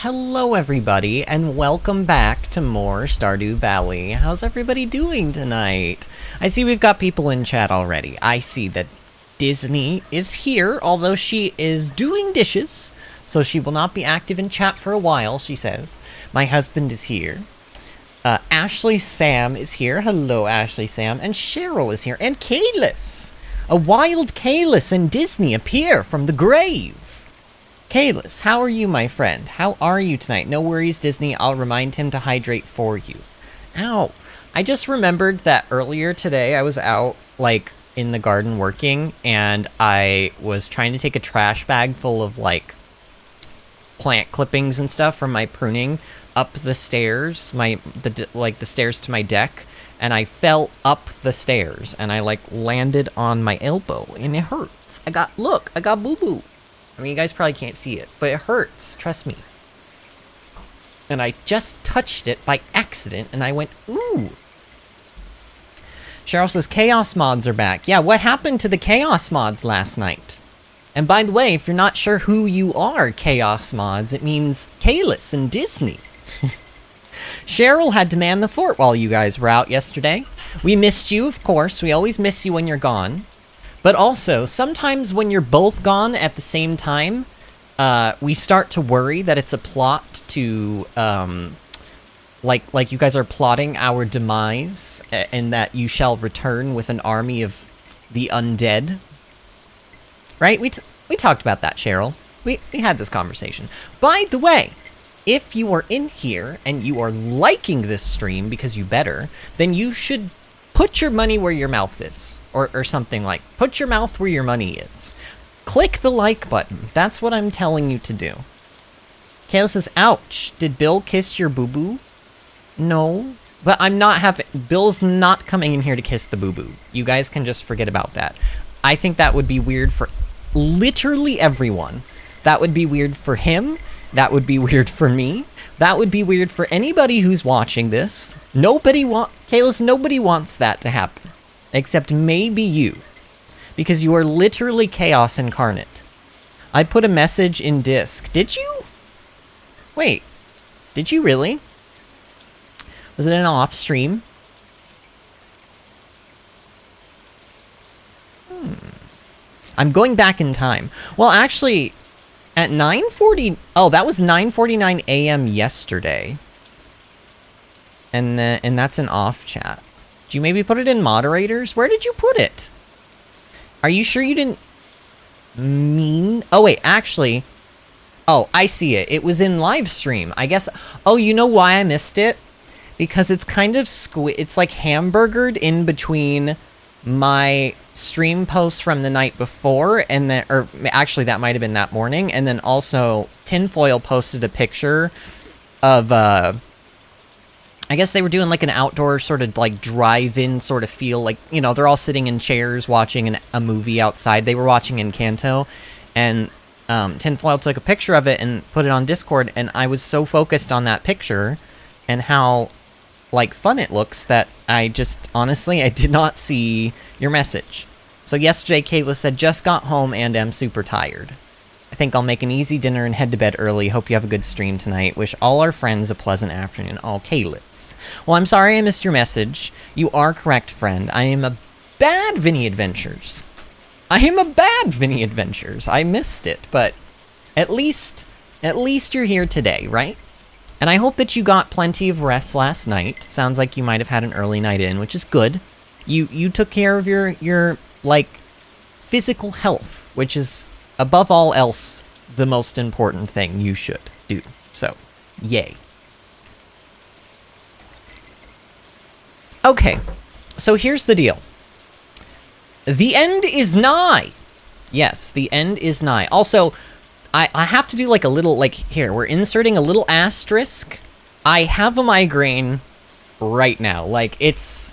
Hello everybody, and welcome back to more Stardew Valley. How's everybody doing tonight? I see we've got people in chat already. I see that Disney is here, although she is doing dishes, so she will not be active in chat for a while, she says. My husband is here. Ashley Sam is here. Hello, Ashley Sam. And Cheryl is here. And Kalis! A wild Kalis and Disney appear from the grave. Kalis, how are you, my friend? How are you tonight? No worries, Disney. I'll remind him to hydrate for you. Ow. I just remembered that earlier today I was out, in the garden working, and I was trying to take a trash bag full of, plant clippings and stuff from my pruning up the stairs, the stairs to my deck, and I fell up the stairs, and I, landed on my elbow, and it hurts. I got boo-boo. I mean, you guys probably can't see it, but it hurts, trust me. And I just touched it by accident, and I went, ooh. Cheryl says, Chaos mods are back. Yeah, what happened to the Chaos mods last night? And by the way, if you're not sure who you are, Chaos mods, it means Kalis and Disney. Cheryl had to man the fort while you guys were out yesterday. We missed you, of course. We always miss you when you're gone. But also, sometimes when you're both gone at the same time, we start to worry that it's a plot to, like you guys are plotting our demise, and that you shall return with an army of the undead. Right? We talked about that, Cheryl. We had this conversation. By the way, if you are in here and you are liking this stream, because you better, then you should put your money where your mouth is. Or something like, put your mouth where your money is. Click the like button. That's what I'm telling you to do. Kayla says, ouch, did Bill kiss your boo-boo? No, but Bill's not coming in here to kiss the boo-boo. You guys can just forget about that. I think that would be weird for literally everyone. That would be weird for him. That would be weird for me. That would be weird for anybody who's watching this. Nobody wants that to happen. Except maybe you. Because you are literally chaos incarnate. I put a message in Disc. Did you? Wait. Did you really? Was it an off stream? I'm going back in time. Well, actually, at 9:40... Oh, that was 9:49 a.m. yesterday. And that's an off chat. Did you maybe put it in moderators? Where did you put it? Are you sure you didn't mean... Oh, wait, actually... Oh, I see it. It was in Livestream. I guess... Oh, you know why I missed it? Because it's kind of it's like hamburgered in between my stream post from the night before, and then... Or actually, that might have been that morning. And then also, Tinfoil posted a picture of... I guess they were doing an outdoor sort of drive-in sort of feel, they're all sitting in chairs watching a movie outside. They were watching Encanto, and Tinfoil took a picture of it and put it on Discord, and I was so focused on that picture and how, fun it looks that I just, honestly, I did not see your message. So yesterday, Kayla said, just got home and am super tired. I think I'll make an easy dinner and head to bed early. Hope you have a good stream tonight. Wish all our friends a pleasant afternoon. Oh, Kayla. Well, I'm sorry I missed your message. You are correct, friend. I am a bad VinnyAdventures. I missed it, but at least you're here today, right? And I hope that you got plenty of rest last night. Sounds like you might have had an early night in, which is good. You took care of your physical health, which is, above all else, the most important thing you should do. So, yay. Okay, so here's the deal. The end is nigh. Yes, the end is nigh. Also, I have to do a little, here, we're inserting a little asterisk. I have a migraine right now. It's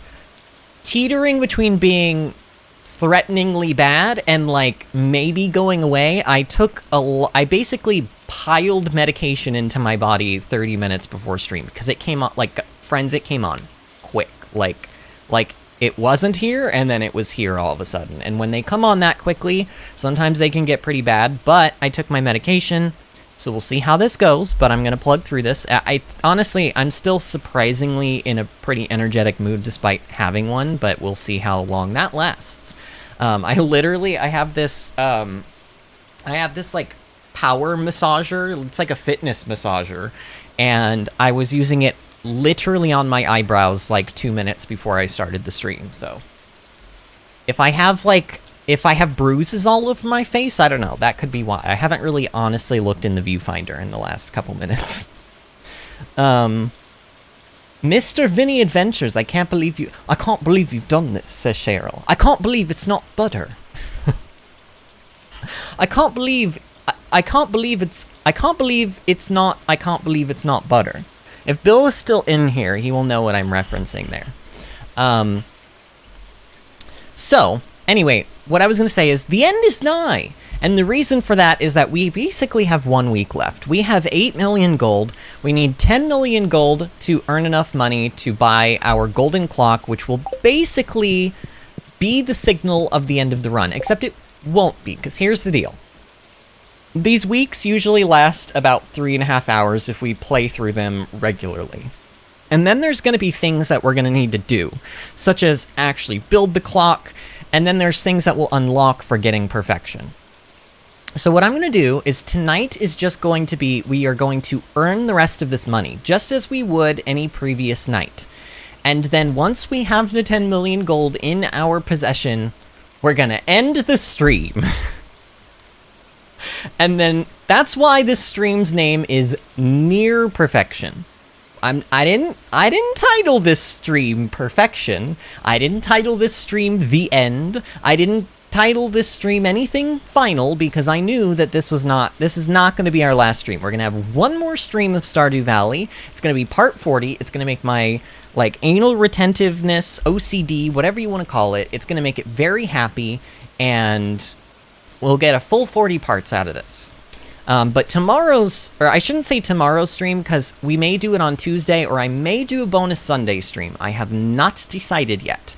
teetering between being threateningly bad and, maybe going away. I basically piled medication into my body 30 minutes before stream, because it came on, friends, it came on quick. It wasn't here, and then it was here all of a sudden. And when they come on that quickly, sometimes they can get pretty bad, but I took my medication, So we'll see how this goes, but I'm going to plug through this. Honestly, I'm still surprisingly in a pretty energetic mood despite having one, but we'll see how long that lasts. I have this, like, power massager. It's like a fitness massager, and I was using it literally on my eyebrows like 2 minutes before I started the stream, so... If I have bruises all over my face, I don't know. That could be why. I haven't really honestly looked in the viewfinder in the last couple minutes. Mr. VinnyAdventures, I can't believe you've done this, says Cheryl. I can't believe it's not butter. I can't believe it's not butter. If Bill is still in here, he will know what I'm referencing there. So, anyway, what I was going to say is the end is nigh. And the reason for that is that we basically have 1 week left. We have 8 million gold. We need 10 million gold to earn enough money to buy our golden clock, which will basically be the signal of the end of the run. Except it won't be, because here's the deal. These weeks usually last about 3.5 hours if we play through them regularly. And then there's going to be things that we're going to need to do, such as actually build the clock, and then there's things that will unlock for getting perfection. So what I'm going to do is tonight is just going to be, we are going to earn the rest of this money, just as we would any previous night. And then once we have the 10 million gold in our possession, we're going to end the stream. And then that's why this stream's name is Near Perfection. I didn't title this stream Perfection. I didn't title this stream The End. I didn't title this stream anything final because I knew that this is not going to be our last stream. We're going to have one more stream of Stardew Valley. It's going to be part 40. It's going to make my, like, anal retentiveness, OCD, whatever you want to call it, it's going to make it very happy, and we'll get a full 40 parts out of this. But tomorrow's, or I shouldn't say tomorrow's stream, because we may do it on Tuesday, or I may do a bonus Sunday stream. I have not decided yet.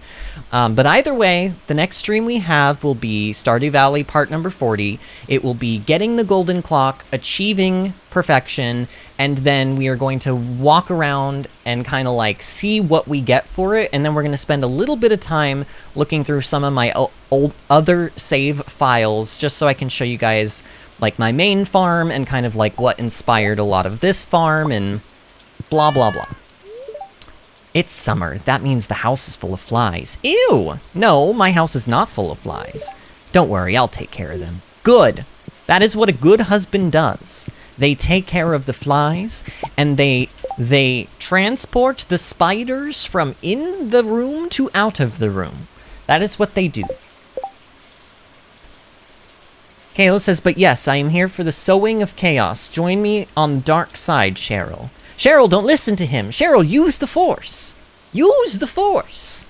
But either way, the next stream we have will be Stardew Valley part number 40. It will be getting the golden clock, achieving perfection, and then we are going to walk around and kind of like see what we get for it, and then we're going to spend a little bit of time looking through some of my old other save files, just so I can show you guys like my main farm and kind of like what inspired a lot of this farm and blah blah blah. It's summer. That means the house is full of flies. Ew! No, my house is not full of flies. Don't worry, I'll take care of them. Good! That is what a good husband does. They take care of the flies, and they transport the spiders from in the room to out of the room. That is what they do. Kayla says, but yes, I am here for the sowing of chaos. Join me on the dark side, Cheryl. Cheryl, don't listen to him. Cheryl, use the Force. Use the Force.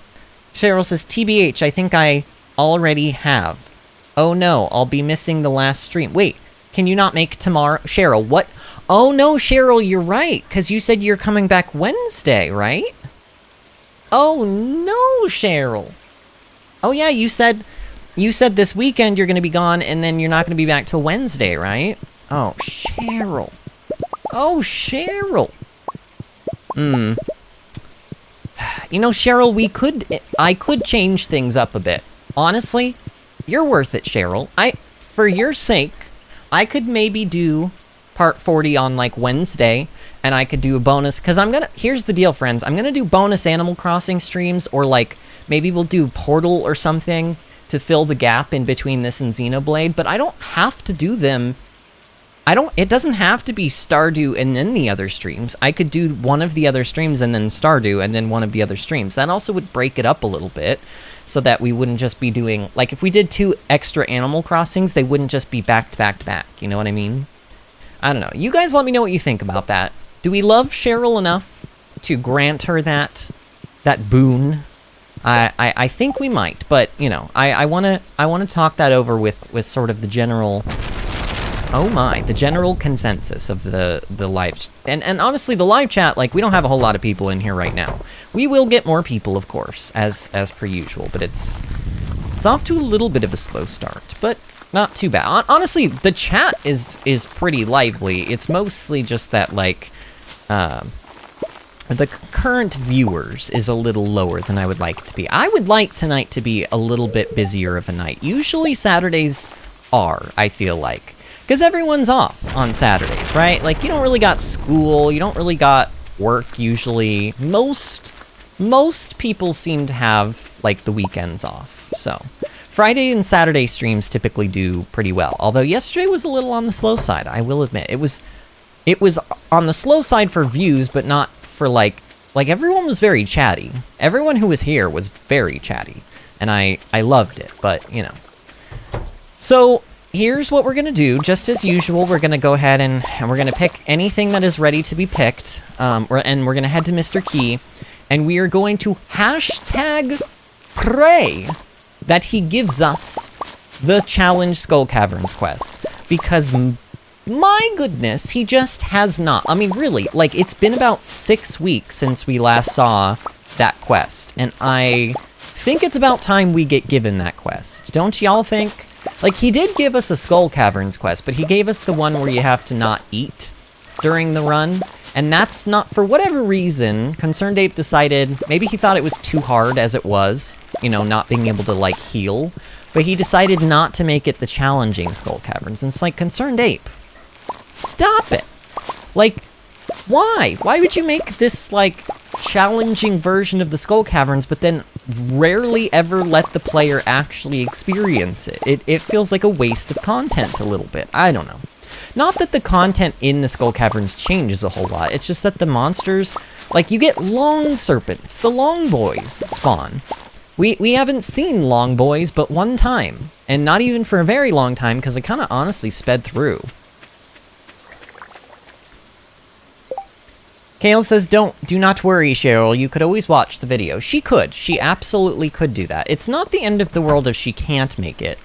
Cheryl says, TBH, I think I already have. Oh no, I'll be missing the last stream. Wait, can you not make tomorrow? Cheryl, what? Oh no, Cheryl, you're right, because you said you're coming back Wednesday, right? Oh no, Cheryl. Oh yeah, you said this weekend you're going to be gone, and then you're not going to be back till Wednesday, right? Oh, Cheryl. Oh, Cheryl. You know, Cheryl, I could change things up a bit. Honestly, you're worth it, Cheryl. For your sake, I could maybe do part 40 on, like, Wednesday, and I could do a bonus, because here's the deal, friends. I'm going to do bonus Animal Crossing streams, or, like, maybe we'll do Portal or something to fill the gap in between this and Xenoblade, but I don't have to do them. It doesn't have to be Stardew and then the other streams. I could do one of the other streams and then Stardew and then one of the other streams. That also would break it up a little bit so that we wouldn't just be doing, like, if we did 2 extra Animal Crossings, they wouldn't just be back to back to back. You know what I mean? I don't know. You guys let me know what you think about that. Do we love Cheryl enough to grant her that boon? I think we might, but you know, I wanna talk that over with sort of the general, the general consensus of the live, and honestly, the live chat, like, we don't have a whole lot of people in here right now. We will get more people, of course, as per usual, but it's off to a little bit of a slow start, but not too bad. Honestly, the chat is pretty lively. It's mostly just that, like, the current viewers is a little lower than I would like it to be. I would like tonight to be a little bit busier of a night. Usually Saturdays are, I feel like. Because everyone's off on Saturdays, right? Like, you don't really got school, you don't really got work usually. Most people seem to have, like, the weekends off, so... Friday and Saturday streams typically do pretty well. Although yesterday was a little on the slow side, I will admit. It was on the slow side for views, but not for, like, everyone was very chatty. Everyone who was here was very chatty. And I loved it, but, you know. So, here's what we're gonna do. Just as usual, we're gonna go ahead and we're gonna pick anything that is ready to be picked. And we're gonna head to Mr. Key. And we are going to hashtag pray that he gives us the Challenge Skull Caverns quest. Because, my goodness, he just has not. I mean, really, like, it's been about 6 weeks since we last saw that quest. And I think it's about time we get given that quest. Don't y'all think? Like, he did give us a Skull Caverns quest, but he gave us the one where you have to not eat during the run. And that's not, for whatever reason, Concerned Ape decided, maybe he thought it was too hard as it was, you know, not being able to, like, heal. But he decided not to make it the challenging Skull Caverns. And it's like, Concerned Ape, stop it! Like, why? Why would you make this, like, challenging version of the Skull Caverns, but then rarely ever let the player actually experience it? It feels like a waste of content a little bit. I don't know. Not that the content in the Skull Caverns changes a whole lot, it's just that the monsters, like, you get long serpents, the long boys spawn. We haven't seen long boys but one time, and not even for a very long time, because it kind of honestly sped through. Kale says, do not worry, Cheryl, you could always watch the video. She could, she absolutely could do that. It's not the end of the world if she can't make it.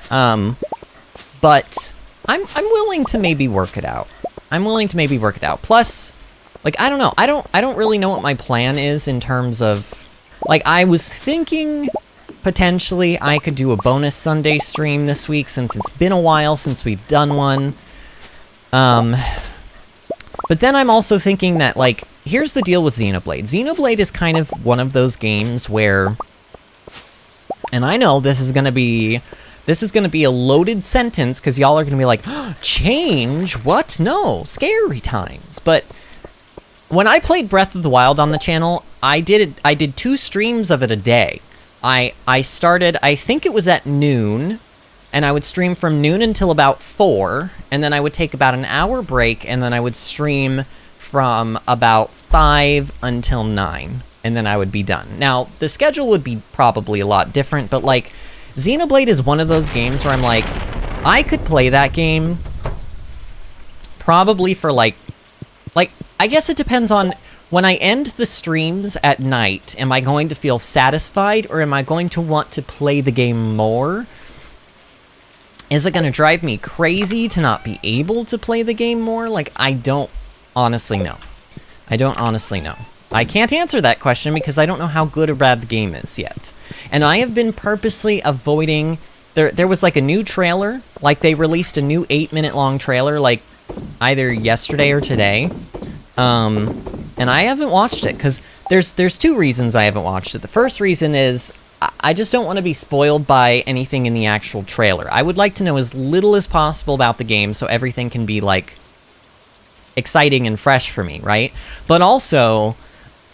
But I'm willing to maybe work it out. Plus, like, I don't know. I don't really know what my plan is in terms of, like, I was thinking potentially I could do a bonus Sunday stream this week since it's been a while since we've done one. But then I'm also thinking that, like, here's the deal with Xenoblade. Xenoblade is kind of one of those games where, and I know this is gonna be a loaded sentence, because y'all are gonna be like, oh, change? What? No, scary times. But when I played Breath of the Wild on the channel, I did 2 streams of it a day. I started, I think it was at noon, and I would stream from noon until about 4, and then I would take about an hour break, and then I would stream from about 5 until 9, and then I would be done. Now, the schedule would be probably a lot different, but, like, Xenoblade is one of those games where I'm like, I could play that game probably for, like, I guess it depends on, when I end the streams at night, am I going to feel satisfied, or am I going to want to play the game more? Is it going to drive me crazy to not be able to play the game more? Like, I don't honestly know. I can't answer that question because I don't know how good or bad the game is yet. And I have been purposely avoiding... There was, like, a new trailer. Like, they released a new 8-minute long trailer, like, either yesterday or today. And I haven't watched it, because there's 2 reasons I haven't watched it. The first reason is I just don't want to be spoiled by anything in the actual trailer. I would like to know as little as possible about the game so everything can be, like, exciting and fresh for me, right? But also,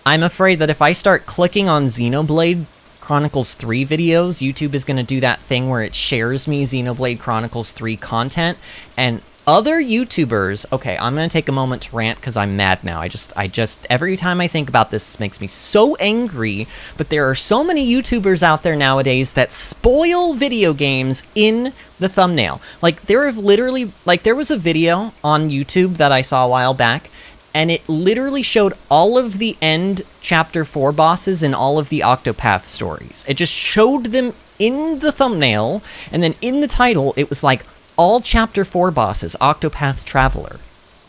I'm afraid that if I start clicking on Xenoblade Chronicles 3 videos, YouTube is going to do that thing where it shares me Xenoblade Chronicles 3 content, and other YouTubers... Okay, I'm going to take a moment to rant because I'm mad now. I just... Every time I think about this makes me so angry, but there are so many YouTubers out there nowadays that spoil video games in the thumbnail. Like, there have literally... Like, there was a video on YouTube that I saw a while back, and it literally showed all of the end Chapter 4 bosses in all of the Octopath stories. It just showed them in the thumbnail, and then in the title, it was like, all Chapter 4 bosses, Octopath Traveler.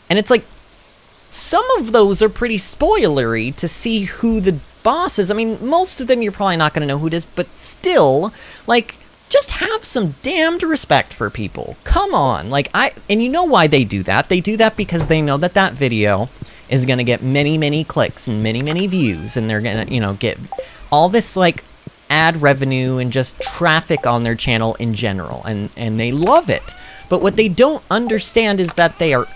And it's like, some of those are pretty spoilery to see who the boss is. I mean, most of them you're probably not going to know who it is, but still, like, just have some damned respect for people. Come on. Like, and you know why they do that? They do that because they know that that video is going to get many, many clicks and many, many views. And they're going to, you know, get all this, like, ad revenue and just traffic on their channel in general. And they love it. But what they don't understand is that they are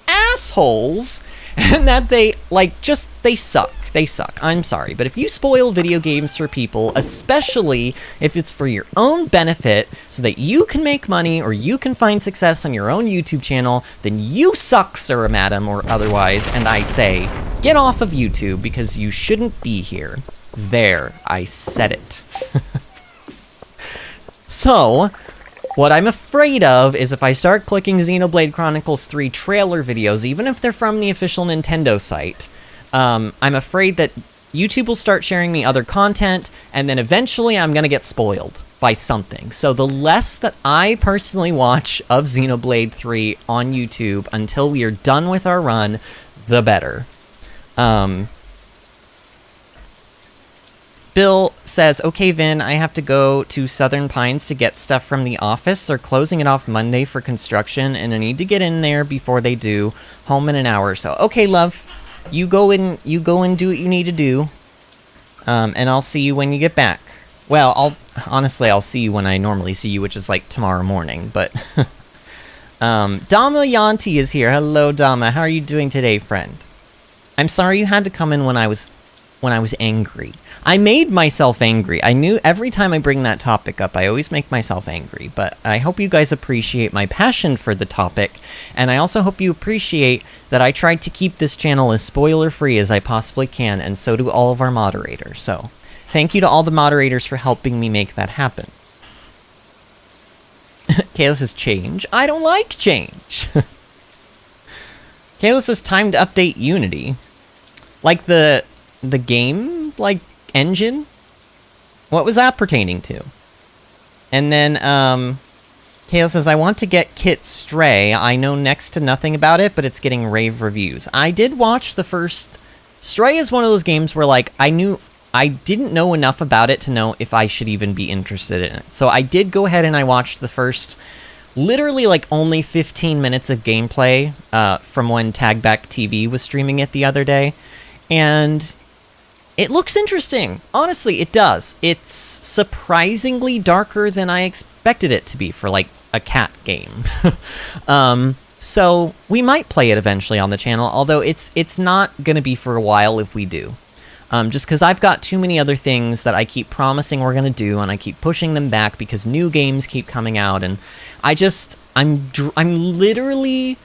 assholes and that they, like, just, they suck. They suck. I'm sorry. But if you spoil video games for people, especially if it's for your own benefit so that you can make money or you can find success on your own YouTube channel, then you suck, sir, madam, or otherwise. And I say, get off of YouTube because you shouldn't be here. There, I said it. So, what I'm afraid of is if I start clicking Xenoblade Chronicles 3 trailer videos, even if they're from the official Nintendo site, I'm afraid that YouTube will start sharing me other content, and then eventually I'm gonna get spoiled by something. So the less that I personally watch of Xenoblade 3 on YouTube until we are done with our run, the better. Bill says, okay, Vin, I have to go to Southern Pines to get stuff from the office. They're closing it off Monday for construction, and I need to get in there before they do. Home in an hour or so. Okay, love. You go and do what you need to do. And I'll see you when you get back. Well, I'll see you when I normally see you, which is like tomorrow morning, but Dama Yanti is here. Hello, Dama. How are you doing today, friend? I'm sorry you had to come in when I was angry. I made myself angry. I knew every time I bring that topic up, I always make myself angry. But I hope you guys appreciate my passion for the topic. And I also hope you appreciate that I tried to keep this channel as spoiler-free as I possibly can. And so do all of our moderators. So thank you to all the moderators for helping me make that happen. Kayla says, change? I don't like change. Kayla says, time to update Unity. Like the game, like, engine? What was that pertaining to? And then, Kayla says, I want to get Kit Stray. I know next to nothing about it, but it's getting rave reviews. I did watch the first... Stray is one of those games where, like, I didn't know enough about it to know if I should even be interested in it. So I did go ahead and I watched the first, literally, like, only 15 minutes of gameplay, from when Tagback TV was streaming it the other day. And it looks interesting. Honestly, it does. It's surprisingly darker than I expected it to be for, like, a cat game. So we might play it eventually on the channel, although it's not going to be for a while if we do. Just because I've got too many other things that I keep promising we're going to do, and I keep pushing them back because new games keep coming out, and I'm literally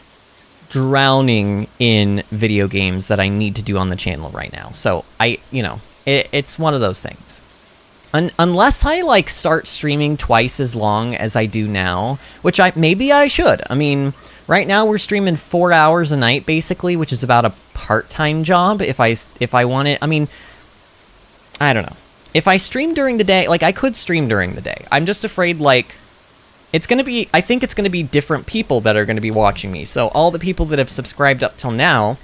drowning in video games that I need to do on the channel right now. So it's one of those things. Unless I, like, start streaming twice as long as I do now, which maybe I should. I mean, right now we're streaming 4 hours a night, basically, which is about a part-time job. If I want it, I mean, I don't know. If I stream during the day, like, I could stream during the day. I'm just afraid, like, I think it's gonna be different people that are gonna be watching me. So all the people that have subscribed up till now,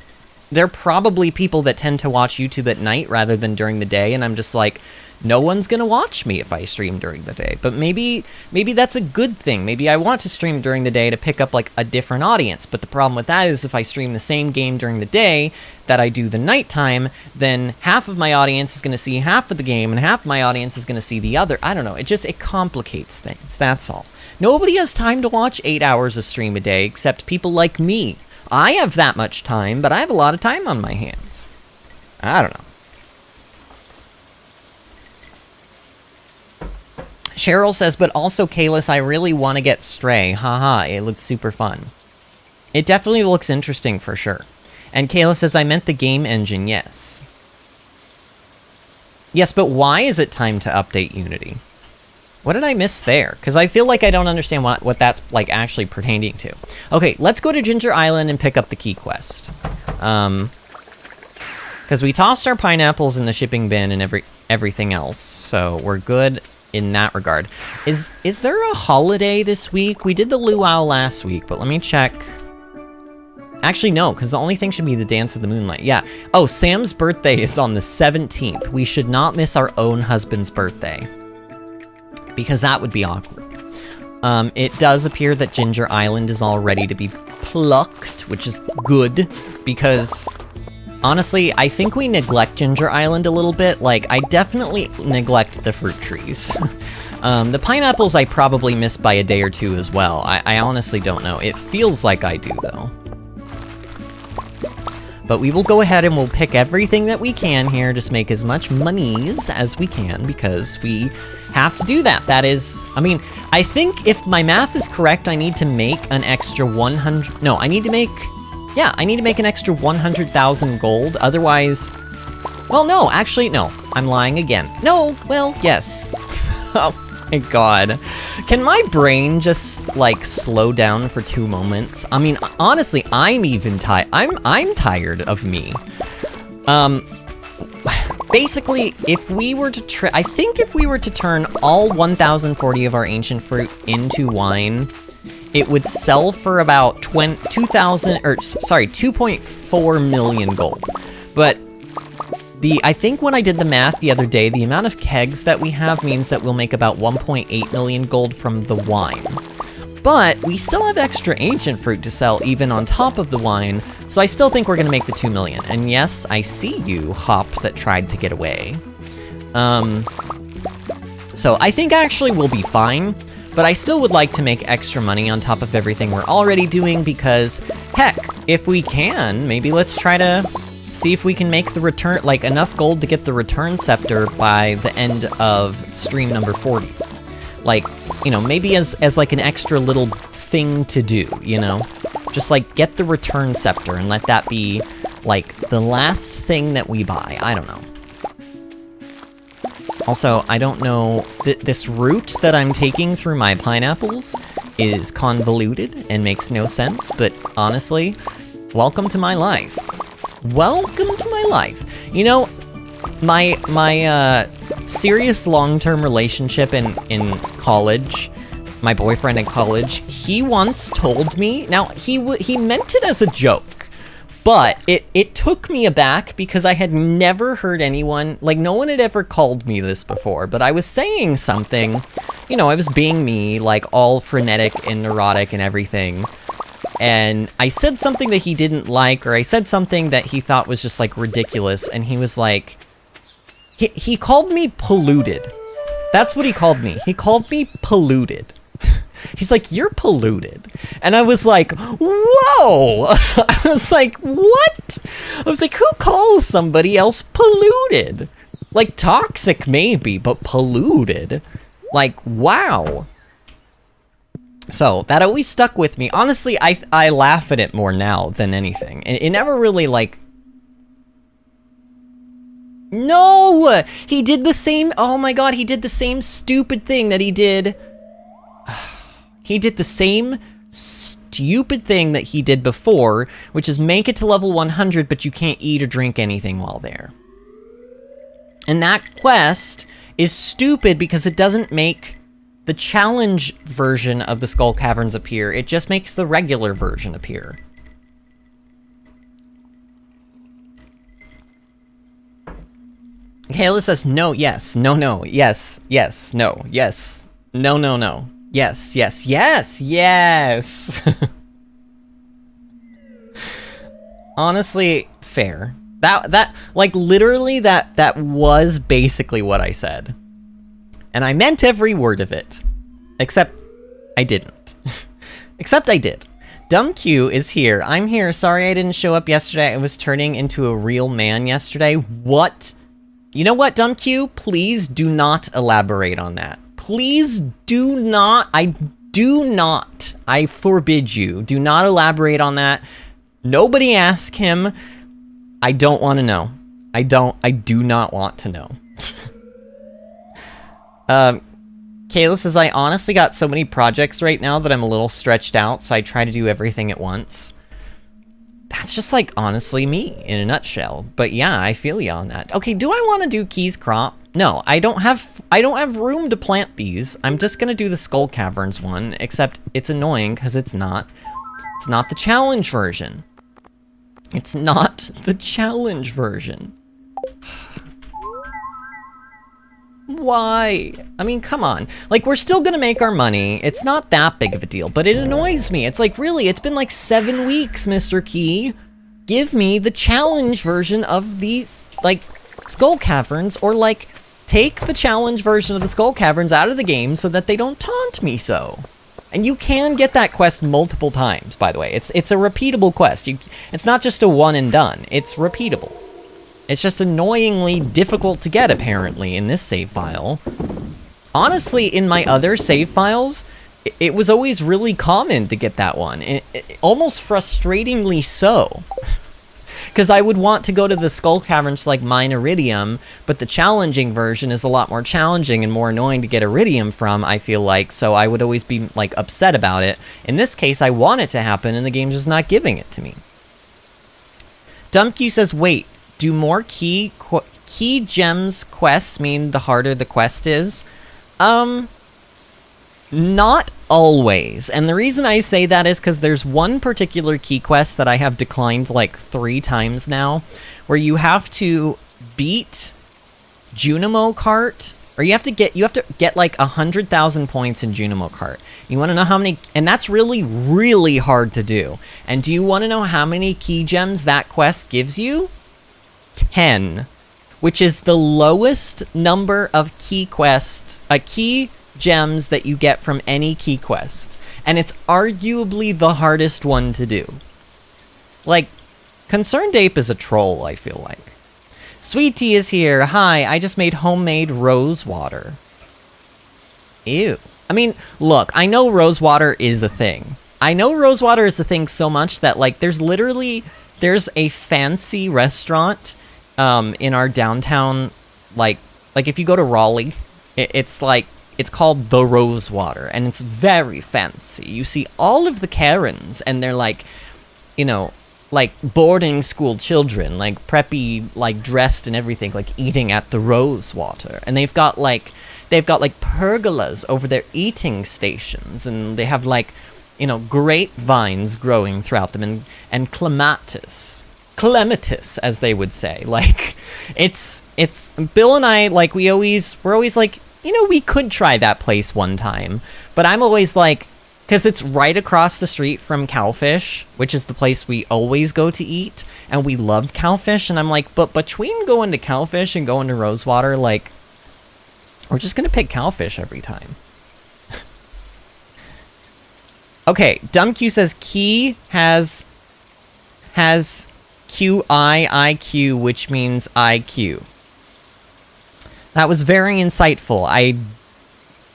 they're probably people that tend to watch YouTube at night rather than during the day, and I'm just like, no one's gonna watch me if I stream during the day. But maybe that's a good thing. Maybe I want to stream during the day to pick up, like, a different audience. But the problem with that is if I stream the same game during the day that I do the nighttime, then half of my audience is gonna see half of the game, and half of my audience is gonna see the other. I don't know. It complicates things. That's all. Nobody has time to watch 8 hours of stream a day except people like me. I have that much time, but I have a lot of time on my hands. I don't know. Cheryl says, but also, Kalis, I really want to get Stray. Haha, it looked super fun. It definitely looks interesting for sure. And Kalis says, I meant the game engine, yes. Yes, but why is it time to update Unity? What did I miss there? Because I feel like I don't understand what that's, like, actually pertaining to. Okay, let's go to Ginger Island and pick up the key quest. Because we tossed our pineapples in the shipping bin and everything else, so we're good in that regard. Is there a holiday this week? We did the luau last week, but let me check. Actually, no, because the only thing should be the Dance of the Moonlight. Yeah. Oh, Sam's birthday is on the 17th. We should not miss our own husband's birthday. because that would be awkward. It does appear that Ginger Island is all ready to be plucked, which is good, because honestly, I think we neglect Ginger Island a little bit. Like, I definitely neglect the fruit trees. The pineapples I probably missed by a day or two as well. I honestly don't know. It feels like I do, though. But we will go ahead and we'll pick everything that we can here, just make as much monies as we can, because we have to do that. That is, I mean, I think if my math is correct, I need to make an extra 100, no, I need to make, yeah, I need to make an extra 100,000 gold, otherwise, well, no, actually, no, I'm lying again. No, well, yes. Oh my god. Can my brain just, like, slow down for 2 moments? I mean, honestly, I'm even tired. I'm tired of me. Basically, if we were to I think if we were to turn all 1,040 of our ancient fruit into wine, it would sell for about 2.4 million gold. But I think when I did the math the other day, the amount of kegs that we have means that we'll make about 1.8 million gold from the wine. But we still have extra ancient fruit to sell even on top of the wine, so I still think we're gonna make the 2 million. And yes, I see you, Hop, that tried to get away. So I think actually we'll be fine, but I still would like to make extra money on top of everything we're already doing because, heck, if we can, maybe let's try to see if we can make the return, like, enough gold to get the return scepter by the end of stream number 40. Like, you know, maybe as like an extra little thing to do, you know? Just, like, get the return scepter and let that be, like, the last thing that we buy. I don't know. Also, I don't know, this route that I'm taking through my pineapples is convoluted and makes no sense, but honestly, welcome to my life. Welcome to my life. You know, my serious long-term relationship in college, my boyfriend in college, he once told me, now he meant it as a joke, but it took me aback because I had never heard anyone, like no one had ever called me this before, but I was saying something, you know, I was being me, like all frenetic and neurotic and everything, and I said something that he didn't like, or I said something that he thought was just like ridiculous, and he was like, he called me polluted. That's what he called me. He called me polluted. He's like, you're polluted. And I was like, whoa! I was like, what? I was like, who calls somebody else polluted? Like, toxic maybe, but polluted? Like, wow. So, that always stuck with me. Honestly, I laugh at it more now than anything. It never really, like... No! He did the same... Oh my god, he did the same stupid thing that he did... He did the same stupid thing that he did before, which is make it to level 100, but you can't eat or drink anything while there. And that quest is stupid because it doesn't make the challenge version of the Skull Caverns appear, it just makes the regular version appear. Kayla says, no, yes, no, no, yes, yes, no, yes, no, no, no, yes, yes, yes, yes! Honestly, fair. That, like, literally, that was basically what I said. And I meant every word of it. Except, I didn't. Except I did. Dumb Q is here. I'm here. Sorry I didn't show up yesterday. I was turning into a real man yesterday. What? You know what, Dumb Q? Please do not elaborate on that. Please do not. I do not. I forbid you. Do not elaborate on that. Nobody ask him. I don't want to know. I do not want to know. Kayla says, I honestly got so many projects right now that I'm a little stretched out, so I try to do everything at once. That's just, like, honestly me, in a nutshell. But yeah, I feel you on that. Okay, do I want to do Keys Crop? No, I don't have room to plant these. I'm just gonna do the Skull Caverns one, except it's annoying, because it's not the challenge version. It's not the challenge version. Why? I mean, come on. Like, we're still gonna make our money. It's not that big of a deal, but it annoys me. It's like, really, it's been like 7 weeks, Mr. Key. Give me the challenge version of these, like, Skull Caverns, or, like, take the challenge version of the Skull Caverns out of the game so that they don't taunt me so. And you can get that quest multiple times, by the way. It's a repeatable quest. It's not just a one and done. It's repeatable. It's just annoyingly difficult to get, apparently, in this save file. Honestly, in my other save files, it was always really common to get that one. Almost frustratingly so. Because I would want to go to the Skull Caverns to, like, mine Iridium, but the challenging version is a lot more challenging and more annoying to get Iridium from, I feel like, so I would always be, like, upset about it. In this case, I want it to happen, and the game's just not giving it to me. DumbQ says, wait, do more key gems quests mean the harder the quest is? Not always. And the reason I say that is because there's one particular key quest that I have declined like 3 times now, where you have to beat Junimo Cart, or you have to get like 100,000 points in Junimo Cart. You want to know how many, and that's really, really hard to do. And do you want to know how many key gems that quest gives you? 10, which is the lowest number of key gems that you get from any key quest, and it's arguably the hardest one to do. Like, Concerned Ape is a troll, I feel like. Sweet Tea is here. Hi, I just made homemade rose water. Ew. I mean, look, I know rose water is a thing. I know rose water is a thing so much that, like, there's a fancy restaurant in our downtown, like if you go to Raleigh, it's called The Rosewater, and it's very fancy. You see all of the Karens, and they're like, you know, like boarding school children, like preppy, like dressed and everything, like eating at the Rosewater. And they've got like pergolas over their eating stations, and they have like, you know, grapevines growing throughout them, and clematis, as they would say. Like, it's Bill and I, like, we're always like, you know, we could try that place one time, but I'm always like, because it's right across the street from Cowfish, which is the place we always go to eat, and we love Cowfish, and I'm like, but between going to Cowfish and going to Rosewater, like, we're just gonna pick Cowfish every time. Okay, DumbQ says Key has QIIQ, which means IQ. That was very insightful. I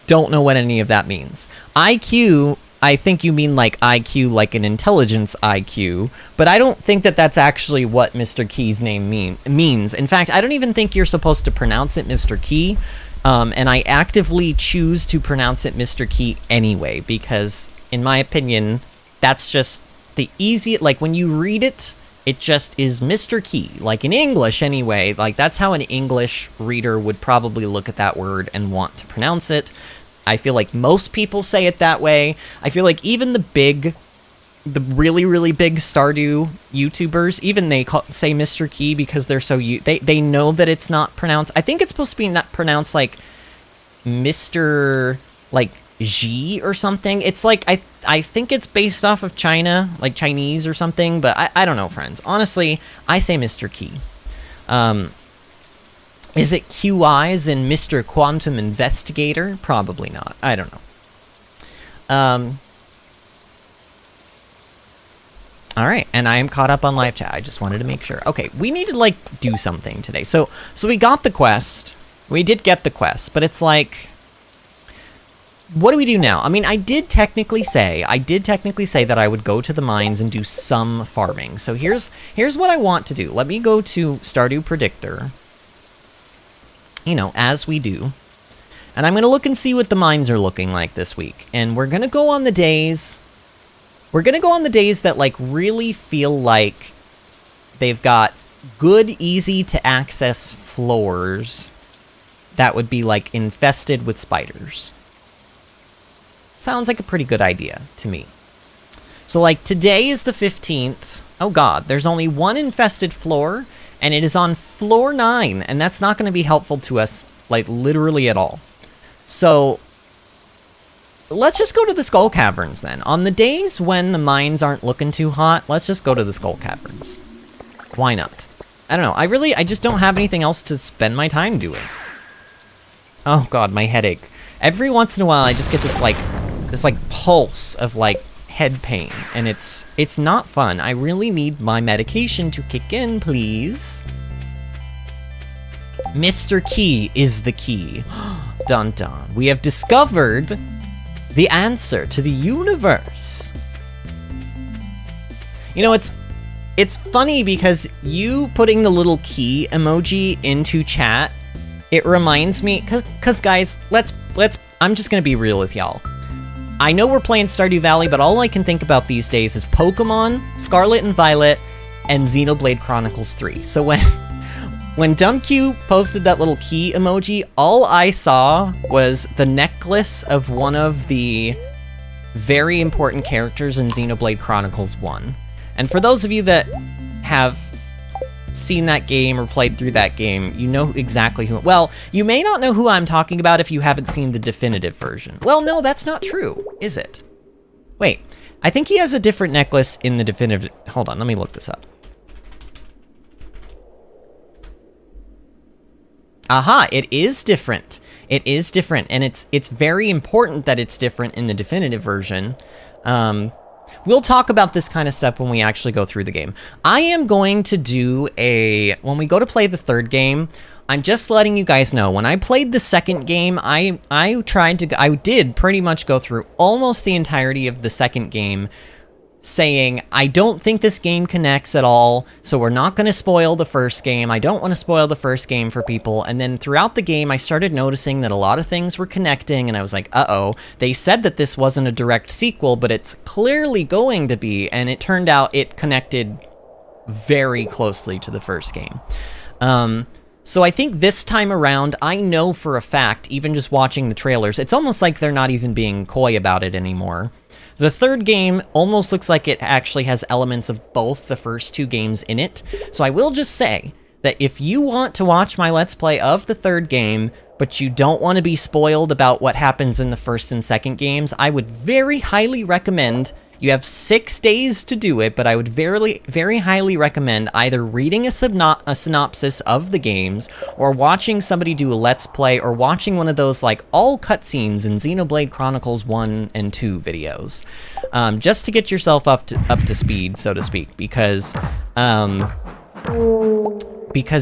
don't know what any of that means. IQ, I think you mean like IQ, like an intelligence IQ, but I don't think that that's actually what Mr. Key's name means. In fact, I don't even think you're supposed to pronounce it Mr. Key, and I actively choose to pronounce it Mr. Key anyway, because, in my opinion, that's just the easiest, like, when you read it, it just is Mr. Key, like in English anyway. Like, that's how an English reader would probably look at that word and want to pronounce it. I feel like most people say it that way. I feel like even the really, really big Stardew YouTubers, even they say Mr. Key because they're so they know that it's not pronounced. I think it's supposed to be not pronounced like Mr. like G or something. It's like, I think it's based off of China, like Chinese or something, but I don't know, friends. Honestly, I say Mr. Key. Is it QI as in Mr. Quantum Investigator? Probably not. I don't know. Alright, and I am caught up on live chat. I just wanted to make sure. Okay, we need to, like, do something today. So we got the quest. We did get the quest, but it's like, what do we do now? I mean, I did technically say that I would go to the mines and do some farming. So here's what I want to do. Let me go to Stardew Predictor, you know, as we do. And I'm going to look and see what the mines are looking like this week. And we're going to go on the days that, like, really feel like they've got good, easy to access floors that would be, like, infested with spiders. Sounds like a pretty good idea to me. So, like, today is the 15th. Oh god, there's only one infested floor, and it is on floor 9, and that's not going to be helpful to us Like, literally at all. So, let's just go to the Skull Caverns, then. On the days when the mines aren't looking too hot, let's just go to the Skull Caverns. Why not? I don't know. I just don't have anything else to spend my time doing. Oh god, my headache. Every once in a while, I just get this, like, pulse of, like, head pain. And it's not fun. I really need my medication to kick in, please. Mr. Key is the key. Dun dun. We have discovered the answer to the universe. You know, it's funny because you putting the little key emoji into chat, it reminds me, cause guys, I'm just gonna be real with y'all. I know we're playing Stardew Valley, but all I can think about these days is Pokemon, Scarlet and Violet, and Xenoblade Chronicles 3. So when DumbQ posted that little key emoji, all I saw was the necklace of one of the very important characters in Xenoblade Chronicles 1. And for those of you that have seen that game or played through that game, you know exactly who... Well, you may not know who I'm talking about if you haven't seen the definitive version. Well, no, that's not true, is it? Wait, I think he has a different necklace in the definitive... Hold on, let me look this up. Aha, it is different. It is different, and it's very important that it's different in the definitive version. We'll talk about this kind of stuff when we actually go through the game. I am going to do when we go to play the third game, I'm just letting you guys know, when I played the second game, I did pretty much go through almost the entirety of the second game, saying, I don't think this game connects at all, so we're not going to spoil the first game. I don't want to spoil the first game for people. And then throughout the game, I started noticing that a lot of things were connecting, and I was like, uh-oh. They said that this wasn't a direct sequel, but it's clearly going to be, and it turned out it connected very closely to the first game. So I think this time around, I know for a fact, even just watching the trailers, it's almost like they're not even being coy about it anymore. The third game almost looks like it actually has elements of both the first two games in it. So I will just say that if you want to watch my Let's Play of the third game, but you don't want to be spoiled about what happens in the first and second games, I would very highly recommend... You have 6 days to do it, but I would very highly recommend either reading a synopsis of the games, or watching somebody do a Let's Play, or watching one of those, like, all cutscenes in Xenoblade Chronicles 1 and 2 videos. Just to get yourself up to speed, so to speak, because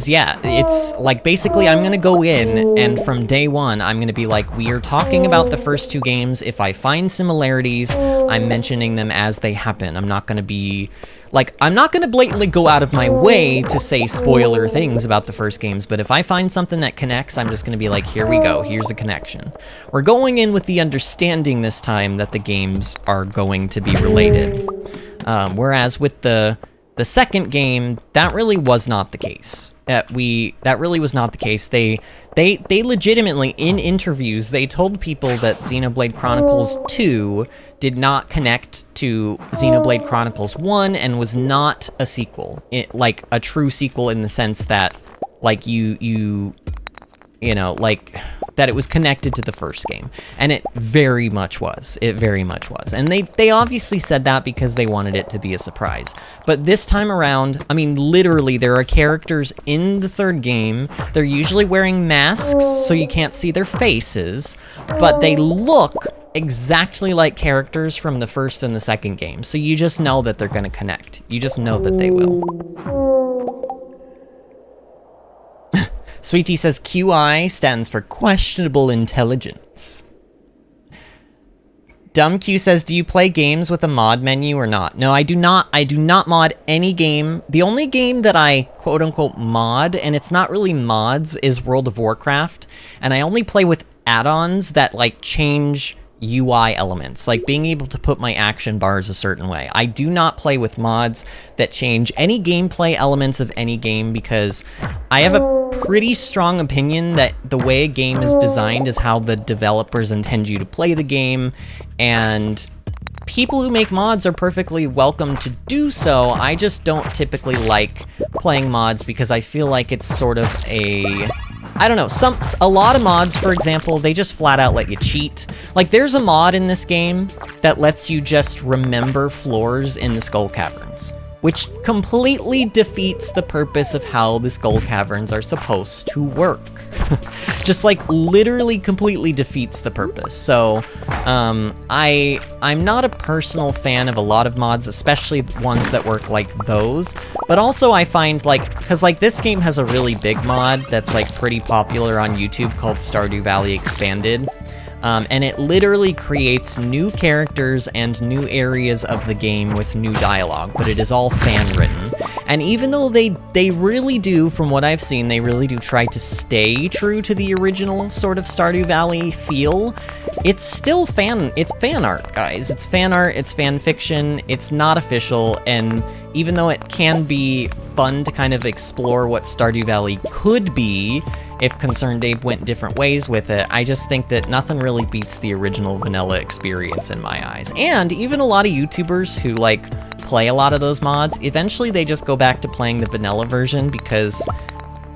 yeah, it's like basically I'm gonna go in and from day one I'm gonna be like, we are talking about the first two games. If I find similarities, I'm mentioning them as they happen. I'm not gonna be like, I'm not gonna blatantly go out of my way to say spoiler things about the first games, but if I find something that connects, I'm just gonna be like, here we go, here's a connection. We're going in with the understanding this time that the games are going to be related. Whereas with the second game, that really was not the case. That really was not the case. They legitimately, in interviews, they told people that Xenoblade Chronicles 2 did not connect to Xenoblade Chronicles 1 and was not a sequel. Like, a true sequel in the sense that, like, you know, like, that it was connected to the first game. And it very much was. It very much was. And they obviously said that because they wanted it to be a surprise. But this time around, I mean, literally, there are characters in the third game. They're usually wearing masks, so you can't see their faces. But they look exactly like characters from the first and the second game. So you just know that they're going to connect. You just know that they will. Sweetie says QI stands for questionable intelligence. DumbQ says, do you play games with a mod menu or not? No, I do not. I do not mod any game. The only game that I quote-unquote mod, and it's not really mods, is World of Warcraft. And I only play with add-ons that, like, change UI elements, like being able to put my action bars a certain way. I do not play with mods that change any gameplay elements of any game because I have a pretty strong opinion that the way a game is designed is how the developers intend you to play the game, and people who make mods are perfectly welcome to do so. I just don't typically like playing mods because I feel like it's sort of a I don't know, a lot of mods, for example, they just flat out let you cheat. Like, there's a mod in this game that lets you just remember floors in the Skull Caverns, which completely defeats the purpose of how the Skull Caverns are supposed to work. Just, like, literally completely defeats the purpose. So, I'm not a personal fan of a lot of mods, especially ones that work like those. But also I find, like, because, like, this game has a really big mod that's, like, pretty popular on YouTube called Stardew Valley Expanded. And it literally creates new characters and new areas of the game with new dialogue, but it is all fan-written. And even though they really do, from what I've seen, they really do try to stay true to the original sort of Stardew Valley feel, it's still it's fan art, guys. It's fan art, it's fan fiction, it's not official, and even though it can be fun to kind of explore what Stardew Valley could be, if Concerned Abe went different ways with it, I just think that nothing really beats the original vanilla experience in my eyes. And even a lot of YouTubers who, like, play a lot of those mods, eventually they just go back to playing the vanilla version, because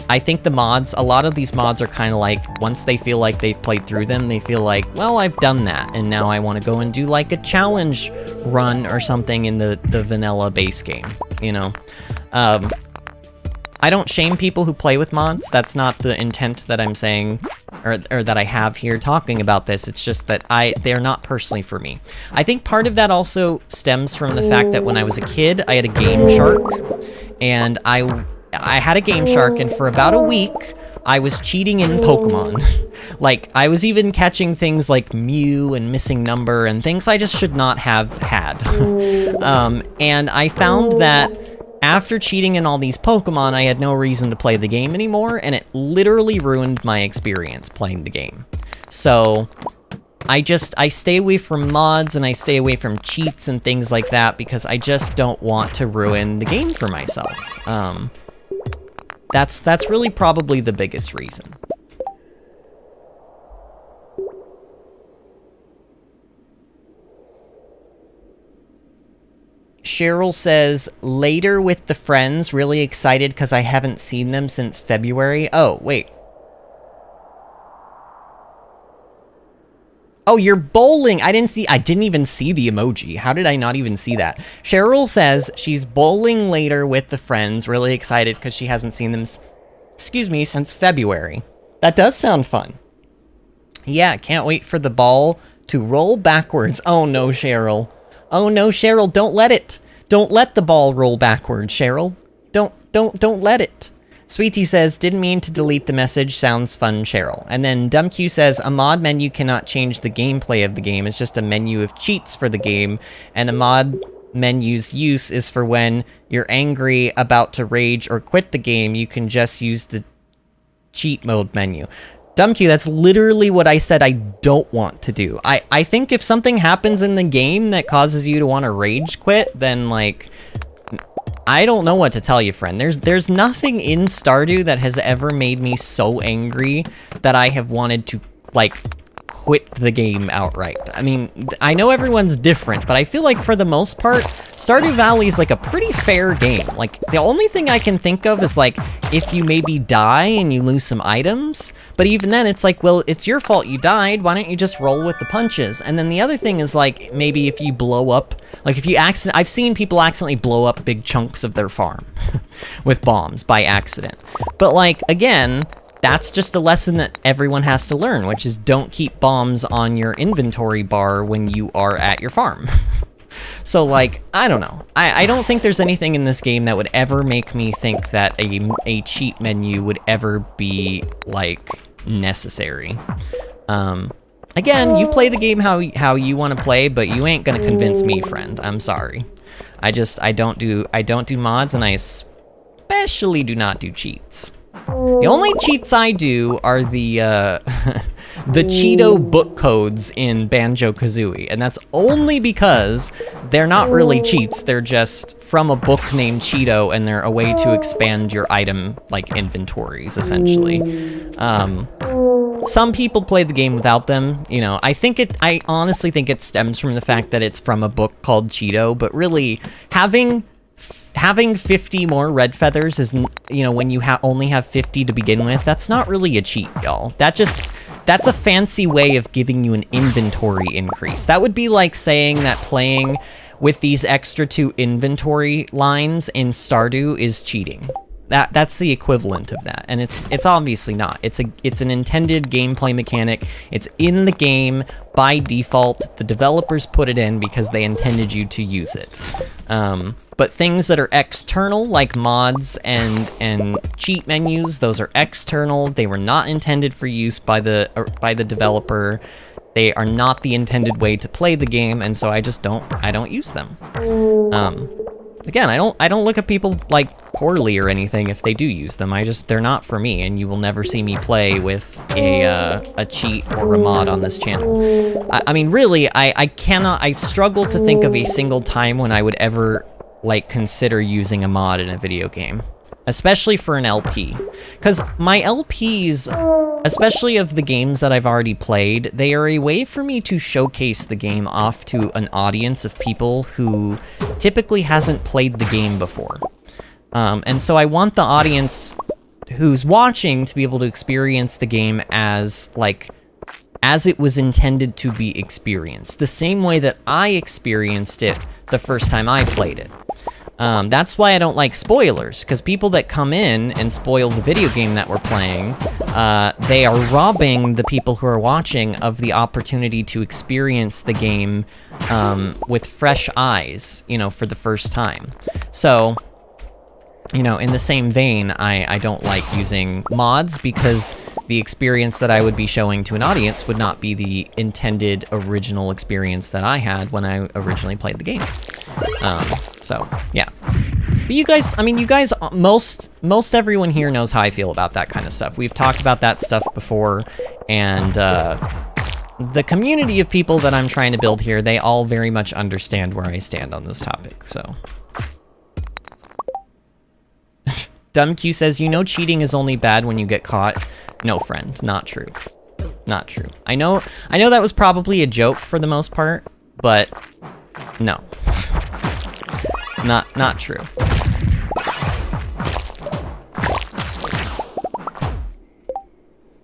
I think a lot of these mods are kind of like, once they feel like they've played through them, they feel like, well, I've done that, and now I want to go and do, like, a challenge run or something in the vanilla base game, you know? I don't shame people who play with mods. That's not the intent that I'm saying, or that I have here talking about this. It's just that they're not personally for me. I think part of that also stems from the fact that when I was a kid, I had a Game Shark, and I had a Game Shark, and for about a week, I was cheating in Pokemon. Like, I was even catching things like Mew and Missing Number and things I just should not have had. And I found that after cheating in all these Pokemon, I had no reason to play the game anymore, and it literally ruined my experience playing the game. So, I stay away from mods, and I stay away from cheats and things like that, because I just don't want to ruin the game for myself. That's really probably the biggest reason. Cheryl says, later with the friends, really excited because I haven't seen them since February. Oh, wait. Oh, you're bowling. I didn't even see the emoji. How did I not even see that? Cheryl says she's bowling later with the friends, really excited because she hasn't seen them, since February. That does sound fun. Yeah, can't wait for the ball to roll backwards. Oh no, Cheryl. Oh no, Cheryl, don't let it. Don't let the ball roll backwards, Cheryl. Don't let it. Sweetie says, didn't mean to delete the message, sounds fun, Cheryl. And then DumbQ says, a mod menu cannot change the gameplay of the game, it's just a menu of cheats for the game, and a mod menu's use is for when you're angry, about to rage, or quit the game, you can just use the cheat mode menu. DumbQ, that's literally what I said I don't want to do. I think if something happens in the game that causes you to want to rage quit, then, like, I don't know what to tell you, friend. There's nothing in Stardew that has ever made me so angry that I have wanted to, like, quit the game outright. I mean, I know everyone's different, but I feel like for the most part, Stardew Valley is like a pretty fair game. Like, the only thing I can think of is, like, if you maybe die and you lose some items, but even then it's like, well, it's your fault you died, why don't you just roll with the punches? And then the other thing is, like, maybe if you blow up, like, if you I've seen people accidentally blow up big chunks of their farm with bombs by accident. But, like, again, that's just a lesson that everyone has to learn, which is don't keep bombs on your inventory bar when you are at your farm. So, like, I don't know. I don't think there's anything in this game that would ever make me think that a cheat menu would ever be, like, necessary. Again, you play the game how you want to play, but you ain't gonna convince me, friend. I'm sorry. I don't do mods, and I especially do not do cheats. The only cheats I do are the Cheeto book codes in Banjo-Kazooie, and that's only because they're not really cheats, they're just from a book named Cheeto, and they're a way to expand your item, like, inventories, essentially. Some people play the game without them, you know. I honestly think it stems from the fact that it's from a book called Cheeto, but really, having having 50 more red feathers is, you know, when you only have 50 to begin with, that's not really a cheat, y'all. That's a fancy way of giving you an inventory increase. That would be like saying that playing with these extra 2 inventory lines in Stardew is cheating. That's the equivalent of that, and it's obviously not. It's an intended gameplay mechanic. It's in the game by default. The developers put it in because they intended you to use it. But things that are external, like mods and cheat menus, those are external. They were not intended for use by the developer. They are not the intended way to play the game, and so I don't use them. Again, I don't look at people like poorly or anything if they do use them. They're not for me, and you will never see me play with a cheat or a mod on this channel. I mean, really, I struggle to think of a single time when I would ever, like, consider using a mod in a video game. Especially for an LP. Because my LPs, especially of the games that I've already played, they are a way for me to showcase the game off to an audience of people who typically hasn't played the game before. And so I want the audience who's watching to be able to experience the game as it was intended to be experienced. The same way that I experienced it the first time I played it. That's why I don't like spoilers, because people that come in and spoil the video game that we're playing, they are robbing the people who are watching of the opportunity to experience the game with fresh eyes, you know, for the first time. So, you know, in the same vein, I don't like using mods because the experience that I would be showing to an audience would not be the intended original experience that I had when I originally played the game. So, yeah. But you guys, I mean, most everyone here knows how I feel about that kind of stuff. We've talked about that stuff before, and the community of people that I'm trying to build here, they all very much understand where I stand on this topic, so. DumbQ says, you know cheating is only bad when you get caught. No, friend, not true. Not true. I know that was probably a joke for the most part, but no. Not true.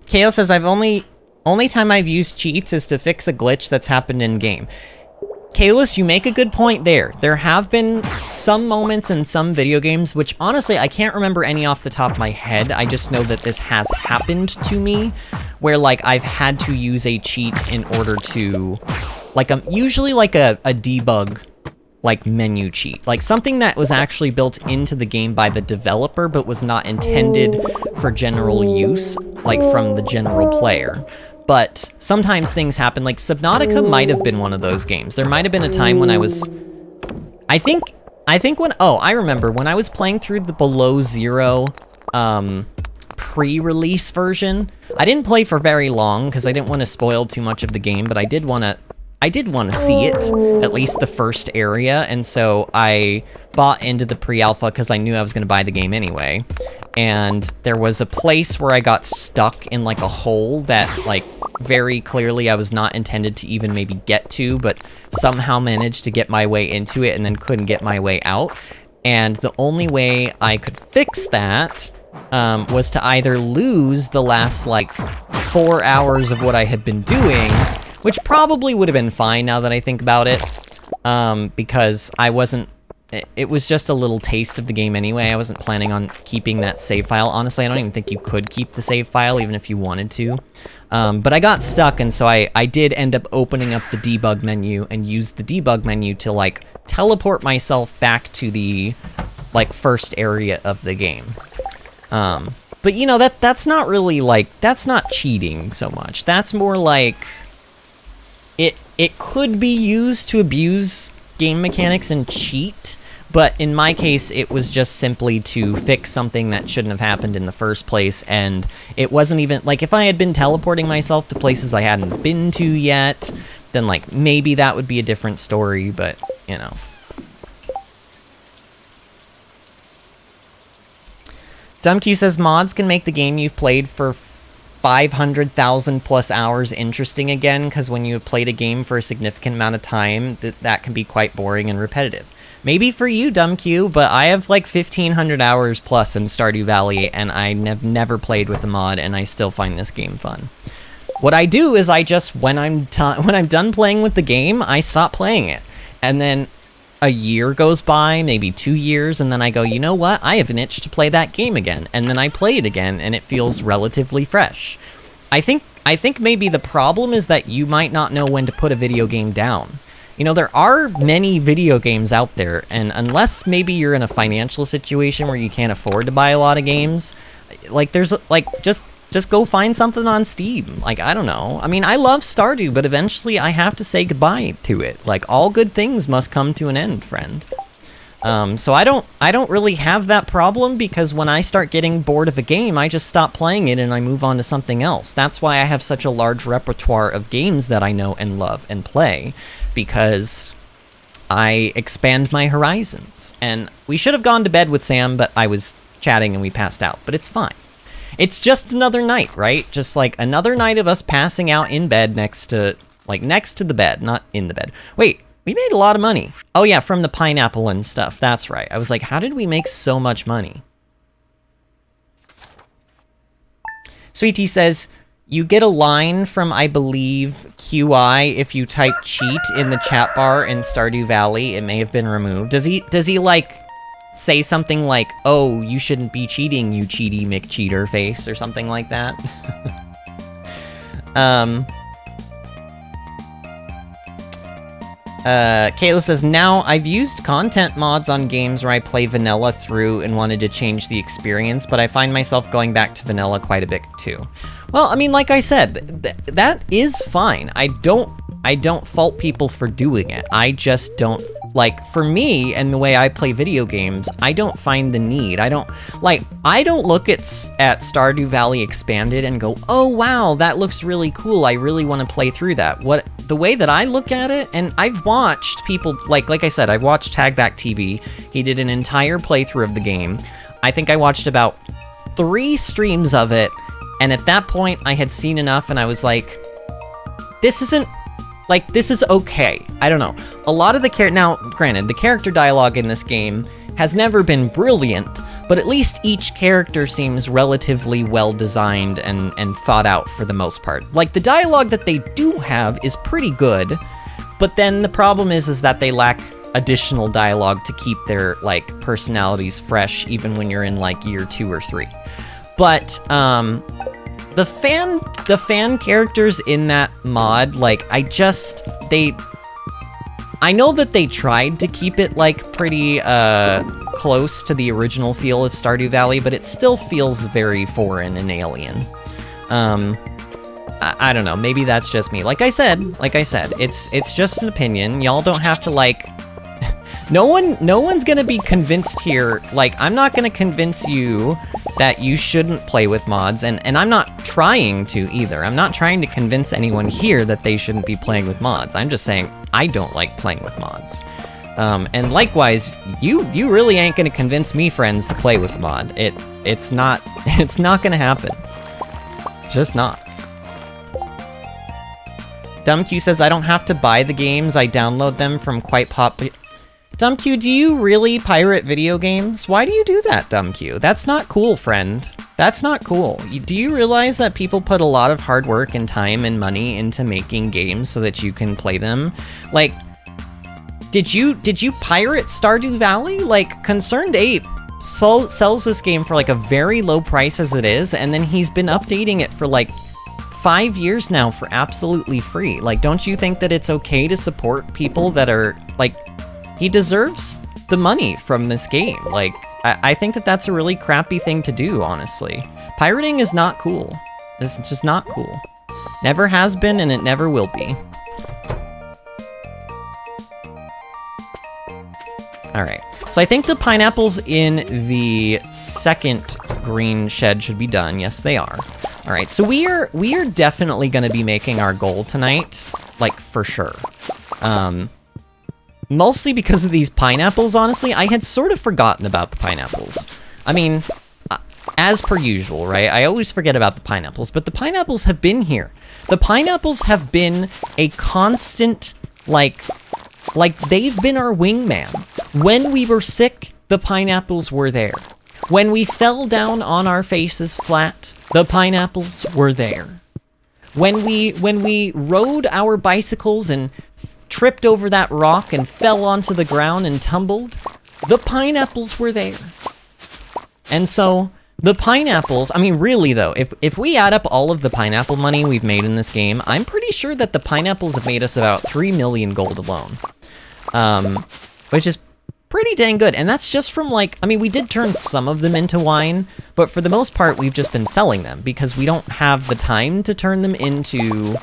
Kale says, only time I've used cheats is to fix a glitch that's happened in game. Kalis, you make a good point there. There have been some moments in some video games, which honestly, I can't remember any off the top of my head. I just know that this has happened to me, where like I've had to use a cheat in order to, like, usually like a debug, like menu cheat, like something that was actually built into the game by the developer, but was not intended for general use, like from the general player. But sometimes things happen, like Subnautica might have been one of those games. There might have been a time when I remember when I was playing through the Below Zero pre-release version. I didn't play for very long because I didn't want to spoil too much of the game, but I did want to see it, at least the first area, and so I bought into the pre-alpha because I knew I was going to buy the game anyway. And there was a place where I got stuck in like a hole that like very clearly I was not intended to even maybe get to, but somehow managed to get my way into it and then couldn't get my way out. And the only way I could fix that was to either lose the last like 4 hours of what I had been doing, which probably would have been fine now that I think about it, because it was just a little taste of the game anyway. I wasn't planning on keeping that save file. Honestly, I don't even think you could keep the save file, even if you wanted to. But I got stuck, and so I did end up opening up the debug menu and used the debug menu to, like, teleport myself back to the, like, first area of the game. But, you know, that's not really, like, that's not cheating so much. That's more like, it could be used to abuse game mechanics and cheat, but in my case it was just simply to fix something that shouldn't have happened in the first place. And it wasn't even like, if I had been teleporting myself to places I hadn't been to yet, then like maybe that would be a different story, but you know. DumbQ says mods can make the game you've played for 500,000 plus hours interesting again, because when you have played a game for a significant amount of time, that can be quite boring and repetitive. Maybe for you, DumbQ, but I have like 1,500 hours plus in Stardew Valley, and I've never played with a mod, and I still find this game fun. What I do is I just, when I'm done playing with the game, I stop playing it. And then a year goes by, maybe 2 years, and then I go, you know what? I have an itch to play that game again. And then I play it again, and it feels relatively fresh. I think maybe the problem is that you might not know when to put a video game down. You know, there are many video games out there, and unless maybe you're in a financial situation where you can't afford to buy a lot of games, like, there's, like, just go find something on Steam. Like, I don't know. I mean, I love Stardew, but eventually I have to say goodbye to it. Like, all good things must come to an end, friend. So I don't really have that problem, because when I start getting bored of a game, I just stop playing it and I move on to something else. That's why I have such a large repertoire of games that I know and love and play, because I expand my horizons. And we should have gone to bed with Sam, but I was chatting and we passed out, but it's fine. It's just another night, right? Just like another night of us passing out in bed next to the bed, not in the bed. Wait, we made a lot of money. Oh yeah, from the pineapple and stuff. That's right. I was like, how did we make so much money? Sweetie says, you get a line from, I believe, QI if you type cheat in the chat bar in Stardew Valley. It may have been removed. Does he like say something like, oh, you shouldn't be cheating, you cheaty McCheater face, or something like that? Kayla says, now, I've used content mods on games where I play vanilla through and wanted to change the experience, but I find myself going back to vanilla quite a bit, too. Well, I mean, like I said, that is fine. I don't fault people for doing it. I just don't, like, for me and the way I play video games, I don't find the need. I don't look at Stardew Valley Expanded and go, oh wow, that looks really cool, I really want to play through that. The way that I look at it, and I've watched people, like I said, I've watched Tagback TV. He did an entire playthrough of the game. I think I watched about 3 streams of it, and at that point, I had seen enough, and I was like, this is okay. I don't know. A lot of the now, granted, the character dialogue in this game has never been brilliant, but at least each character seems relatively well-designed and thought out for the most part. Like, the dialogue that they do have is pretty good, but then the problem is that they lack additional dialogue to keep their, like, personalities fresh, even when you're in, like, year 2 or 3. But, the fan characters in that mod, like, I know that they tried to keep it, like, pretty, close to the original feel of Stardew Valley, but it still feels very foreign and alien. I don't know, maybe that's just me. Like I said, it's just an opinion. Y'all don't have to, like... No one's gonna be convinced here. Like, I'm not gonna convince you that you shouldn't play with mods, and I'm not trying to either. I'm not trying to convince anyone here that they shouldn't be playing with mods. I'm just saying I don't like playing with mods. And likewise, you really ain't gonna convince me, friends, to play with a mod. It's not gonna happen. Just not. DumbQ says, I don't have to buy the games, I download them from quite DumbQ, do you really pirate video games? Why do you do that, DumbQ? That's not cool, friend. That's not cool. Do you realize that people put a lot of hard work and time and money into making games so that you can play them? Like, did you pirate Stardew Valley? Like, Concerned Ape sells this game for, like, a very low price as it is, and then he's been updating it for, like, 5 years now for absolutely free. Like, don't you think that it's okay to support people that are, like... He deserves the money from this game. Like, I think that that's a really crappy thing to do, honestly. Pirating is not cool. It's just not cool. Never has been, and it never will be. Alright, so I think the pineapples in the second green shed should be done. Yes, they are. Alright, so we are definitely going to be making our goal tonight. Like, for sure. Mostly because of these pineapples, honestly. I had sort of forgotten about the pineapples. I mean, as per usual, right? I always forget about the pineapples, but the pineapples have been here. The pineapples have been a constant, like they've been our wingman. When we were sick, the pineapples were there. When we fell down on our faces flat, the pineapples were there. When we rode our bicycles and tripped over that rock and fell onto the ground and tumbled, the pineapples were there. And so, the pineapples, I mean, really though, if we add up all of the pineapple money we've made in this game, I'm pretty sure that the pineapples have made us about 3 million gold alone. Which is pretty dang good. And that's just from like, I mean, we did turn some of them into wine, but for the most part, we've just been selling them because we don't have the time to turn them into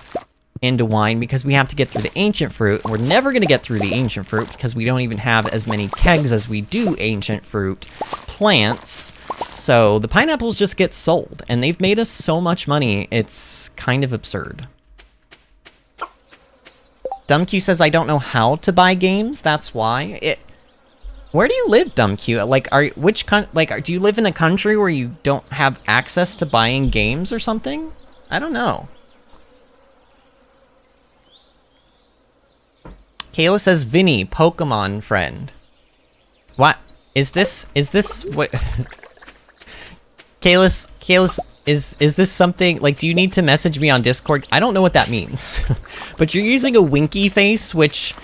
wine because we have to get through the ancient fruit. We're never going to get through the ancient fruit because we don't even have as many kegs as we do ancient fruit plants. So the pineapples just get sold and they've made us so much money. It's kind of absurd. DumbQ says, I don't know how to buy games. That's why. Where do you live, DumbQ? Like, do you live in a country where you don't have access to buying games or something? I don't know. Kayla says, Vinny, Pokemon friend. What? Is this what? Kayla, is this something, like, do you need to message me on Discord? I don't know what that means. But you're using a winky face, which,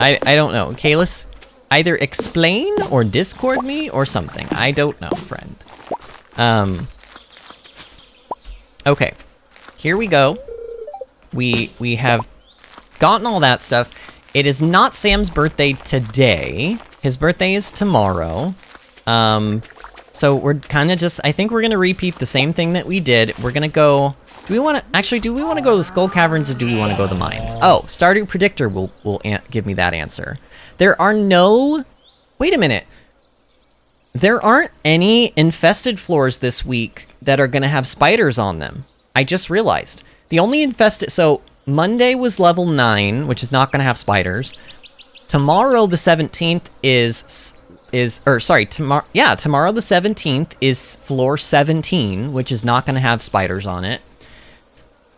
I don't know. Kayla, either explain or Discord me or something. I don't know, friend. Okay. Here we go. We have gotten all that stuff. It is not Sam's birthday today. His birthday is tomorrow. So we're kind of just, I think we're going to repeat the same thing that we did. We're going to go, do we want to go to the Skull Caverns or do we want to go to the mines? Oh, Stardew Predictor will give me that answer. There are no, wait a minute. There aren't any infested floors this week that are going to have spiders on them. I just realized. The only infested, so Monday was level 9, which is not going to have spiders. Tomorrow the 17th tomorrow the 17th is floor 17, which is not going to have spiders on it.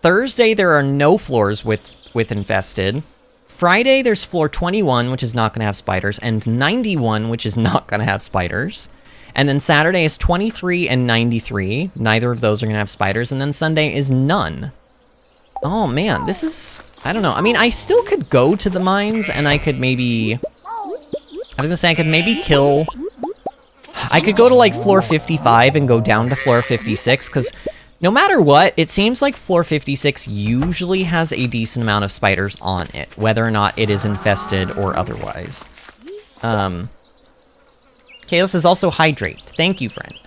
Thursday there are no floors with infested. Friday there's floor 21, which is not going to have spiders, and 91, which is not going to have spiders. And then Saturday is 23 and 93. Neither of those are going to have spiders. And then Sunday is none. Oh man, this is, I don't know. I mean, I still could go to the mines and I could maybe, I was gonna say I could maybe kill, I could go to like floor 55 and go down to floor 56 because no matter what, it seems like floor 56 usually has a decent amount of spiders on it, whether or not it is infested or otherwise. Kalos is also hydrate. Thank you, friend.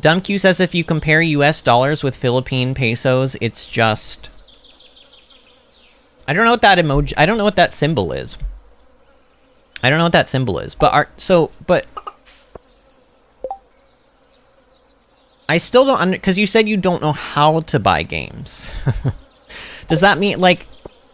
DumbQ says if you compare US dollars with Philippine pesos, it's just, I don't know what that emoji, I don't know what that symbol is. I don't know what that symbol is, but I still don't, because you said you don't know how to buy games. Does that mean, like,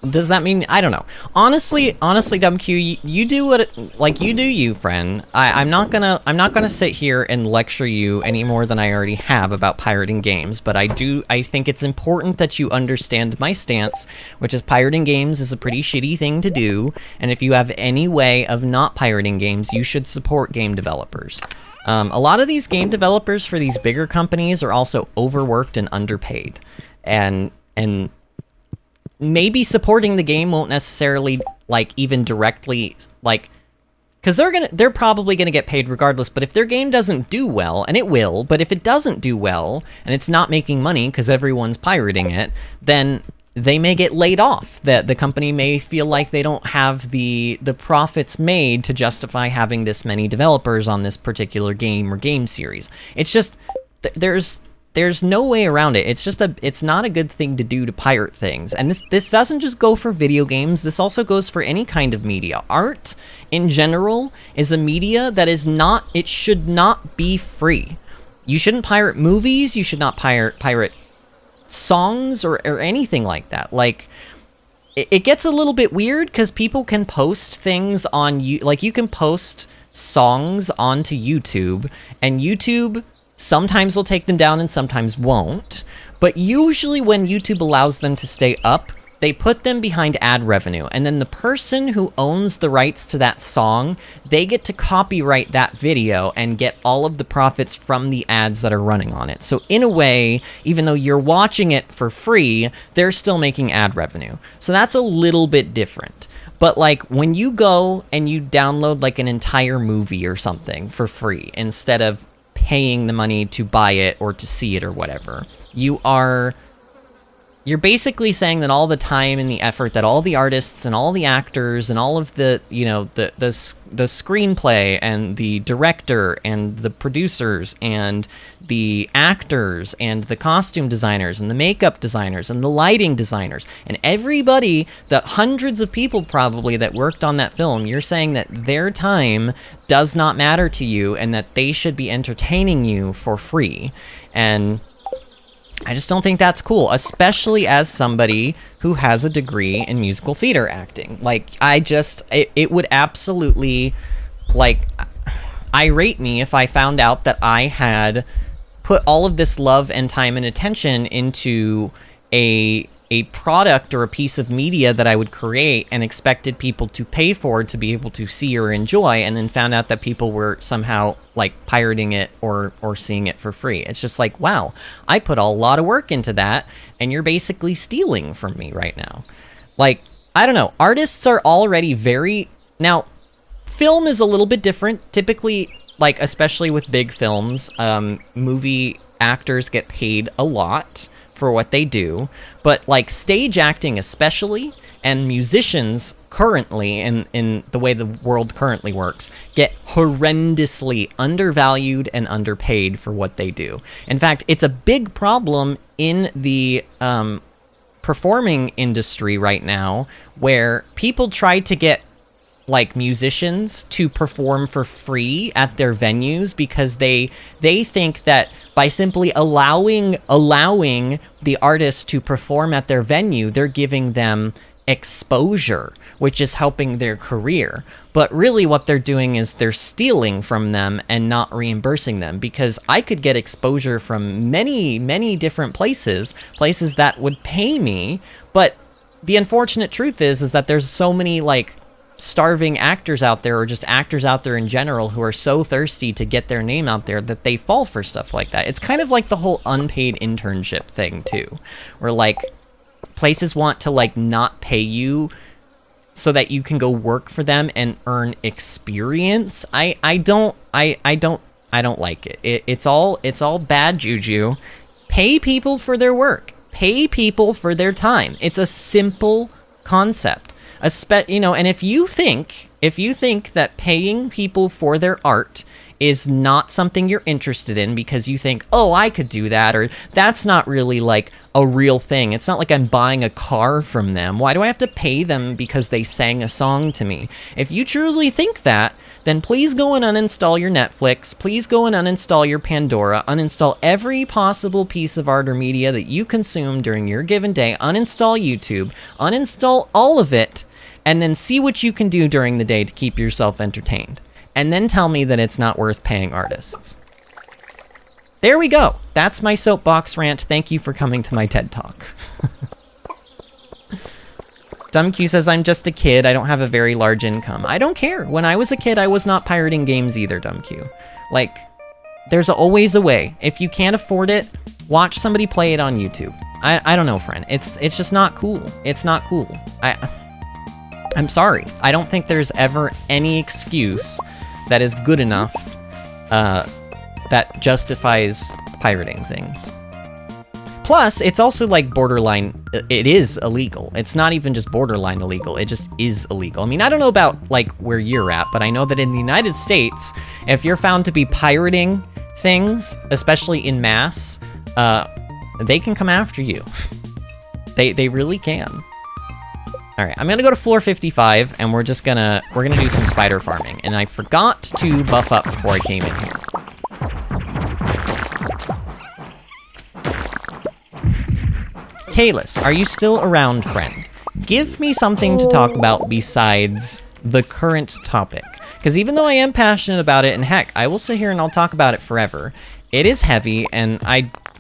does that mean, I don't know. Honestly, DumbQ, you do what, like, you do you, friend. I'm not gonna sit here and lecture you any more than I already have about pirating games, but I think it's important that you understand my stance, which is pirating games is a pretty shitty thing to do, and if you have any way of not pirating games, you should support game developers. A lot of these game developers for these bigger companies are also overworked and underpaid, and maybe supporting the game won't necessarily, like, even directly, like, because they're probably gonna get paid regardless, but if their game doesn't do well, and it will, but if it doesn't do well, and it's not making money because everyone's pirating it, then they may get laid off. The company may feel like they don't have the profits made to justify having this many developers on this particular game or game series. It's just, there's no way around it. It's not a good thing to do to pirate things. And this doesn't just go for video games, this also goes for any kind of media. Art, in general, is a media that is not, it should not be free. You shouldn't pirate movies, you should not pirate songs or anything like that. Like, it gets a little bit weird because people can post things on, like, you can post songs onto YouTube, and YouTube sometimes will take them down and sometimes won't, But usually when YouTube allows them to stay up, they put them behind ad revenue, and then the person who owns the rights to that song, they get to copyright that video and get all of the profits from the ads that are running on it. So in a way, even though you're watching it for free, they're still making ad revenue. So that's a little bit different. But like when you go and you download like an entire movie or something for free instead of paying the money to buy it or to see it or whatever, you're basically saying that all the time and the effort that all the artists and all the actors and all of the, you know, the screenplay and the director and the producers and the actors and the costume designers and the makeup designers and the lighting designers and everybody, the hundreds of people probably that worked on that film, you're saying that their time does not matter to you and that they should be entertaining you for free. And I just don't think that's cool, especially as somebody who has a degree in musical theater acting. Like, it would absolutely, like, irate me if I found out that I had put all of this love and time and attention into a product or a piece of media that I would create and expected people to pay for to be able to see or enjoy, and then found out that people were somehow like pirating it or seeing it for free. It's just like, wow, I put a lot of work into that and you're basically stealing from me right now. Like, I don't know, artists are already now film is a little bit different. Typically, like especially with big films, movie actors get paid a lot for what they do, but like stage acting especially, and musicians currently, in the way the world currently works, get horrendously undervalued and underpaid for what they do. In fact, it's a big problem in the performing industry right now, where people try to get like musicians to perform for free at their venues because they think that by simply allowing the artist to perform at their venue, they're giving them exposure, which is helping their career. But really what they're doing is they're stealing from them and not reimbursing them, because I could get exposure from many different places that would pay me, but the unfortunate truth is that there's so many like starving actors out there, or just actors out there in general, who are so thirsty to get their name out there that they fall for stuff like that. It's kind of like the whole unpaid internship thing too, where like places want to like not pay you so that you can go work for them and earn experience. I don't like it. It's all bad juju. Pay people for their work. Pay people for their time. It's a simple concept. And if you think that paying people for their art is not something you're interested in because you think, oh, I could do that, or that's not really like a real thing. It's not like I'm buying a car from them. Why do I have to pay them because they sang a song to me? If you truly think that, then please go and uninstall your Netflix, please go and uninstall your Pandora, uninstall every possible piece of art or media that you consume during your given day, uninstall YouTube, uninstall all of it, and then see what you can do during the day to keep yourself entertained. And then tell me that it's not worth paying artists. There we go. That's my soapbox rant. Thank you for coming to my TED Talk. DumbQ says, I'm just a kid. I don't have a very large income. I don't care. When I was a kid, I was not pirating games either, DumbQ. Like, there's always a way. If you can't afford it, watch somebody play it on YouTube. I don't know, friend. It's just not cool. It's not cool. I'm sorry. I don't think there's ever any excuse that is good enough that justifies pirating things. Plus, it's also like borderline, it is illegal. It's not even just borderline illegal, it just is illegal. I mean, I don't know about like where you're at, but I know that in the United States, if you're found to be pirating things, especially in mass, they can come after you. They really can. All right, I'm gonna go to floor 55, and we're gonna do some spider farming. And I forgot to buff up before I came in here. Kalis, are you still around, friend? Give me something to talk about besides the current topic. Because even though I am passionate about it, and heck, I will sit here and I'll talk about it forever, it is heavy, and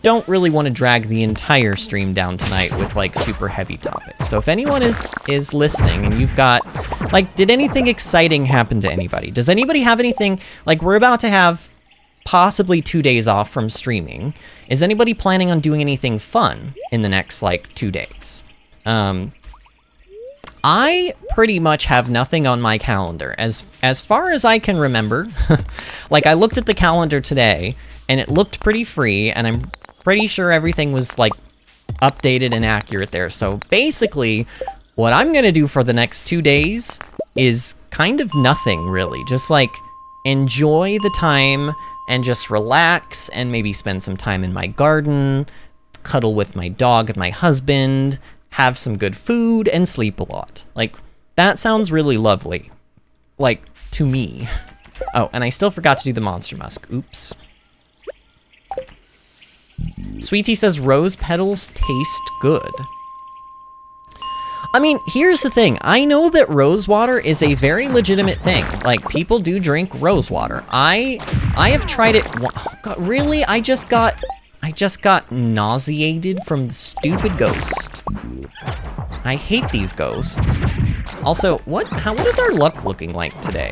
don't really want to drag the entire stream down tonight with like super heavy topics. So if anyone is listening and you've got, like, did anything exciting happen to anybody? Does anybody have anything, like, we're about to have possibly 2 days off from streaming. Is anybody planning on doing anything fun in the next, like, 2 days? I pretty much have nothing on my calendar. As far as I can remember, like, I looked at the calendar today, and it looked pretty free, and I'm pretty sure everything was, like, updated and accurate there. So basically, what I'm gonna do for the next 2 days is kind of nothing, really. Just, like, enjoy the time and just relax and maybe spend some time in my garden, cuddle with my dog and my husband, have some good food, and sleep a lot. Like, that sounds really lovely. Like, to me. Oh, and I still forgot to do the Monster Musk. Oops. Sweetie says rose petals taste good. I mean, here's the thing. I know that rose water is a very legitimate thing. Like, people do drink rose water. I have tried it. Oh God, really? I just got nauseated from the stupid ghost. I hate these ghosts. Also, what is our luck looking like today?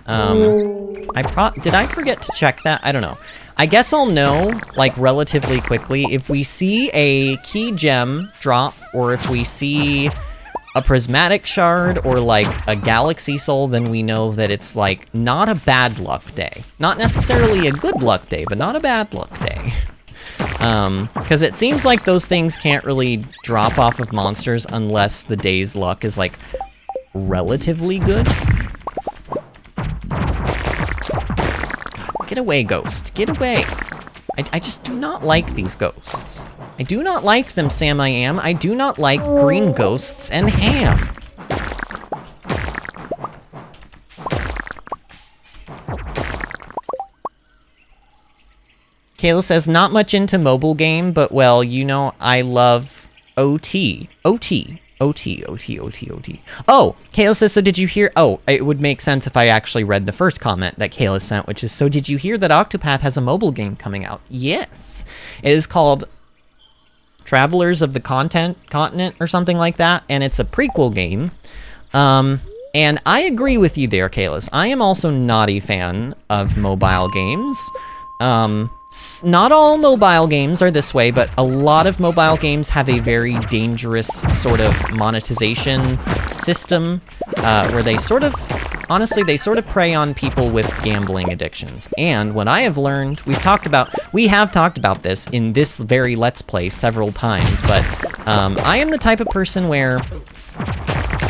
Did I forget to check that? I don't know. I guess I'll know, like, relatively quickly if we see a key gem drop, or if we see a prismatic shard, or, like, a galaxy soul, then we know that it's, like, not a bad luck day. Not necessarily a good luck day, but not a bad luck day. Because it seems like those things can't really drop off of monsters unless the day's luck is, like, relatively good. Get away, ghost. Get away. I just do not like these ghosts. I do not like them, Sam I Am. I do not like green ghosts and ham. Kayla says, not much into mobile game, but, well, you know, I love OT. OT. OT. Oh, Kayla says, so did you hear... Oh, it would make sense if I actually read the first comment that Kayla sent, which is, so did you hear that Octopath has a mobile game coming out? Yes. It is called Travelers of the Continent or something like that, and it's a prequel game. And I agree with you there, Kayla. I am also not a fan of mobile games. Not all mobile games are this way, but a lot of mobile games have a very dangerous sort of monetization system, where they sort of, honestly, they sort of prey on people with gambling addictions. And what I have learned, we have talked about this in this very Let's Play several times, but I am the type of person where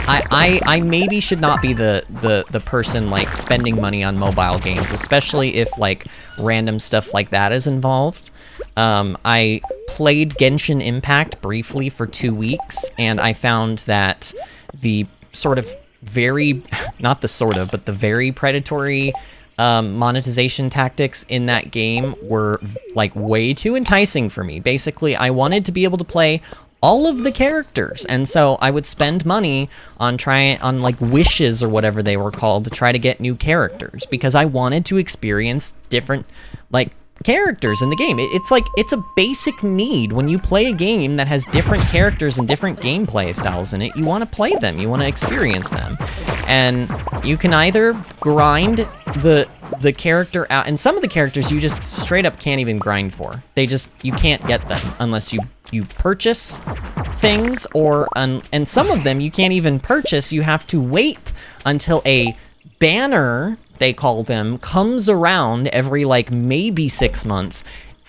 I maybe should not be the person, like, spending money on mobile games, especially if, like, random stuff like that is involved. I played Genshin Impact briefly for 2 weeks, and I found that the sort of very, not the sort of, but the very predatory monetization tactics in that game were, like, way too enticing for me. Basically, I wanted to be able to play all of the characters, and so I would spend money on like wishes or whatever they were called to try to get new characters, because I wanted to experience different, like, characters in the game. It's like, it's a basic need when you play a game that has different characters and different gameplay styles in it. You want to play them, you want to experience them, and you can either grind the character out, and some of the characters you just straight up can't even grind for. You can't get them unless you purchase things, or and some of them you can't even purchase. You have to wait until a banner, they call them, comes around every, like, maybe 6 months,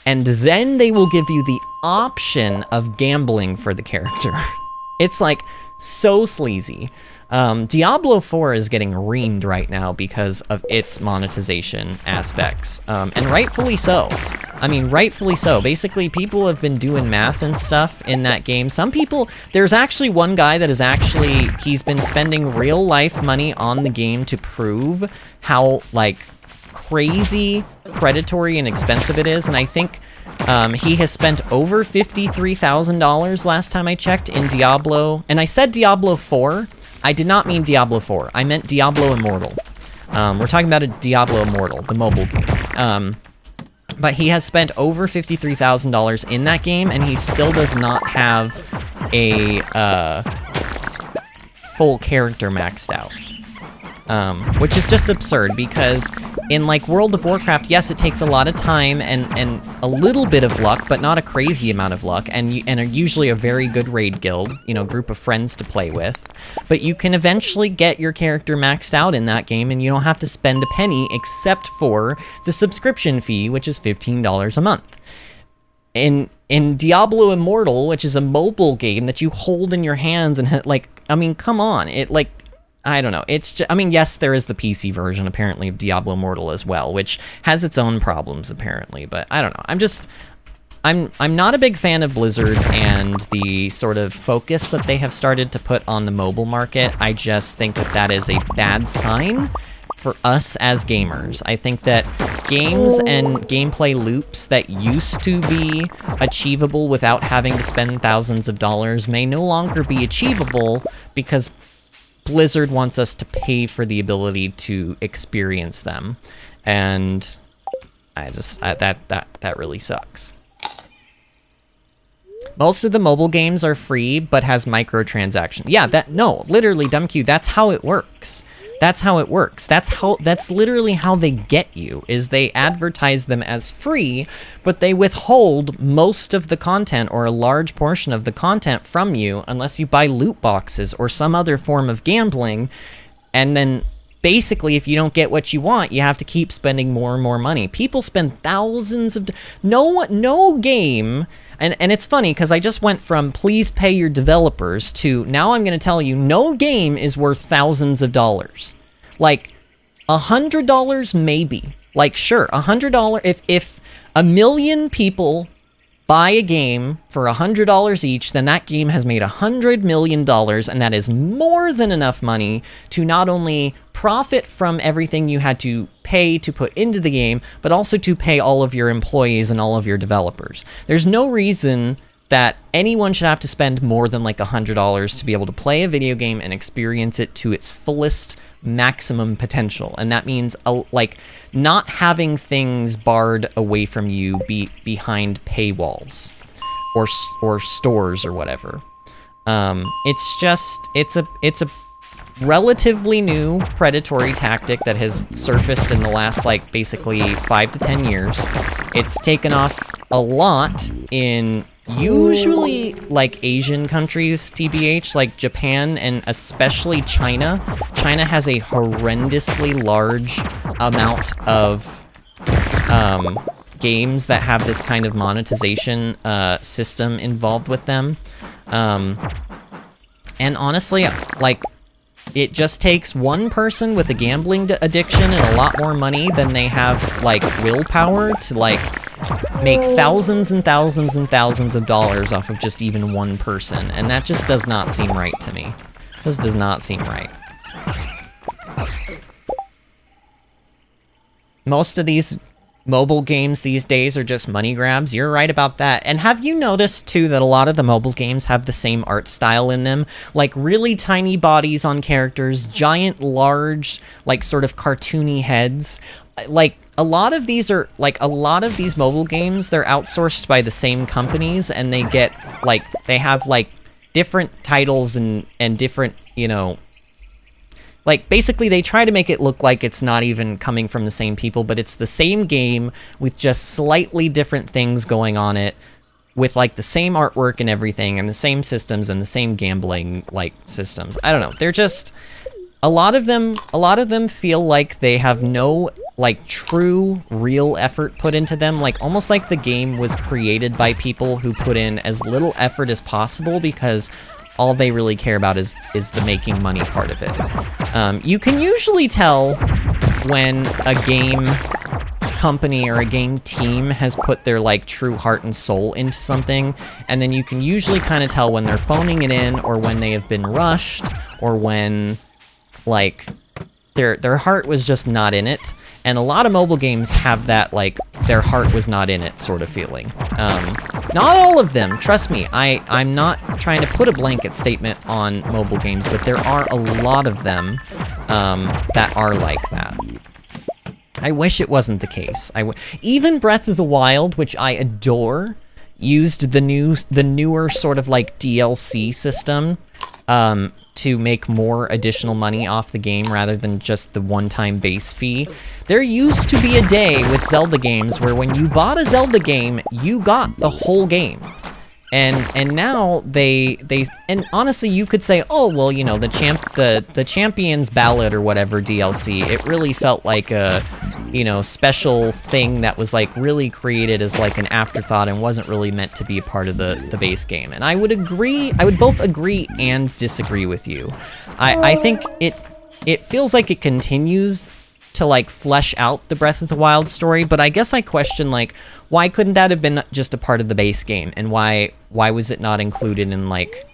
and then they will give you the option of gambling for the character. It's, like, so sleazy. Diablo 4 is getting reamed right now because of its monetization aspects, and rightfully so. I mean, rightfully so. Basically, people have been doing math and stuff in that game. Some people, there's actually one guy that he's been spending real life money on the game to prove how, like, crazy predatory and expensive it is, and I think he has spent over $53,000 last time I checked in Diablo, and I said Diablo 4. I did not mean Diablo 4. I meant Diablo Immortal. We're talking about a Diablo Immortal, the mobile game. But he has spent over $53,000 in that game, and he still does not have a full character maxed out. Which is just absurd, because in, like, World of Warcraft, yes, it takes a lot of time and a little bit of luck, but not a crazy amount of luck, and usually a very good raid guild, you know, group of friends to play with. But you can eventually get your character maxed out in that game, and you don't have to spend a penny except for the subscription fee, which is $15 a month. In Diablo Immortal, which is a mobile game that you hold in your hands and, like, I mean, come on, it, like, I don't know. It's just, I mean, yes, there is the PC version, apparently, of Diablo Immortal as well, which has its own problems, apparently. But I don't know. I'm not a big fan of Blizzard and the sort of focus that they have started to put on the mobile market. I just think that that is a bad sign for us as gamers. I think that games and gameplay loops that used to be achievable without having to spend thousands of dollars may no longer be achievable because Blizzard wants us to pay for the ability to experience them, and that really sucks. Most of the mobile games are free, but has microtransactions. Yeah, literally, DumbQ, that's how it works. That's how it works. That's literally how they get you, is they advertise them as free, but they withhold most of the content or a large portion of the content from you unless you buy loot boxes or some other form of gambling. And then basically, if you don't get what you want, you have to keep spending more and more money. People spend thousands of... No game... And it's funny, because I just went from please pay your developers to now I'm going to tell you no game is worth thousands of dollars. Like, $100 maybe. Like, sure, $100, if a million people buy a game for $100 each, then that game has made $100 million, and that is more than enough money to not only profit from everything you had to pay to put into the game, but also to pay all of your employees and all of your developers. There's no reason that anyone should have to spend more than like $100 to be able to play a video game and experience it to its fullest maximum potential. And that means like not having things barred away from you behind paywalls or stores or whatever. It's a relatively new predatory tactic that has surfaced in the last, like, basically 5 to 10 years. It's taken off a lot in usually, like, Asian countries, TBH, like Japan and especially China. China has a horrendously large amount of games that have this kind of monetization system involved with them. And honestly, like, it just takes one person with a gambling addiction and a lot more money than they have, like, willpower to, like, make thousands and thousands and thousands of dollars off of just even one person. And that just does not seem right to me. Just does not seem right. Most of these mobile games these days are just money grabs. You're right about that. And have you noticed, too, that a lot of the mobile games have the same art style in them? Like, really tiny bodies on characters, giant, large, like, sort of cartoony heads. Like, a lot of these mobile games, they're outsourced by the same companies, and they get, like, they have, like, different titles and different, you know... Like, basically, they try to make it look like it's not even coming from the same people, but it's the same game with just slightly different things going on it, with, like, the same artwork and everything, and the same systems, and the same gambling, like, systems. I don't know. They're just... A lot of them feel like they have no, like, true, real effort put into them. Like, almost like the game was created by people who put in as little effort as possible, because... all they really care about is the making money part of it. You can usually tell when a game company or a game team has put their, like, true heart and soul into something, and then you can usually kind of tell when they're phoning it in, or when they have been rushed, or when, like, their heart was just not in it. And a lot of mobile games have that, like, their heart was not in it sort of feeling. Not all of them, trust me. I'm not trying to put a blanket statement on mobile games, but there are a lot of them that are like that. I wish it wasn't the case. Even Breath of the Wild, which I adore, used the newer sort of like DLC system to make more additional money off the game rather than just the one-time base fee. There used to be a day with Zelda games where when you bought a Zelda game, you got the whole game. And now they and honestly you could say, oh well, you know, the Champions Ballad or whatever DLC, it really felt like a, you know, special thing that was like really created as like an afterthought and wasn't really meant to be a part of the base game. And I would both agree and disagree with you. I think it feels like it continues to like flesh out the Breath of the Wild story, but I guess I question like, why couldn't that have been just a part of the base game, and why was it not included in like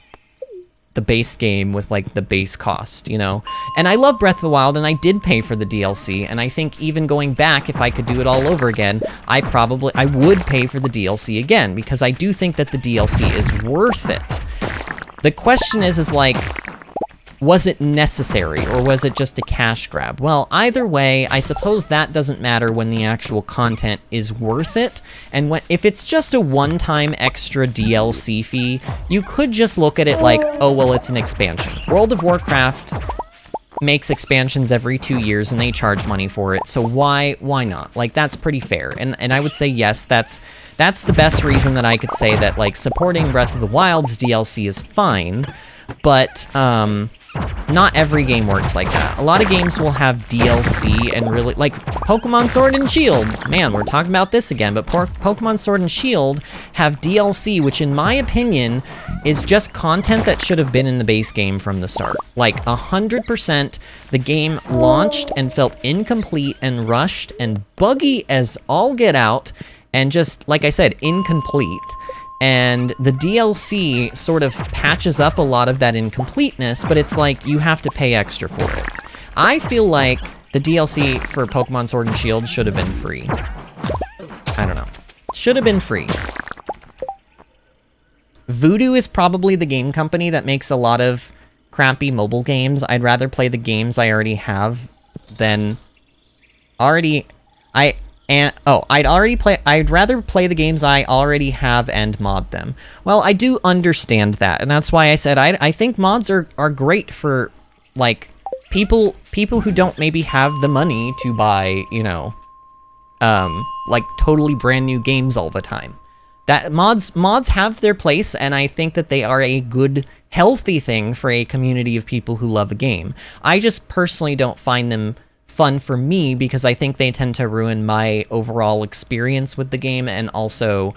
the base game with like the base cost, you know? And I love Breath of the Wild, and I did pay for the DLC, and I think even going back, if I could do it all over again, I would pay for the DLC again, because I do think that the DLC is worth it. The question is like, was it necessary, or was it just a cash grab? Well, either way, I suppose that doesn't matter when the actual content is worth it, and if it's just a one-time extra DLC fee, you could just look at it like, oh, well, it's an expansion. World of Warcraft makes expansions every 2 years, and they charge money for it, so why not? Like, that's pretty fair, and I would say, yes, that's the best reason that I could say that, like, supporting Breath of the Wild's DLC is fine, but, not every game works like that. A lot of games will have DLC and really, like Pokemon Sword and Shield. Man, we're talking about this again, but Pokemon Sword and Shield have DLC, which in my opinion is just content that should have been in the base game from the start. Like 100%, the game launched and felt incomplete and rushed and buggy as all get out, and just, like I said, incomplete. And the DLC sort of patches up a lot of that incompleteness, but it's like you have to pay extra for it. I feel like the DLC for Pokemon Sword and Shield should have been free. I don't know. Should have been free. Voodoo is probably the game company that makes a lot of crappy mobile games. I'd rather play the games I already have than I'd rather play the games I already have and mod them. Well, I do understand that, and that's why I said I think mods are great for, like, people who don't maybe have the money to buy, you know, like, totally brand new games all the time. That mods have their place, and I think that they are a good, healthy thing for a community of people who love a game. I just personally don't find them fun for me, because I think they tend to ruin my overall experience with the game, and also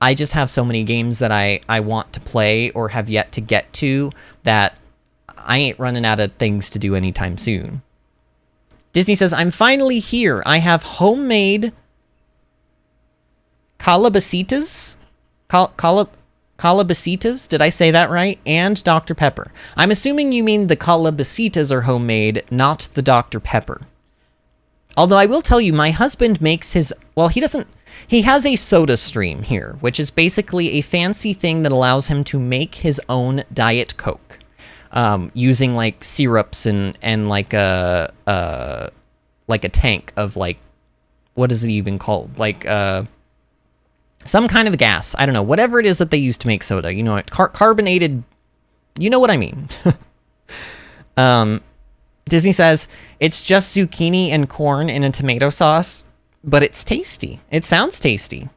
I just have so many games that I want to play or have yet to get to that I ain't running out of things to do anytime soon. Disney says, I'm finally here. I have homemade calabacitas? Calabacitas? Did I say that right? And Dr. Pepper. I'm assuming you mean the calabacitas are homemade, not the Dr. Pepper. Although I will tell you, my husband makes his, well, he has a soda stream here, which is basically a fancy thing that allows him to make his own Diet Coke, using, like, syrups and like a tank of, like, what is it even called? Like, some kind of gas. I don't know. Whatever it is that they use to make soda. You know, carbonated, you know what I mean. Disney says, it's just zucchini and corn in a tomato sauce, but it's tasty. It sounds tasty.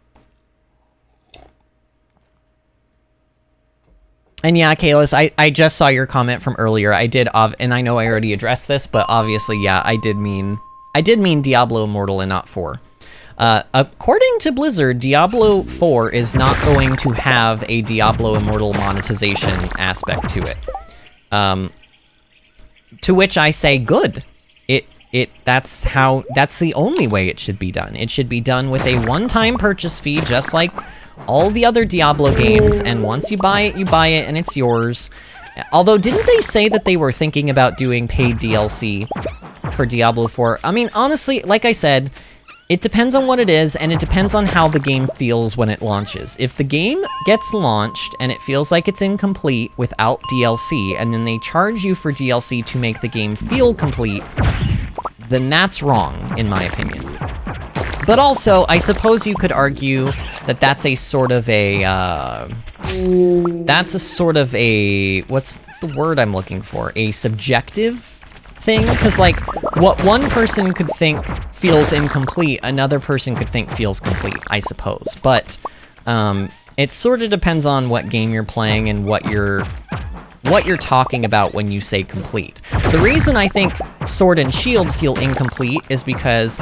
And yeah, Kalis, I just saw your comment from earlier. I did, and I know I already addressed this, but obviously, yeah, I did mean Diablo Immortal and not 4. According to Blizzard, Diablo 4 is not going to have a Diablo Immortal monetization aspect to it. To which I say, good. That's the only way it should be done. It should be done with a one-time purchase fee, just like all the other Diablo games, and once you buy it, and it's yours. Although, didn't they say that they were thinking about doing paid DLC for Diablo 4? I mean, honestly, like I said, it depends on what it is, and it depends on how the game feels when it launches. If the game gets launched, and it feels like it's incomplete without DLC, and then they charge you for DLC to make the game feel complete, then that's wrong, in my opinion. But also, I suppose you could argue that that's a sort of a, what's the word I'm looking for? A subjective thing? Because, like, what one person could think feels incomplete, another person could think feels complete, I suppose. But, it sort of depends on what game you're playing and what you're talking about when you say complete. The reason I think Sword and Shield feel incomplete is because,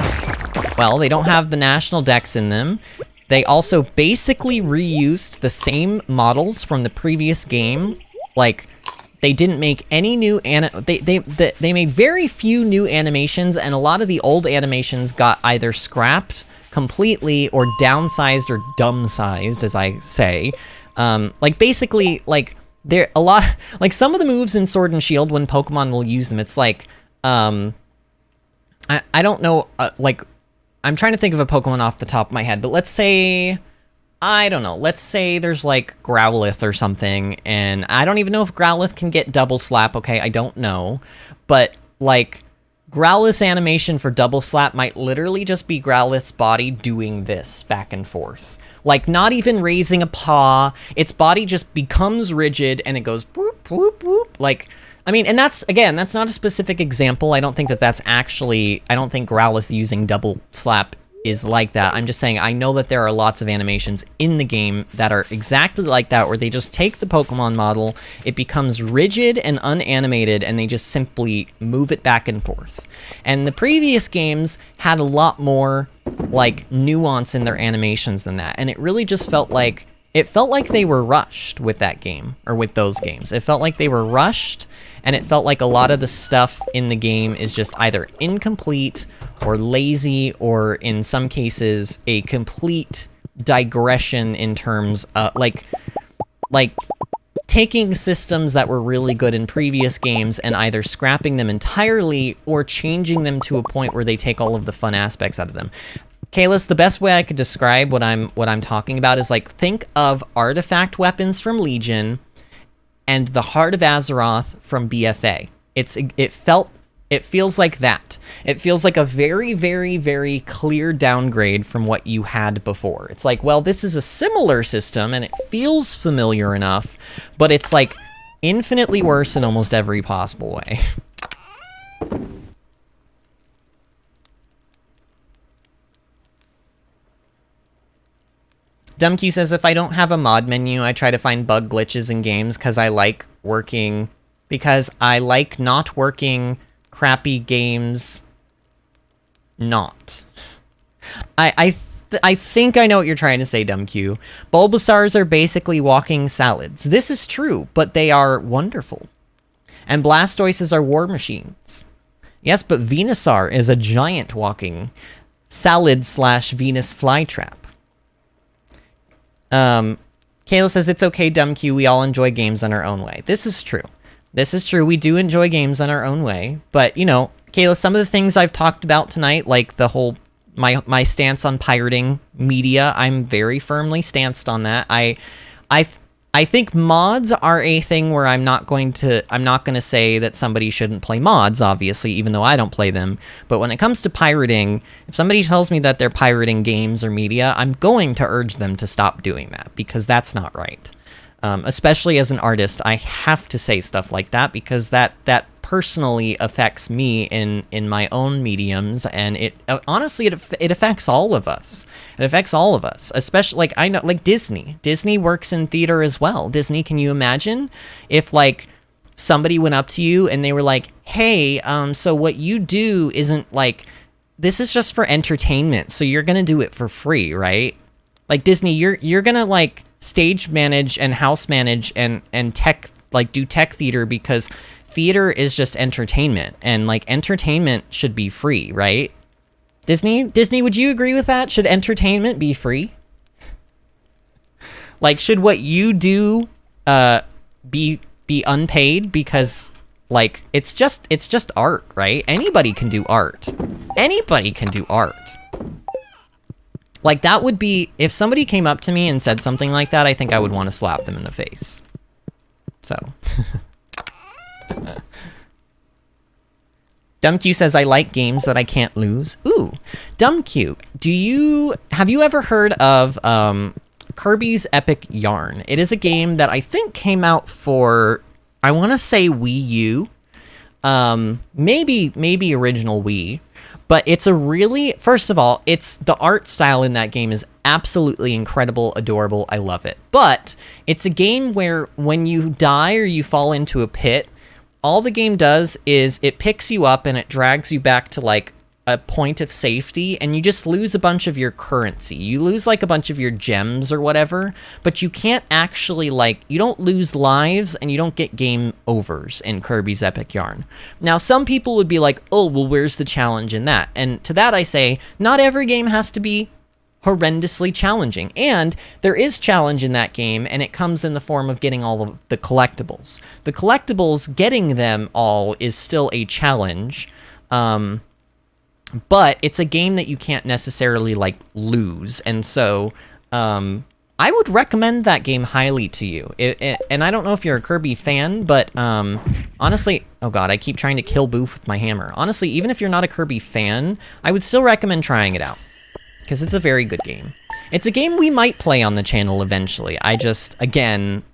well, they don't have the national decks in them. They also basically reused the same models from the previous game. Like, they didn't make any new they made very few new animations, and a lot of the old animations got either scrapped completely or downsized or dumb-sized, as I say. Like, basically, like, there a lot, like, some of the moves in Sword and Shield, when Pokemon will use them, it's like, I don't know, like, I'm trying to think of a Pokemon off the top of my head, but let's say, I don't know, let's say there's, like, Growlithe or something, and I don't even know if Growlithe can get Double Slap, okay, I don't know, but, like, Growlithe's animation for Double Slap might literally just be Growlithe's body doing this back and forth. Like, not even raising a paw, its body just becomes rigid, and it goes boop, boop, boop. Like, I mean, and that's, again, that's not a specific example. I don't think that that's actually, I don't think Growlithe using Double Slap is like that. I'm just saying, I know that there are lots of animations in the game that are exactly like that, where they just take the Pokemon model, it becomes rigid and unanimated, and they just simply move it back and forth. And the previous games had a lot more, like, nuance in their animations than that, and it really just felt like they were rushed with that game, or with those games. It felt like they were rushed, and it felt like a lot of the stuff in the game is just either incomplete or lazy, or in some cases, a complete digression in terms of, like taking systems that were really good in previous games and either scrapping them entirely or changing them to a point where they take all of the fun aspects out of them. Kalis, the best way I could describe what I'm talking about is, like, think of artifact weapons from Legion and the Heart of Azeroth from BFA. It feels like that. It feels like a very, very, very clear downgrade from what you had before. It's like, well, this is a similar system, and it feels familiar enough, but it's, like, infinitely worse in almost every possible way. Dumbq says, if I don't have a mod menu, I try to find bug glitches in games because I like not working crappy games. Not. I think I know what you're trying to say, Dumbq. Bulbasaurs are basically walking salads. This is true, but they are wonderful. And Blastoises are war machines. Yes, but Venusaur is a giant walking salad/Venus flytrap. Kayla says, it's okay, Dumbq, we all enjoy games in our own way. This is true. This is true, we do enjoy games in our own way, but, you know, Kayla, some of the things I've talked about tonight, like the whole, my stance on pirating media, I'm very firmly stanced on that. I think mods are a thing where I'm not going to say that somebody shouldn't play mods, obviously, even though I don't play them. But when it comes to pirating, if somebody tells me that they're pirating games or media, I'm going to urge them to stop doing that, because that's not right. Especially as an artist, I have to say stuff like that, because that personally affects me in my own mediums, and it honestly it affects all of us. It affects all of us, especially, like, I know, like, Disney works in theater as well. Disney, can you imagine if, like, somebody went up to you and they were like, hey, so what you do isn't, like, this is just for entertainment, so you're gonna do it for free, right? Like, Disney, you're gonna, like, stage manage and house manage and tech, like, do tech theater, because theater is just entertainment, and, like, entertainment should be free, right? Disney, would you agree with that? Should entertainment be free? Like, should what you do be unpaid? Because, like, it's just art, right? Anybody can do art. Anybody can do art. Like, that would be, if somebody came up to me and said something like that, I think I would want to slap them in the face. So. DumbQ says, I like games that I can't lose. Ooh, DumbQ, have you ever heard of Kirby's Epic Yarn? It is a game that I think came out for, I want to say Wii U, maybe original Wii, but it's a really, first of all, it's the art style in that game is absolutely incredible, adorable, I love it. But it's a game where when you die or you fall into a pit, all the game does is it picks you up and it drags you back to like a point of safety, and you just lose a bunch of your currency. You lose like a bunch of your gems or whatever, but you can't actually like, you don't lose lives and you don't get game overs in Kirby's Epic Yarn. Now, some people would be like, oh, well, where's the challenge in that? And to that I say, not every game has to be horrendously challenging, and there is challenge in that game, and it comes in the form of getting all of the collectibles. The collectibles, getting them all is still a challenge, but it's a game that you can't necessarily like lose, and so I would recommend that game highly to you. And I don't know if you're a Kirby fan, but honestly, oh god, I keep trying to kill Boof with my hammer. Honestly, even if you're not a Kirby fan, I would still recommend trying it out, because it's a very good game. It's a game we might play on the channel eventually. I just, again,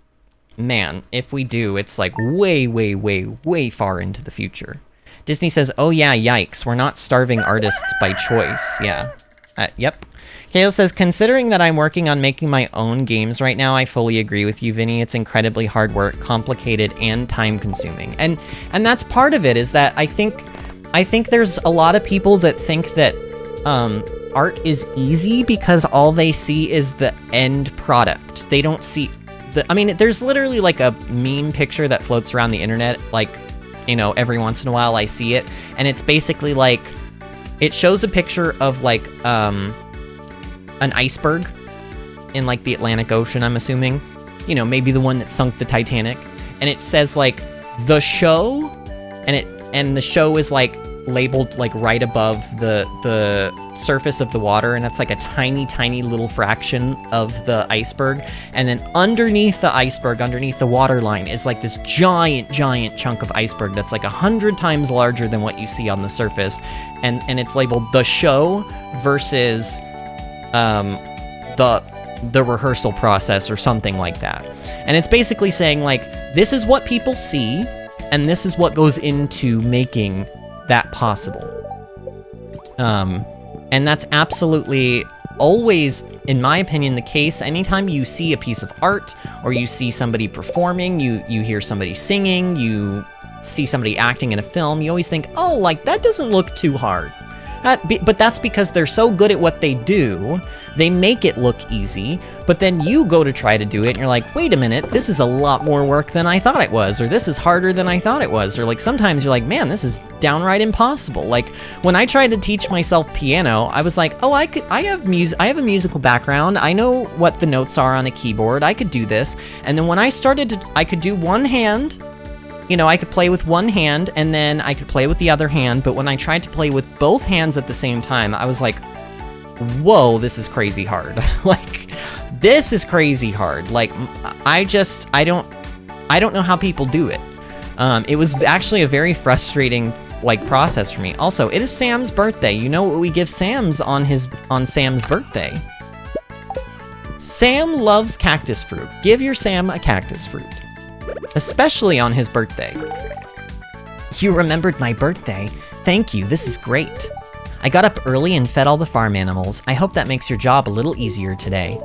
man, if we do, it's like way, way, way, way far into the future. Disney says, oh yeah, yikes, we're not starving artists by choice. Yeah, yep. Kayla says, considering that I'm working on making my own games right now, I fully agree with you, Vinny. It's incredibly hard work, complicated, and time-consuming. And that's part of it, is that I think there's a lot of people that think that art is easy because all they see is the end product. They don't see I mean, there's literally like a meme picture that floats around the internet, like, you know, every once in a while I see it, and it's basically like, it shows a picture of like an iceberg in like the Atlantic Ocean, I'm assuming, you know, maybe the one that sunk the Titanic, and it says like the show, and the show is like labeled like right above the surface of the water, and that's like a tiny little fraction of the iceberg, and then underneath the iceberg, underneath the water line, is like this giant chunk of iceberg that's like 100 times larger than what you see on the surface, and it's labeled the show versus the rehearsal process or something like that. And it's basically saying like, this is what people see and this is what goes into making that possible. And that's absolutely always, in my opinion, the case. Anytime you see a piece of art, or you see somebody performing, you hear somebody singing, you see somebody acting in a film, you always think, oh, like, that doesn't look too hard. But that's because they're so good at what they do, they make it look easy, but then you go to try to do it, and you're like, wait a minute, this is a lot more work than I thought it was, or this is harder than I thought it was, or like sometimes you're like, man, this is downright impossible. Like, when I tried to teach myself piano, I was like, oh, I have a musical background, I know what the notes are on a keyboard, I could do this, and then when I started I could do one hand, you know, I could play with one hand, and then I could play with the other hand, but when I tried to play with both hands at the same time, I was like, whoa, this is crazy hard. Like, this is crazy hard. Like, I don't know how people do it. It was actually a very frustrating, like, process for me. Also, it is Sam's birthday. You know what we give Sam's on Sam's birthday? Sam loves cactus fruit. Give your Sam a cactus fruit. Especially on his birthday. You remembered my birthday. Thank you, this is great. I got up early and fed all the farm animals. I hope that makes your job a little easier today.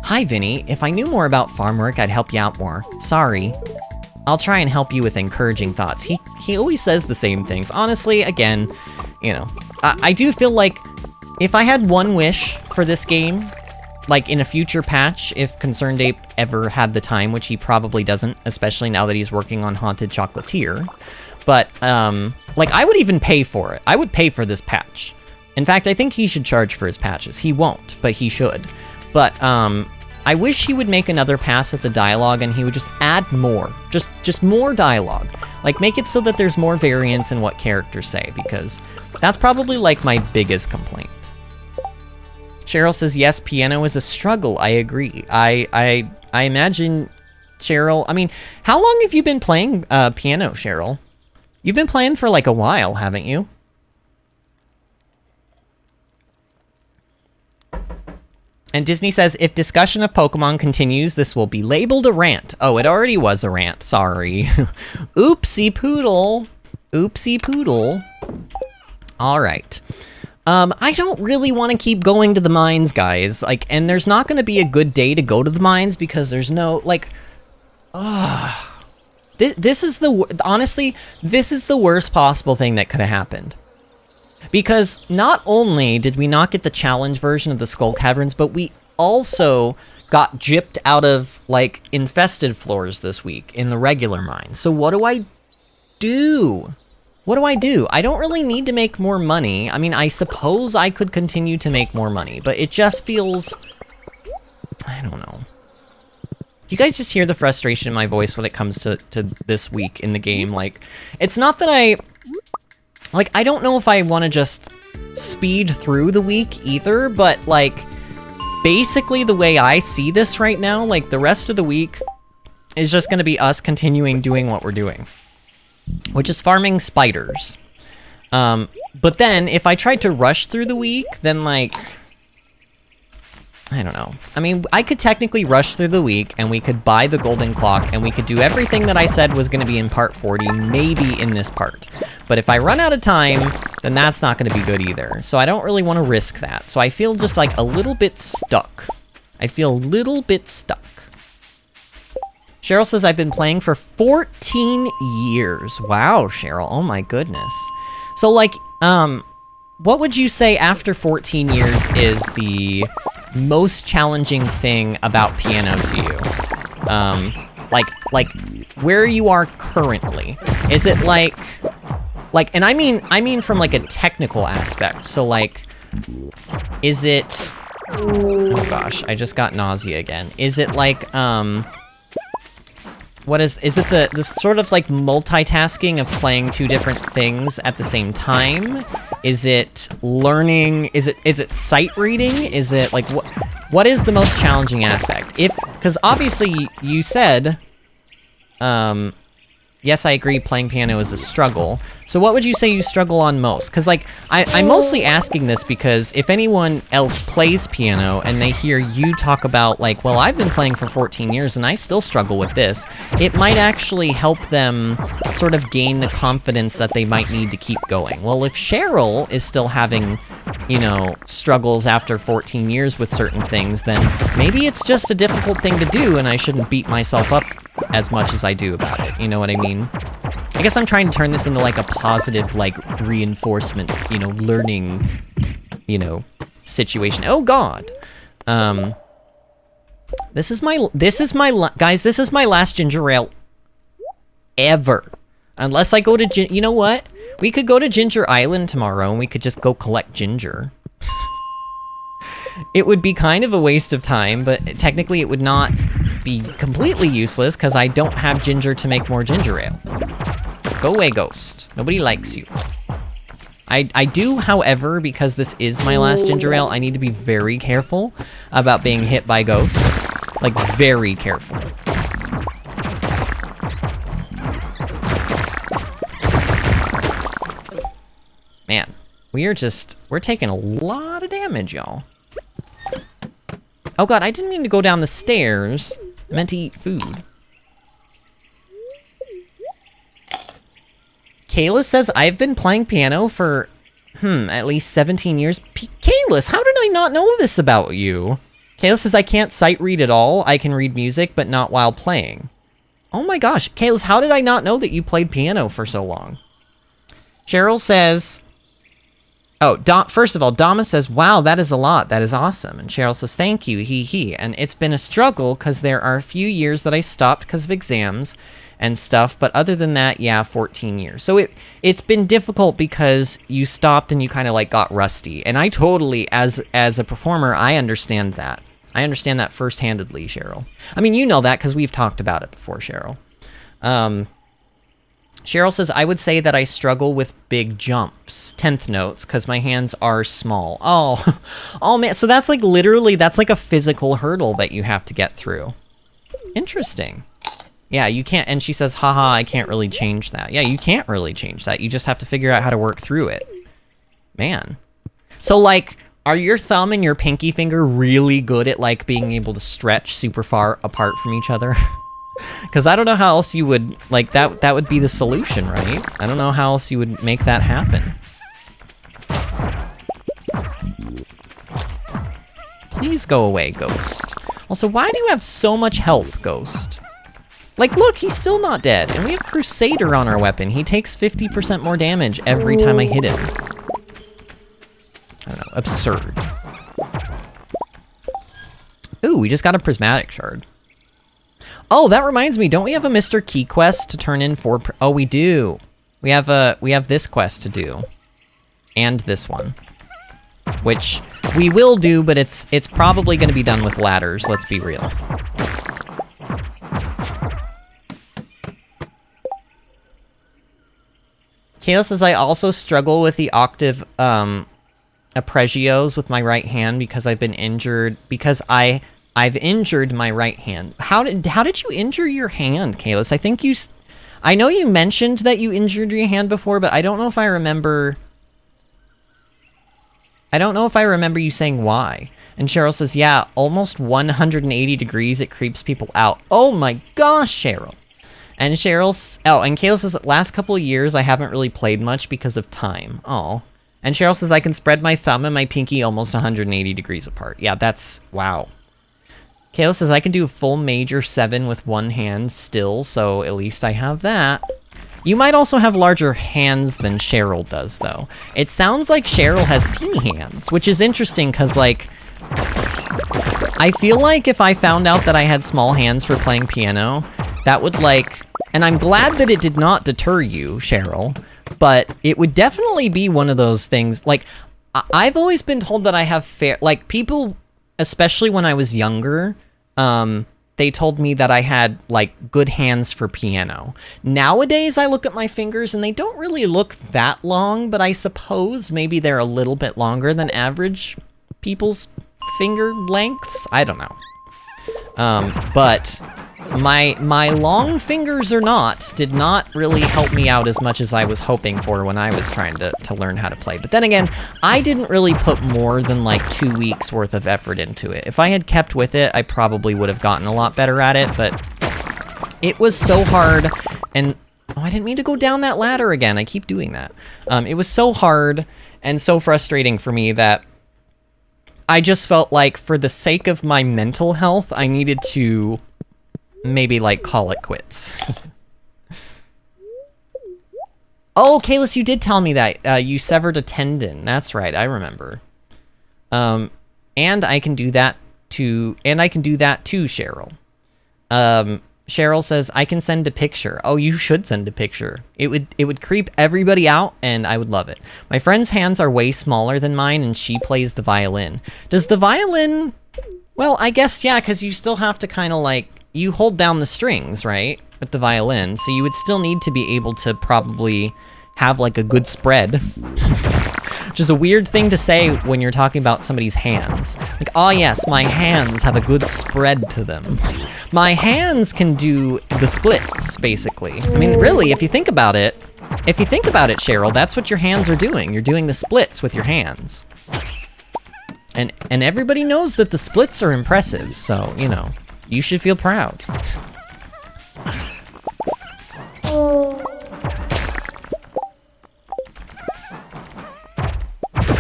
Hi, Vinny. If I knew more about farm work, I'd help you out more. Sorry. I'll try and help you with encouraging thoughts. He always says the same things. Honestly, again, you know, I do feel like if I had one wish for this game, like in a future patch, if Concerned Ape ever had the time, which he probably doesn't, especially now that he's working on Haunted Chocolatier. But, like, I would even pay for it. I would pay for this patch. In fact, I think he should charge for his patches. He won't, but he should. But, I wish he would make another pass at the dialogue and he would just add more. Just more dialogue. Like, make it so that there's more variance in what characters say, because that's probably, like, my biggest complaint. Cheryl says, yes, piano is a struggle. I agree. I imagine, Cheryl, I mean, how long have you been playing piano, Cheryl? You've been playing for like a while, haven't you? And Disney says, if discussion of Pokemon continues, this will be labeled a rant. Oh, it already was a rant, sorry. Oopsie poodle. Oopsie poodle. All right. I don't really want to keep going to the mines, guys. Like, and there's not going to be a good day to go to the mines because there's no, like... This is the... Honestly, this is the worst possible thing that could have happened. Because not only did we not get the challenge version of the Skull Caverns, but we also got gypped out of, like, infested floors this week in the regular mine. So what do I do? What do I do? I don't really need to make more money. I mean, I suppose I could continue to make more money, but it just feels... I don't know. Do you guys just hear the frustration in my voice when it comes to this week in the game? Like, it's not that I... Like, I don't know if I want to just speed through the week either, but, like, basically the way I see this right now, like, the rest of the week is just going to be us continuing doing what we're doing, which is farming spiders. But then, if I tried to rush through the week, then, like... I don't know. I mean, I could technically rush through the week, and we could buy the golden clock, and we could do everything that I said was going to be in part 40, maybe in this part. But if I run out of time, then that's not going to be good either. So I don't really want to risk that. So I feel just like a little bit stuck. I feel a little bit stuck. Cheryl says, I've been playing for 14 years. Wow, Cheryl. Oh my goodness. So, like, what would you say after 14 years is the most challenging thing about piano to you? Like where you are currently. Is it like, and I mean from like a technical aspect. So like, is it, oh gosh, I just got nausea again. Is it like, what is it the sort of like multitasking of playing two different things at the same time? Is it learning? Is it sight reading? Is it like what is the most challenging aspect? Because obviously you said, yes, I agree, playing piano is a struggle. So what would you say you struggle on most? Because, like, I'm mostly asking this because if anyone else plays piano and they hear you talk about, like, well, I've been playing for 14 years and I still struggle with this, it might actually help them sort of gain the confidence that they might need to keep going. Well, if Cheryl is still having, you know, struggles after 14 years with certain things, then maybe it's just a difficult thing to do and I shouldn't beat myself up as much as I do about it. You know what I mean? I guess I'm trying to turn this into like a positive, like, reinforcement, you know, learning, you know, situation. Oh God. Guys, this is my last ginger ale ever. Unless I go to you know what? We could go to Ginger Island tomorrow and we could just go collect ginger. It would be kind of a waste of time, but technically it would not be completely useless because I don't have ginger to make more ginger ale. Go away, ghost. Nobody likes you. I do, however, because this is my last ginger ale, I need to be very careful about being hit by ghosts. Like, very careful. Man, we're taking a lot of damage, y'all. Oh God, I didn't mean to go down the stairs. I meant to eat food. Kayla says, I've been playing piano for, at least 17 years. Kayla, how did I not know this about you? Kayla says, I can't sight read at all. I can read music, but not while playing. Oh my gosh, Kayla, how did I not know that you played piano for so long? Cheryl says, first of all, Dama says, wow, that is a lot. That is awesome. And Cheryl says, thank you, he. And it's been a struggle because there are a few years that I stopped because of exams and stuff. But other than that, yeah, 14 years. So it's been difficult because you stopped and you kind of like got rusty. And I totally, as a performer, I understand that. I understand that first-handedly, Cheryl. I mean, you know that because we've talked about it before, Cheryl. Cheryl says, I would say that I struggle with big jumps, 10th notes, because my hands are small. Oh man, so that's like literally, that's like a physical hurdle that you have to get through. Interesting. Yeah, you can't, and she says, haha, I can't really change that. Yeah, you can't really change that. You just have to figure out how to work through it. Man. So, like, are your thumb and your pinky finger really good at, like, being able to stretch super far apart from each other? Because I don't know how else you would, like, that would be the solution, right? I don't know how else you would make that happen. Please go away, Ghost. Also, why do you have so much health, Ghost? Like, look, he's still not dead, and we have Crusader on our weapon. He takes 50% more damage every time I hit him. I don't know, absurd. Ooh, we just got a prismatic shard. Oh, that reminds me, don't we have a Mr. Key quest to turn in for... Oh, we do. We have this quest to do. And this one. Which we will do, but it's probably going to be done with ladders, let's be real. Kayla says, I also struggle with the octave arpeggios with my right hand because I've been injured, because I've injured my right hand. How did you injure your hand, Kalis? I know you mentioned that you injured your hand before, but I don't know if I remember you saying why. And Cheryl says, yeah, almost 180 degrees, it creeps people out. Oh my gosh, Cheryl. And and Kayla says, last couple of years, I haven't really played much because of time. Oh. And Cheryl says, I can spread my thumb and my pinky almost 180 degrees apart. Yeah, that's, wow. Kayla says, I can do a full major 7 with one hand still, so at least I have that. You might also have larger hands than Cheryl does, though. It sounds like Cheryl has teeny hands, which is interesting, because, like, I feel like if I found out that I had small hands for playing piano, that would, like... And I'm glad that it did not deter you, Cheryl, but it would definitely be one of those things, like, I've always been told that I have like, people, especially when I was younger, they told me that I had, like, good hands for piano. Nowadays, I look at my fingers and they don't really look that long, but I suppose maybe they're a little bit longer than average people's finger lengths? I don't know. But my long fingers did not really help me out as much as I was hoping for when I was trying to learn how to play. But then again, I didn't really put more than like 2 weeks worth of effort into it. If I had kept with it, I probably would have gotten a lot better at it, but it was so hard, and oh, I didn't mean to go down that ladder again. I keep doing that. It was so hard and so frustrating for me that I just felt like for the sake of my mental health, I needed to maybe, like, call it quits. Oh, Kalis, you did tell me that. You severed a tendon. That's right, I remember. And I can do that too, Cheryl. Cheryl says, I can send a picture. Oh, you should send a picture. It would creep everybody out, and I would love it. My friend's hands are way smaller than mine, and she plays the violin. Does the violin... Well, I guess, yeah, because you still have to kind of, like... You hold down the strings, right? With the violin, so you would still need to be able to probably have, like, a good spread. Which is a weird thing to say when you're talking about somebody's hands. Like, oh yes, my hands have a good spread to them. My hands can do the splits, basically. I mean, really, if you think about it, Cheryl, that's what your hands are doing. You're doing the splits with your hands. And everybody knows that the splits are impressive, so, you know, you should feel proud.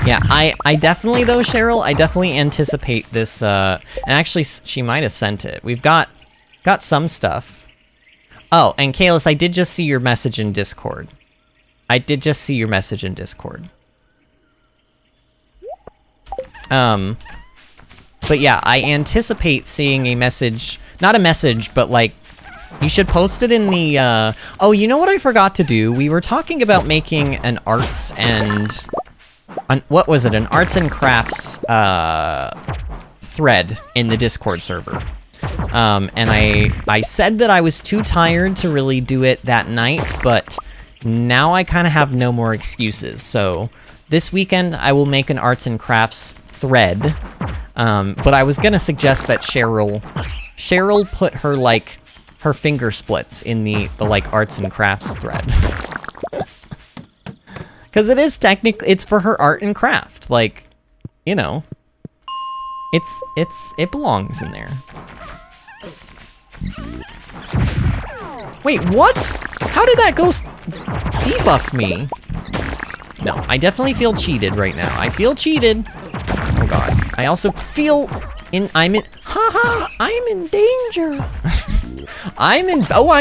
Yeah, I definitely, though, Cheryl, I definitely anticipate this, and actually, she might have sent it. We've got some stuff. Oh, and Kalis, I did just see your message in Discord. But yeah, I anticipate seeing a message, not a message, but like, you should post it in the, oh, you know what I forgot to do? We were talking about making an arts and, what was it? An arts and crafts, thread in the Discord server. And I said that I was too tired to really do it that night, but now I kind of have no more excuses. So this weekend I will make an arts and crafts thread. But I was gonna suggest that Cheryl put her, like, her finger splits in the like arts and crafts thread. Because it is technically, it's for her art and craft. Like, you know, it belongs in there. Wait, what? How did that ghost debuff me? No, I definitely feel cheated right now. I feel cheated. Oh god. I also feel I'm in danger. I'm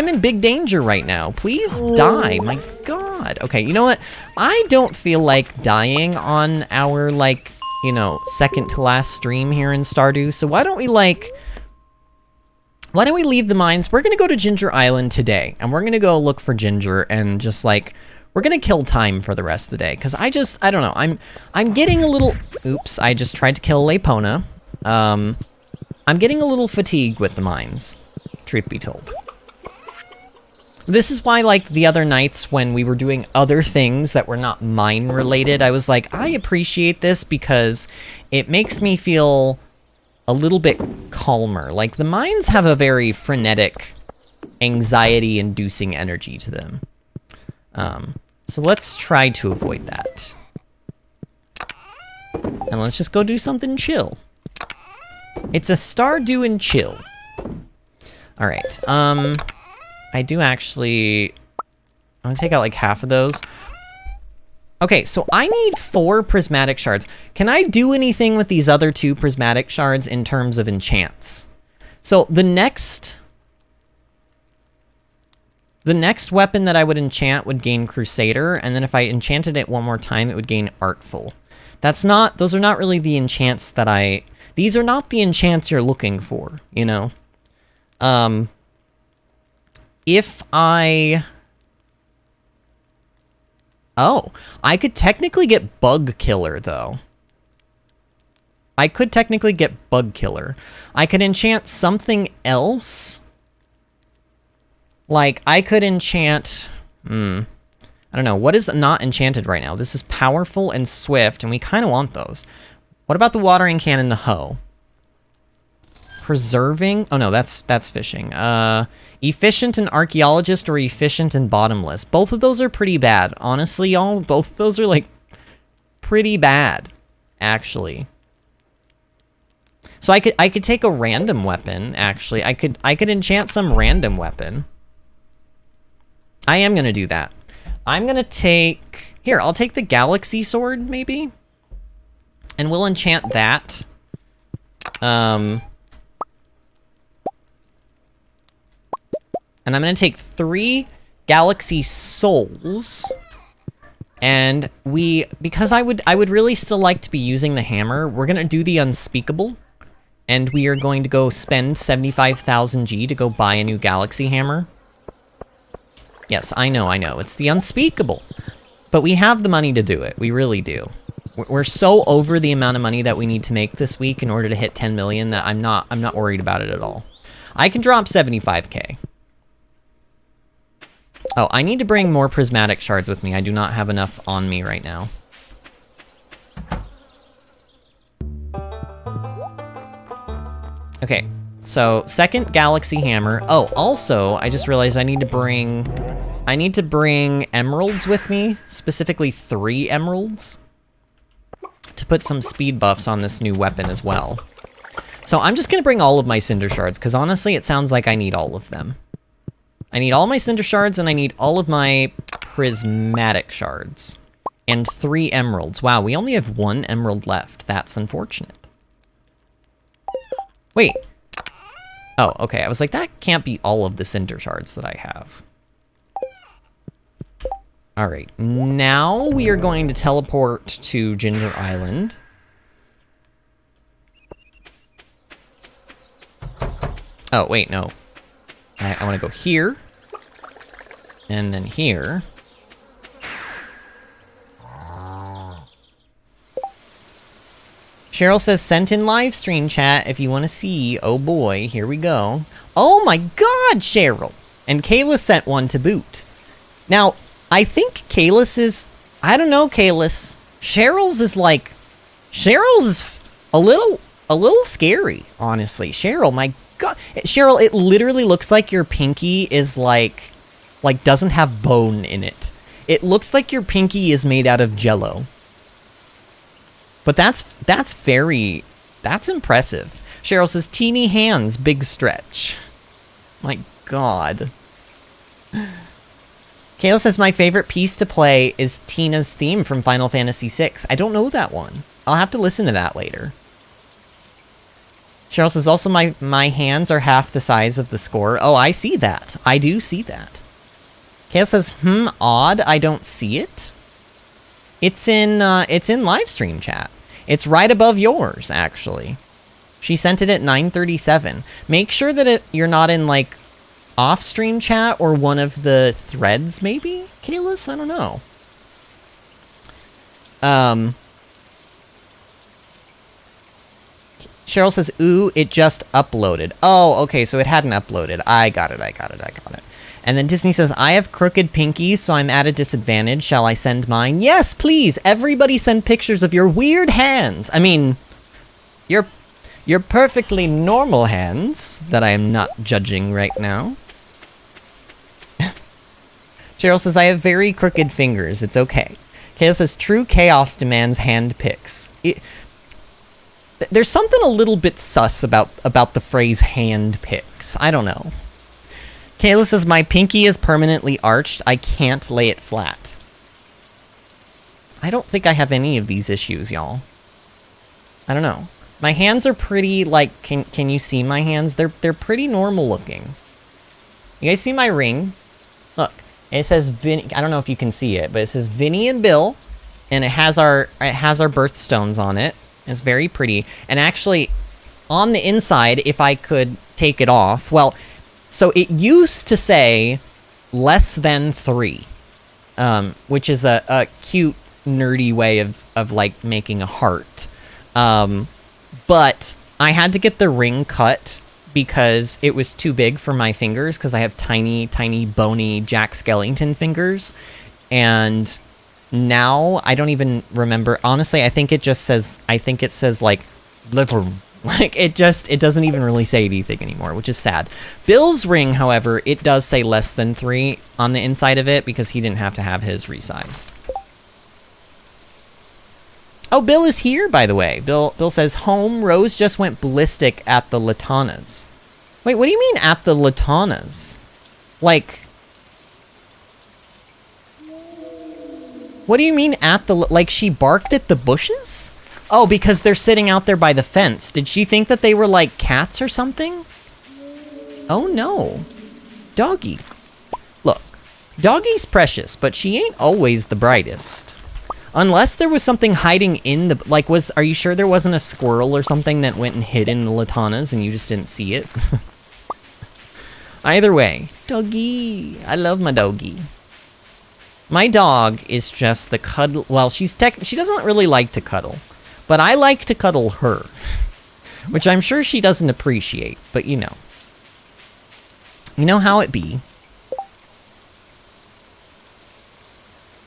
in big danger right now. Please die. My god. Okay, you know what? I don't feel like dying on our, like, you know, second to last stream here in Stardew. So why don't we leave the mines? We're gonna go to Ginger Island today, and we're gonna go look for Ginger and just, like, we're gonna kill time for the rest of the day. Because I don't know, I'm getting a little, oops, I just tried to kill Lapona. I'm getting a little fatigued with the mines, truth be told. This is why, like, the other nights when we were doing other things that were not mine-related, I was like, I appreciate this because it makes me feel a little bit calmer. Like, the mines have a very frenetic, anxiety-inducing energy to them. So let's try to avoid that. And let's just go do something chill. It's a Stardew and chill. Alright, I do actually... I'm gonna take out like half of those. Okay, so I need 4 prismatic shards. Can I do anything with these other 2 prismatic shards in terms of enchants? So the next weapon that I would enchant would gain Crusader, and then if I enchanted it one more time, it would gain Artful. Those are not really the enchants that these are not the enchants you're looking for, you know? Oh, I could technically get Bug Killer, though. I could technically get Bug Killer. I could enchant something else. Like, I could enchant... I don't know. What is not enchanted right now? This is Powerful and Swift, and we kind of want those. What about the Watering Can and the Hoe? Preserving? Oh, no, that's fishing. Efficient and Archaeologist or Efficient and Bottomless. Both of those are pretty bad. Honestly, y'all, both of those are, like, pretty bad, actually. So I could take a random weapon, actually. I could enchant some random weapon. I am gonna do that. I'm gonna take... Here, I'll take the Galaxy Sword, maybe? And we'll enchant that. And I'm gonna take 3 Galaxy Souls. And because I would really still like to be using the hammer, we're gonna do the Unspeakable. And we are going to go spend 75,000 G to go buy a new Galaxy Hammer. Yes, I know, it's the Unspeakable. But we have the money to do it, we really do. We're so over the amount of money that we need to make this week in order to hit 10 million that I'm not worried about it at all. I can drop 75k. Oh, I need to bring more prismatic shards with me. I do not have enough on me right now. Okay, so second Galaxy Hammer. Oh, also, I just realized I need to bring emeralds with me, specifically 3 emeralds, to put some speed buffs on this new weapon as well. So I'm just gonna bring all of my Cinder Shards, because honestly, it sounds like I need all of them. I need all my Cinder Shards, and I need all of my Prismatic Shards. And 3 emeralds. Wow, we only have 1 emerald left. That's unfortunate. Wait. Oh, okay. I was like, that can't be all of the Cinder Shards that I have. Alright, now we are going to teleport to Ginger Island. Oh, wait, no. I want to go here. And then here. Cheryl says, sent in live stream chat if you want to see. Oh boy, here we go. Oh my god, Cheryl! And Kayla sent one to boot. Now, I think Kayla's is... I don't know, Kayla's. Cheryl's is like... Cheryl's is a little scary, honestly. Cheryl, my god. Cheryl, it literally looks like your pinky is like doesn't have bone in it. It looks like your pinky is made out of jello. But that's impressive. Cheryl says, teeny hands, big stretch. My god. Kayla says, my favorite piece to play is Tina's theme from Final Fantasy VI. I don't know that one. I'll have to listen to that later. Cheryl says, also my hands are half the size of the score. Oh, I see that. I do see that. Kayla says, odd, I don't see it. It's in Livestream chat. It's right above yours, actually. She sent it at 9:37. Make sure that you're not in, like, off-stream chat or one of the threads, maybe? Kayla's? I don't know. Cheryl says, ooh, it just uploaded. Oh, okay, so it hadn't uploaded. I got it. And then Disney says, I have crooked pinkies, so I'm at a disadvantage. Shall I send mine? Yes, please! Everybody send pictures of your weird hands! I mean, your perfectly normal hands, that I am not judging right now. Cheryl says, I have very crooked fingers. It's okay. Kayla says, true chaos demands hand picks. There's something a little bit sus about the phrase hand picks. I don't know. Kayla says, my pinky is permanently arched. I can't lay it flat. I don't think I have any of these issues, y'all. I don't know. My hands are pretty, like, can you see my hands? They're pretty normal looking. You guys see my ring? Look, it says Vinny. I don't know if you can see it, but it says Vinny and Bill, and it has our birthstones on it. It's very pretty. And actually, on the inside, if I could take it off, well, so it used to say less than 3, which is a cute, nerdy way of like making a heart. But I had to get the ring cut because it was too big for my fingers, because I have tiny, tiny, bony Jack Skellington fingers. And now I don't even remember. Honestly, I think it says like little. Like, it doesn't even really say anything anymore, which is sad. Bill's ring, however, it does say less than 3 on the inside of it, because he didn't have to have his resized. Oh, Bill is here, by the way. Bill says, home, Rose just went ballistic at the Latanas. Wait, what do you mean at the Latanas? Like, what do you mean at the, like, she barked at the bushes? Oh, because they're sitting out there by the fence. Did she think that they were like cats or something? Oh no. Doggy. Look, Doggy's precious, but she ain't always the brightest. Unless there was something hiding in the, like, are you sure there wasn't a squirrel or something that went and hid in the Latanas and you just didn't see it? Either way, Doggy. I love my doggy. My dog is just the cuddle, well, she doesn't really like to cuddle. But I like to cuddle her, which I'm sure she doesn't appreciate, but you know. You know how it be.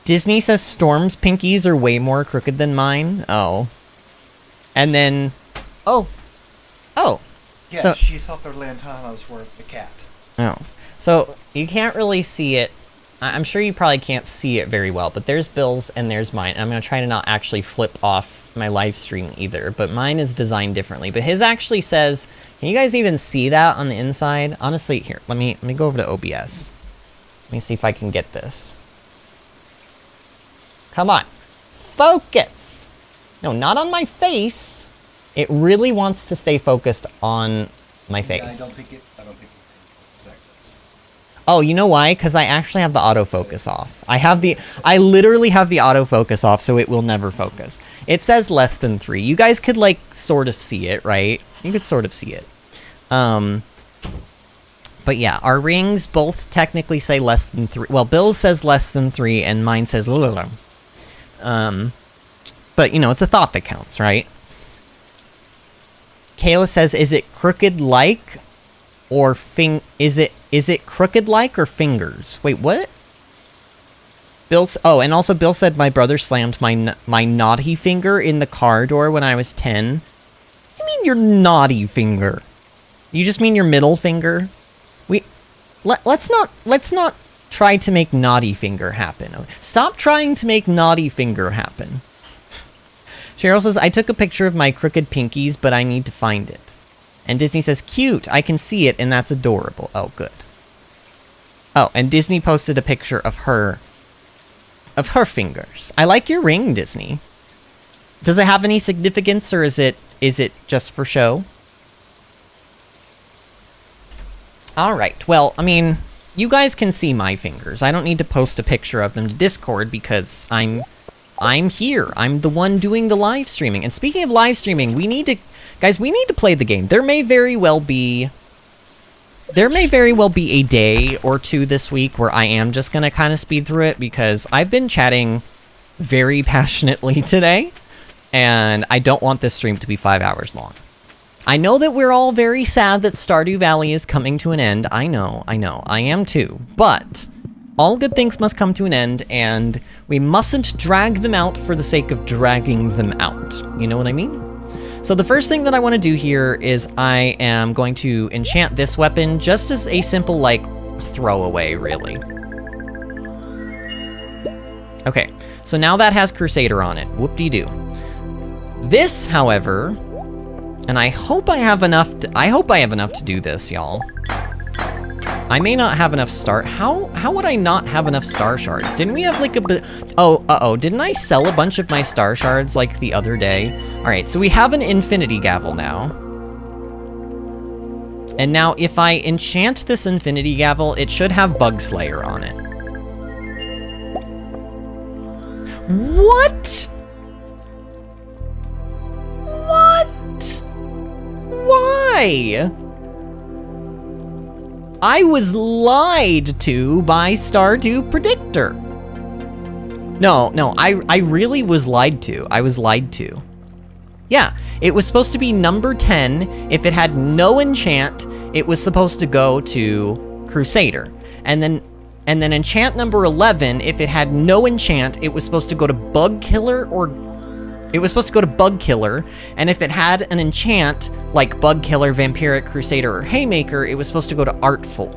Disney says Storm's pinkies are way more crooked than mine. Oh. And then, oh. Yeah, so, she thought their lantanas were the cat. Oh. So, you can't really see it. I'm sure you probably can't see it very well, but there's Bill's and there's mine. I'm going to try to not actually flip off my live stream either, but mine is designed differently. But his actually says, can you guys even see that on the inside? Honestly, here, let me go over to OBS. Let me see if I can get this. Come on. Focus! No, not on my face. It really wants to stay focused on my face. Yeah, I don't think it exactly. Oh, you know why? Because I actually have the autofocus off. I literally have the autofocus off, so it will never focus. It says less than 3. You guys could, like, sort of see it, right? You could sort of see it. But yeah, our rings both technically say less than 3. Well, Bill says less than 3, and mine says but, you know, it's a thought that counts, right? Kayla says, is it crooked like, or is it crooked like or fingers? Wait, what? Oh, and also Bill said my brother slammed my naughty finger in the car door when I was 10. You mean your naughty finger? You just mean your middle finger? Let's not try to make naughty finger happen. Stop trying to make naughty finger happen. Cheryl says, I took a picture of my crooked pinkies, but I need to find it. And Disney says, cute, I can see it, and that's adorable. Oh, good. Oh, and Disney posted a picture of her fingers. I like your ring, Disney. Does it have any significance, or is it just for show? Alright, well, I mean, you guys can see my fingers. I don't need to post a picture of them to Discord because I'm here. I'm the one doing the live streaming. And speaking of live streaming, we need to play the game. There may very well be a day or two this week where I am just gonna kind of speed through it because I've been chatting very passionately today, and I don't want this stream to be 5 hours long. I know that we're all very sad that Stardew Valley is coming to an end. I know, I am too. But all good things must come to an end, and we mustn't drag them out for the sake of dragging them out. You know what I mean? So the first thing that I want to do here is I am going to enchant this weapon just as a simple, like, throwaway, really. Okay, so now that has Crusader on it. Whoop-de-doo. This, however, and I hope I have enough to do this, y'all. I may not have enough how would I not have enough star shards? Didn't we have like a bit? Oh, uh-oh, didn't I sell a bunch of my star shards like the other day? All right, so we have an infinity gavel now. And now if I enchant this infinity gavel, it should have Bug Slayer on it. What? What? Why? I was lied to by Stardew Predictor. No, I really was lied to. I was lied to. Yeah, it was supposed to be number 10. If it had no enchant, it was supposed to go to Crusader. And then enchant number 11, if it had no enchant, it was supposed to go to Bug Killer or... It was supposed to go to Bug Killer, and if it had an enchant, like Bug Killer, Vampiric, Crusader, or Haymaker, it was supposed to go to Artful.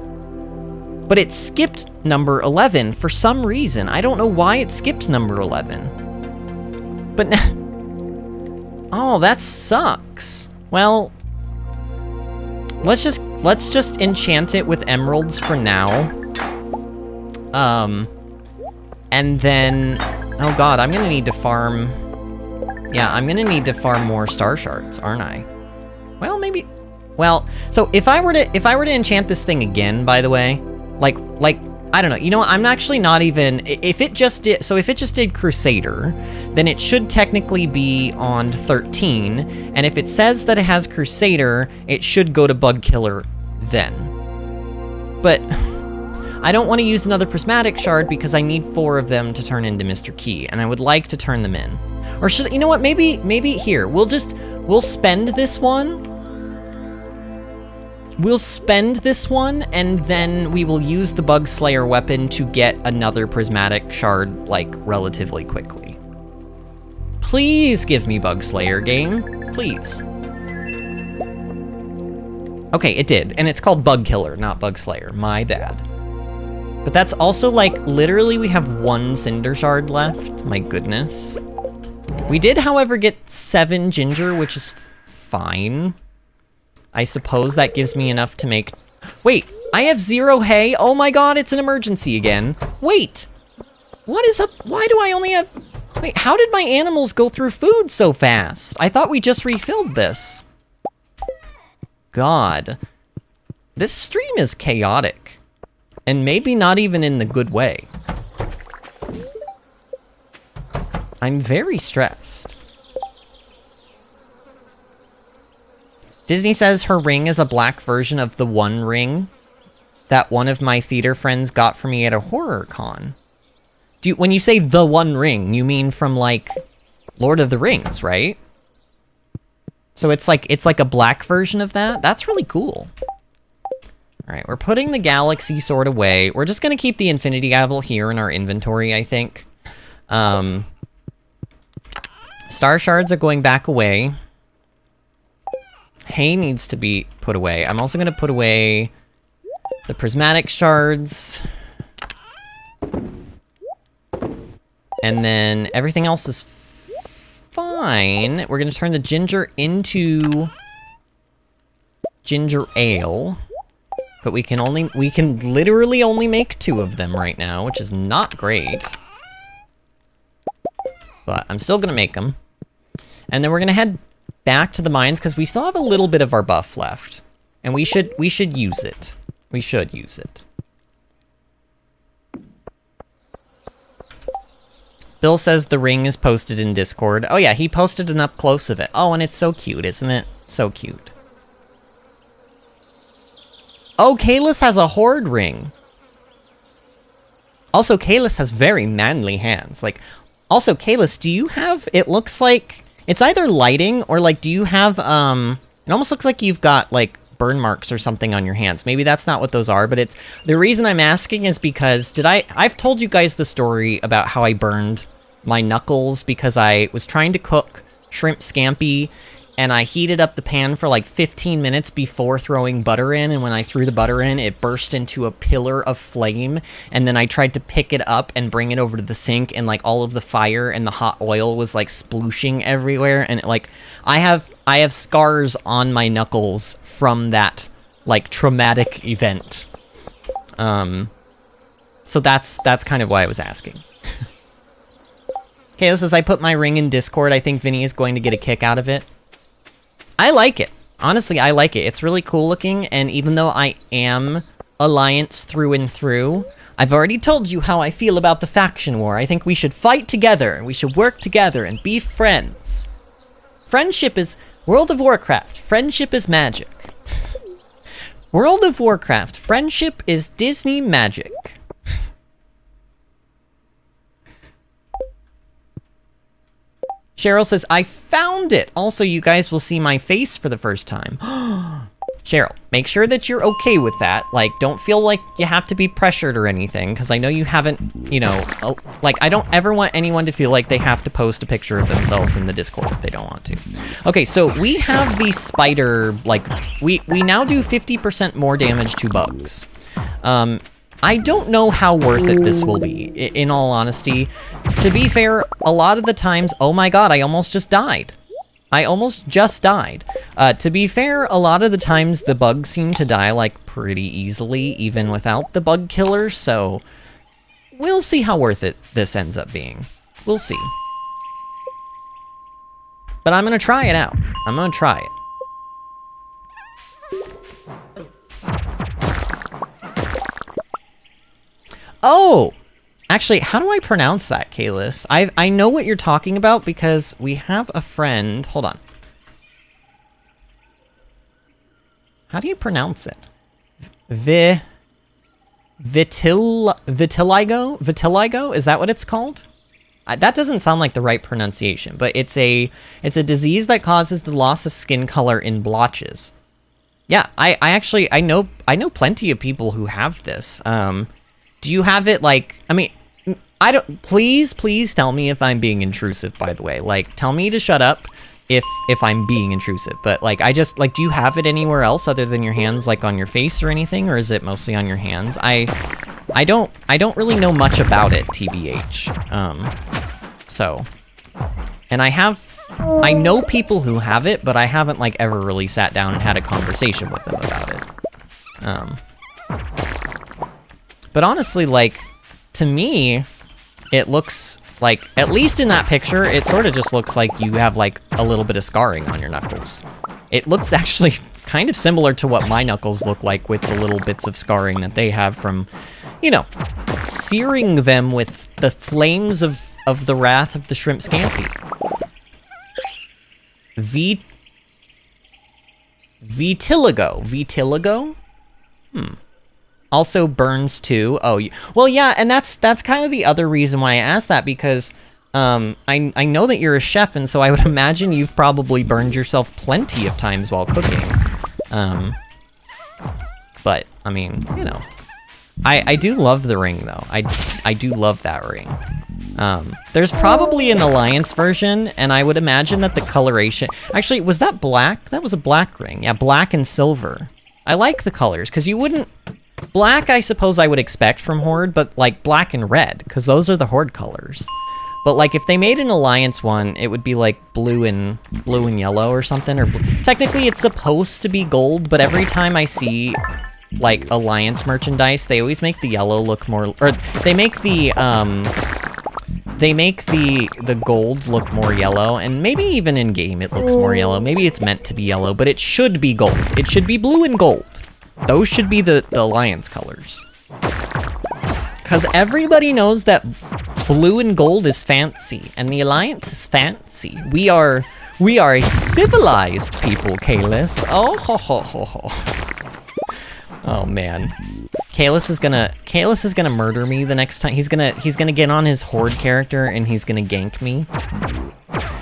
But it skipped number 11 for some reason. I don't know why it skipped number 11. But oh, that sucks. Well, let's just enchant it with emeralds for now. And then, oh god, I'm gonna need to farm... Yeah, I'm gonna need to farm more star shards, aren't I? Well, maybe... Well, so if I were to enchant this thing again, by the way, like, I don't know, you know what, I'm actually not even... If it just did Crusader, then it should technically be on 13, and if it says that it has Crusader, it should go to Bug Killer then. But I don't want to use another prismatic shard because I need 4 of them to turn into Mr. Key, and I would like to turn them in. Or should, you know what, maybe here, we'll spend this one. We'll spend this one, and then we will use the Bug Slayer weapon to get another prismatic shard, like, relatively quickly. Please give me Bug Slayer, game. Please. Okay, it did, and it's called Bug Killer, not Bug Slayer. My bad. But that's also, like, literally we have 1 Cinder Shard left. My goodness. We did, however, get 7 ginger, which is fine. I suppose that gives me enough to make... Wait, I have 0 hay? Oh my god, it's an emergency again. Wait! What is up? Why do I only have... Wait, how did my animals go through food so fast? I thought we just refilled this. God. This stream is chaotic. And maybe not even in the good way. I'm very stressed. Disney says her ring is a black version of the One Ring that one of my theater friends got for me at a horror con. When you say the One Ring, you mean from, like, Lord of the Rings, right? So it's like a black version of that? That's really cool. Alright, we're putting the Galaxy Sword away. We're just gonna keep the Infinity Gavel here in our inventory, I think. Star Shards are going back away. Hay needs to be put away. I'm also going to put away the prismatic shards. And then everything else is fine. We're going to turn the ginger into ginger ale. But we can literally only make 2 of them right now, which is not great. But I'm still going to make them. And then we're going to head back to the mines because we still have a little bit of our buff left. And we should use it. We should use it. Bill says the ring is posted in Discord. Oh yeah, he posted an up close of it. Oh, and it's so cute, isn't it? So cute. Oh, Kalis has a horde ring. Also, Kalis has very manly hands. Like, also, Kalis, do you have, it looks like, it's either lighting or like, do you have, it almost looks like you've got like burn marks or something on your hands. Maybe that's not what those are, but it's, the reason I'm asking is because, I've told you guys the story about how I burned my knuckles because I was trying to cook shrimp scampi and I heated up the pan for like 15 minutes before throwing butter in, and when I threw the butter in, it burst into a pillar of flame, and then I tried to pick it up and bring it over to the sink, and like all of the fire and the hot oil was like splooshing everywhere, and like I have scars on my knuckles from that like traumatic event. So that's kind of why I was asking. Okay, this is I put my ring in Discord. I think Vinny is going to get a kick out of it. I like it. Honestly, I like it. It's really cool looking, and even though I am Alliance through and through, I've already told you how I feel about the faction war. I think we should fight together, and we should work together and be friends. Friendship is... World of Warcraft, friendship is magic. World of Warcraft, friendship is Disney magic. Cheryl says, I found it! Also, you guys will see my face for the first time. Cheryl, make sure that you're okay with that. Like, don't feel like you have to be pressured or anything, because I know you haven't, you know... Like, I don't ever want anyone to feel like they have to post a picture of themselves in the Discord if they don't want to. Okay, so we have the spider, like... We now do 50% more damage to bugs. I don't know how worth it this will be, in all honesty. To be fair, a lot of the times... Oh my god, I almost just died. I almost just died. To be fair, a lot of the times the bugs seem to die, like, pretty easily, even without the bug killer, so... We'll see how worth it this ends up being. We'll see. But I'm gonna try it out. I'm gonna try it. Oh! Actually, how do I pronounce that, Kalis? I know what you're talking about because we have a friend... Hold on. How do you pronounce it? Vitiligo? Vitiligo? Is that what it's called? That doesn't sound like the right pronunciation, but it's a disease that causes the loss of skin color in blotches. Yeah, I know plenty of people who have this. Do you have it, like, I mean, I don't, please tell me if I'm being intrusive, by the way. Like, tell me to shut up if I'm being intrusive. But, like, I just, like, do you have it anywhere else other than your hands, like, on your face or anything? Or is it mostly on your hands? I don't really know much about it, TBH. So, and I know people who have it, but I haven't, like, ever really sat down and had a conversation with them about it. But honestly, like, to me, it looks like, at least in that picture, it sort of just looks like you have, like, a little bit of scarring on your knuckles. It looks actually kind of similar to what my knuckles look like with the little bits of scarring that they have from, you know, searing them with the flames of the wrath of the shrimp scampi. Vitiligo. Vitiligo? Also burns too. Oh, well, yeah, and that's kind of the other reason why I asked that, because I know that you're a chef, and so I would imagine you've probably burned yourself plenty of times while cooking. But I mean, you know, I do love the ring though. I do love that ring. There's probably an Alliance version, and I would imagine that the coloration... Actually, was that black? That was a black ring. Yeah, black and silver. I like the colors, because you wouldn't... Black, I suppose I would expect from Horde, but, like, black and red, because those are the Horde colors. But, like, if they made an Alliance one, it would be, like, blue and yellow or something, or... Technically, it's supposed to be gold, but every time I see, like, Alliance merchandise, they always make the yellow look more... Or, they make the gold look more yellow, and maybe even in-game it looks more yellow. Maybe it's meant to be yellow, but it should be gold. It should be blue and gold. Those should be the Alliance colors. Because everybody knows that blue and gold is fancy, and the Alliance is fancy. We are a civilized people, Kalis. Oh, ho, ho, ho, ho. Oh, man. Kalis is gonna murder me the next time. He's gonna get on his Horde character, and he's gonna gank me.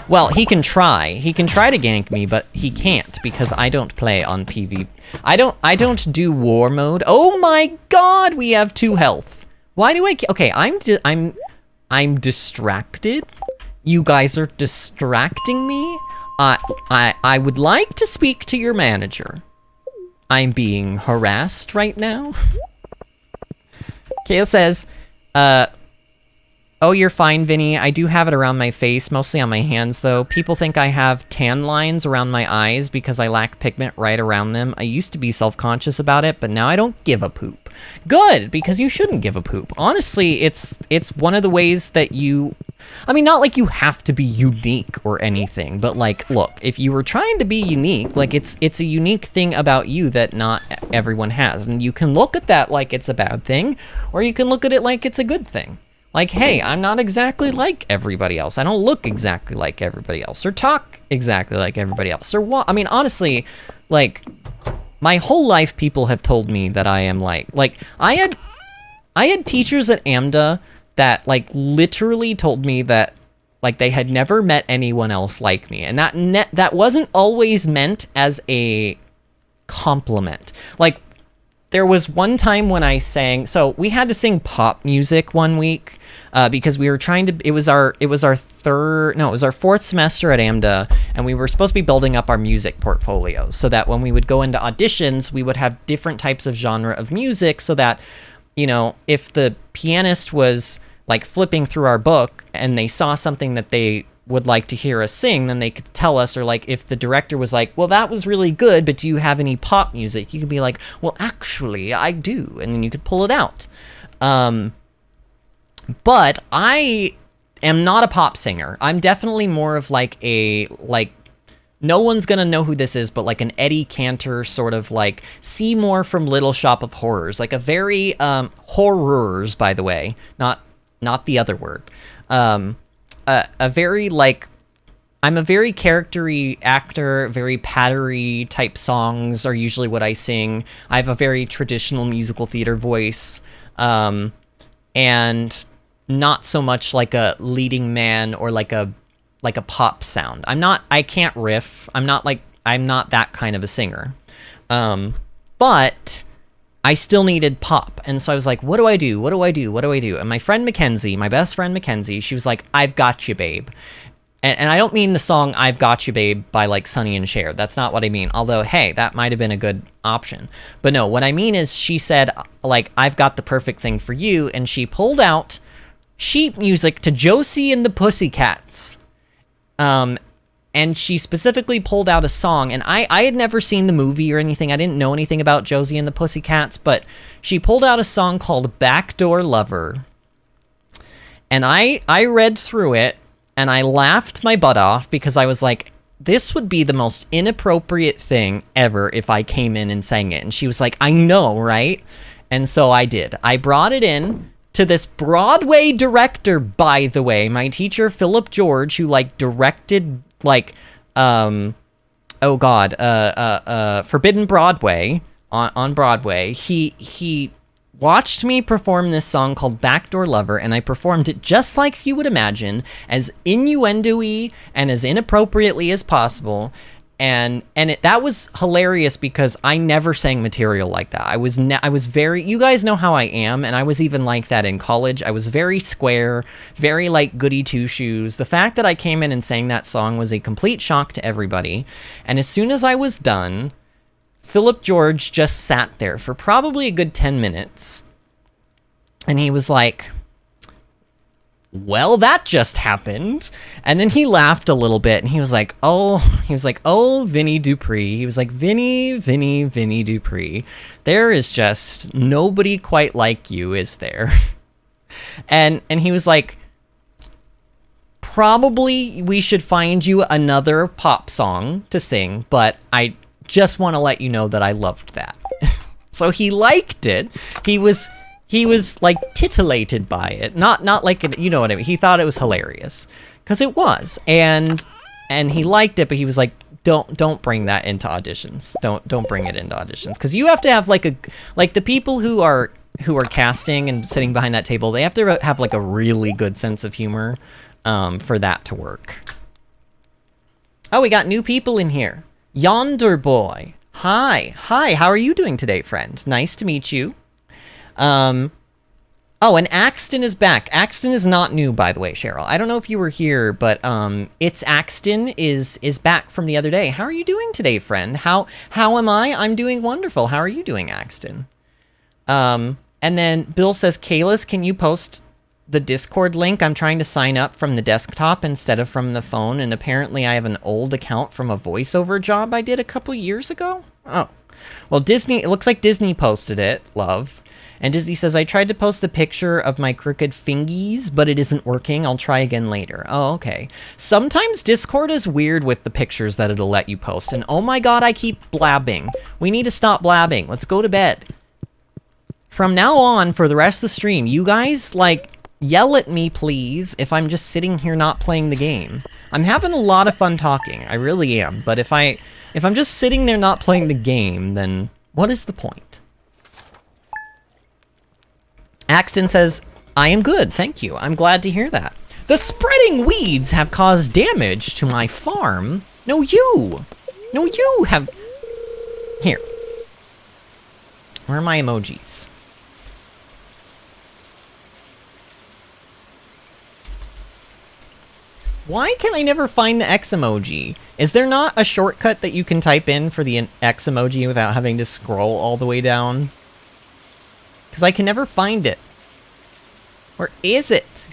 Well, he can try. He can try to gank me, but he can't because I don't play on PvP. I don't do war mode. Oh my god, we have 2 health. Why do I... Okay, I'm distracted. You guys are distracting me. I would like to speak to your manager. I'm being harassed right now. Kale says, oh, you're fine, Vinny. I do have it around my face, mostly on my hands, though. People think I have tan lines around my eyes because I lack pigment right around them. I used to be self-conscious about it, but now I don't give a poop. Good, because you shouldn't give a poop. Honestly, it's one of the ways that you... I mean, not like you have to be unique or anything, but like, look, if you were trying to be unique, like it's a unique thing about you that not everyone has. And you can look at that like it's a bad thing, or you can look at it like it's a good thing. Like, hey, I'm not exactly like everybody else. I don't look exactly like everybody else, or talk exactly like everybody else, or what? I mean, honestly, like, my whole life people have told me that I am like I had teachers at AMDA that, like, literally told me that, like, they had never met anyone else like me, and that wasn't always meant as a compliment. Like, there was one time when I sang, so we had to sing pop music one week, because we were trying to, it was our 4th semester at AMDA, and we were supposed to be building up our music portfolios, so that when we would go into auditions, we would have different types of genre of music, so that, you know, if the pianist was, like, flipping through our book, and they saw something that they would like to hear us sing, then they could tell us, or like if the director was like, well, that was really good, but do you have any pop music? You could be like, well, actually, I do, and then you could pull it out. But I am not a pop singer. I'm definitely more of like no one's gonna know who this is, but like an Eddie Cantor sort of like Seymour from Little Shop of Horrors, like a very horrors, by the way, not the other word. A very, like, I'm a very character-y actor, very pattery type songs are usually what I sing. I have a very traditional musical theater voice, and not so much like a leading man or like a pop sound. I can't riff. I'm not that kind of a singer. But I still needed pop, and so I was like, what do I do? What do I do? What do I do? And my friend Mackenzie, my best friend Mackenzie, she was like, I've got you, babe. And I don't mean the song I've Got You, Babe by, like, Sonny and Cher. That's not what I mean. Although, hey, that might have been a good option. But no, what I mean is she said, like, I've got the perfect thing for you, and she pulled out sheet music to Josie and the Pussycats. And she specifically pulled out a song, and I had never seen the movie or anything. I didn't know anything about Josie and the Pussycats, but she pulled out a song called Backdoor Lover. And I read through it, and I laughed my butt off because I was like, this would be the most inappropriate thing ever if I came in and sang it. And she was like, I know, right? And so I did. I brought it in to this Broadway director, by the way, my teacher, Philip George, who, like, directed, like, Forbidden Broadway, on Broadway. He watched me perform this song called Backdoor Lover, and I performed it just like you would imagine, as innuendo-y and as inappropriately as possible. that was hilarious because I never sang material like that. I was very, you guys know how I am, and I was even like that in college. I was very square, very like goody two shoes. The fact that I came in and sang that song was a complete shock to everybody. And as soon as I was done, Philip George just sat there for probably a good 10 minutes. And he was like, well, that just happened. And then he laughed a little bit, and he was like, oh, Vinny Dupree. He was like, Vinny Dupree. There is just nobody quite like you, is there? And he was like, probably we should find you another pop song to sing, but I just want to let you know that I loved that. So he liked it. He was like titillated by it, not like, you know what I mean. He thought it was hilarious, because it was, and he liked it. But he was like, don't bring that into auditions. Don't bring it into auditions, because you have to have like the people who are casting and sitting behind that table. They have to have like a really good sense of humor, for that to work. Oh, we got new people in here. Yonder Boy. Hi, how are you doing today, friend? Nice to meet you. Oh, and Axton is back. Axton is not new, by the way, Cheryl. I don't know if you were here, but it's Axton is back from the other day. How are you doing today, friend? How am I? I'm doing wonderful. How are you doing, Axton? And then Bill says, Kalis, can you post the Discord link? I'm trying to sign up from the desktop instead of from the phone, and apparently I have an old account from a voiceover job I did a couple years ago. Oh, well, Disney, it looks like Disney posted it, love. And Disney says, I tried to post the picture of my crooked fingies, but it isn't working. I'll try again later. Oh, okay. Sometimes Discord is weird with the pictures that it'll let you post. And oh my god, I keep blabbing. We need to stop blabbing. Let's go to bed. From now on, for the rest of the stream, you guys, like, yell at me, please, if I'm just sitting here not playing the game. I'm having a lot of fun talking. I really am. But if I'm just sitting there not playing the game, then what is the point? Axton says, I am good, thank you. I'm glad to hear that. The spreading weeds have caused damage to my farm. No, you have... Here. Where are my emojis? Why can I never find the X emoji? Is there not a shortcut that you can type in for the X emoji without having to scroll all the way down? Because I can never find it. Where is it?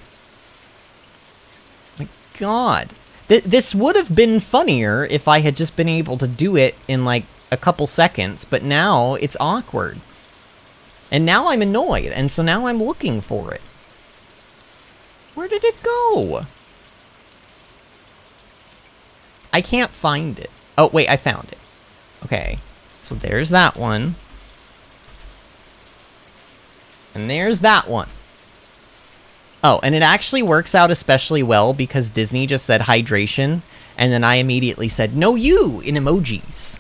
My god. This would have been funnier if I had just been able to do it in like a couple seconds, but now it's awkward. And now I'm annoyed, and so now I'm looking for it. Where did it go? I can't find it. Oh, wait, I found it. Okay. So there's that one. And there's that one. Oh, and it actually works out especially well because Disney just said hydration, and then I immediately said, no, you, in emojis.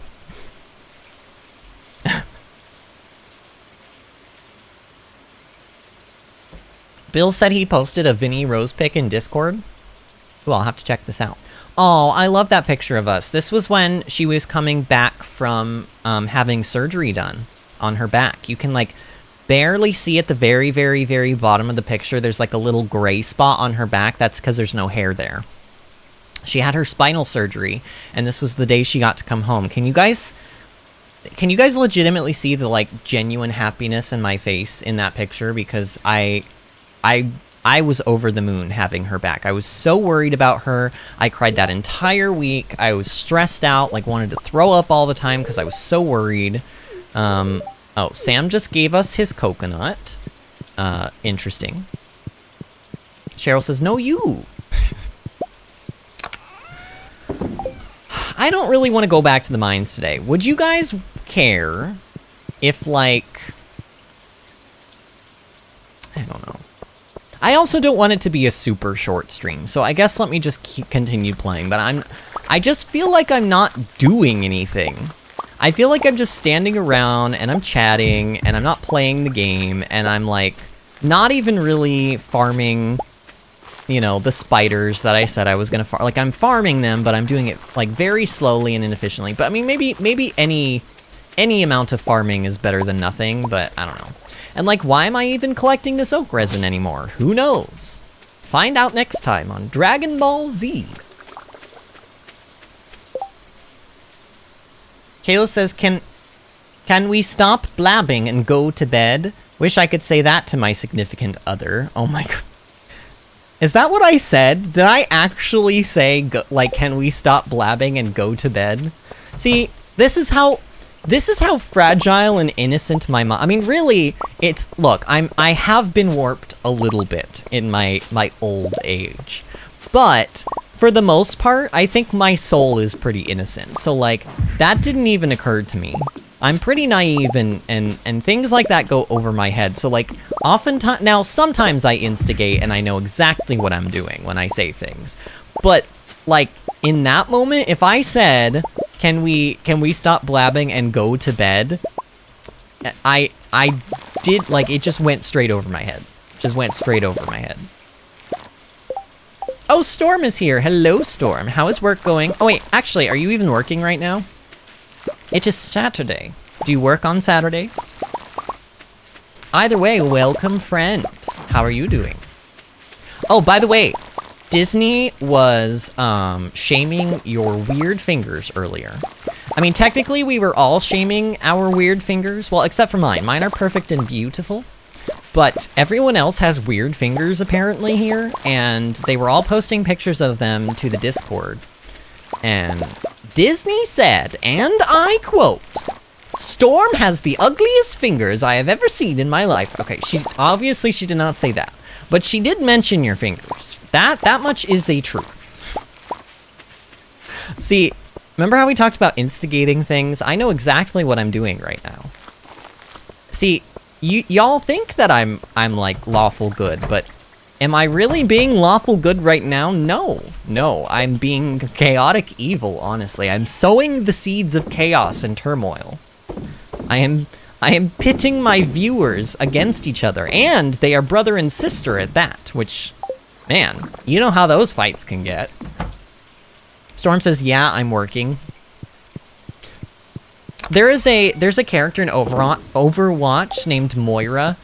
Bill said he posted a Vinny Rose pic in Discord. Ooh, I'll have to check this out. Oh, I love that picture of us. This was when she was coming back from having surgery done on her back. You can, like, barely see at the very, very, very bottom of the picture. There's, like, a little gray spot on her back. That's because there's no hair there. She had her spinal surgery, and this was the day she got to come home. Can you guys legitimately see the, like, genuine happiness in my face in that picture? Because I was over the moon having her back. I was so worried about her. I cried that entire week. I was stressed out, like wanted to throw up all the time because I was so worried. Oh, Sam just gave us his coconut. Interesting. Cheryl says, no, you. I don't really want to go back to the mines today. Would you guys care if, like... I don't know. I also don't want it to be a super short stream, so I guess let me just continue playing, but I just feel like I'm not doing anything. I feel like I'm just standing around, and I'm chatting, and I'm not playing the game, and I'm, like, not even really farming you know, the spiders that I said I was gonna farm. Like, I'm farming them, but I'm doing it, like, very slowly and inefficiently. But, I mean, maybe any amount of farming is better than nothing, but I don't know. And, like, why am I even collecting this oak resin anymore? Who knows? Find out next time on Dragon Ball Z. Kayla says, can we stop blabbing and go to bed? Wish I could say that to my significant other. Oh my god. Is that what I said? Did I actually say, like, can we stop blabbing and go to bed? See, this is how fragile and innocent my mind. I mean, really, look, I have been warped a little bit in my old age. But for the most part, I think my soul is pretty innocent. So, like, that didn't even occur to me. I'm pretty naive and things like that go over my head. So, like, oftentimes, now, sometimes I instigate and I know exactly what I'm doing when I say things. But, like, in that moment, if I said, can we stop blabbing and go to bed? I did, like, it just went straight over my head. Just went straight over my head. Oh, Storm is here. Hello, Storm. How is work going? Oh, wait, actually, are you even working right now? It is Saturday. Do you work on Saturdays? Either way, welcome, friend. How are you doing? Oh, by the way, Disney was shaming your weird fingers earlier. I mean, technically, we were all shaming our weird fingers. Well, except for mine. Mine are perfect and beautiful. But everyone else has weird fingers, apparently, here. And they were all posting pictures of them to the Discord. And Disney said, and I quote, "Storm has the ugliest fingers I have ever seen in my life." Okay, obviously she did not say that. But she did mention your fingers. That much is a truth. See, remember how we talked about instigating things? I know exactly what I'm doing right now. See, y'all think that I'm like lawful good, but am I really being lawful good right now? No, I'm being chaotic evil, honestly. I'm sowing the seeds of chaos and turmoil. I am pitting my viewers against each other, and they are brother and sister at that, which, man, you know how those fights can get. Storm says, yeah, I'm working. There's a character in Overwatch named Moira,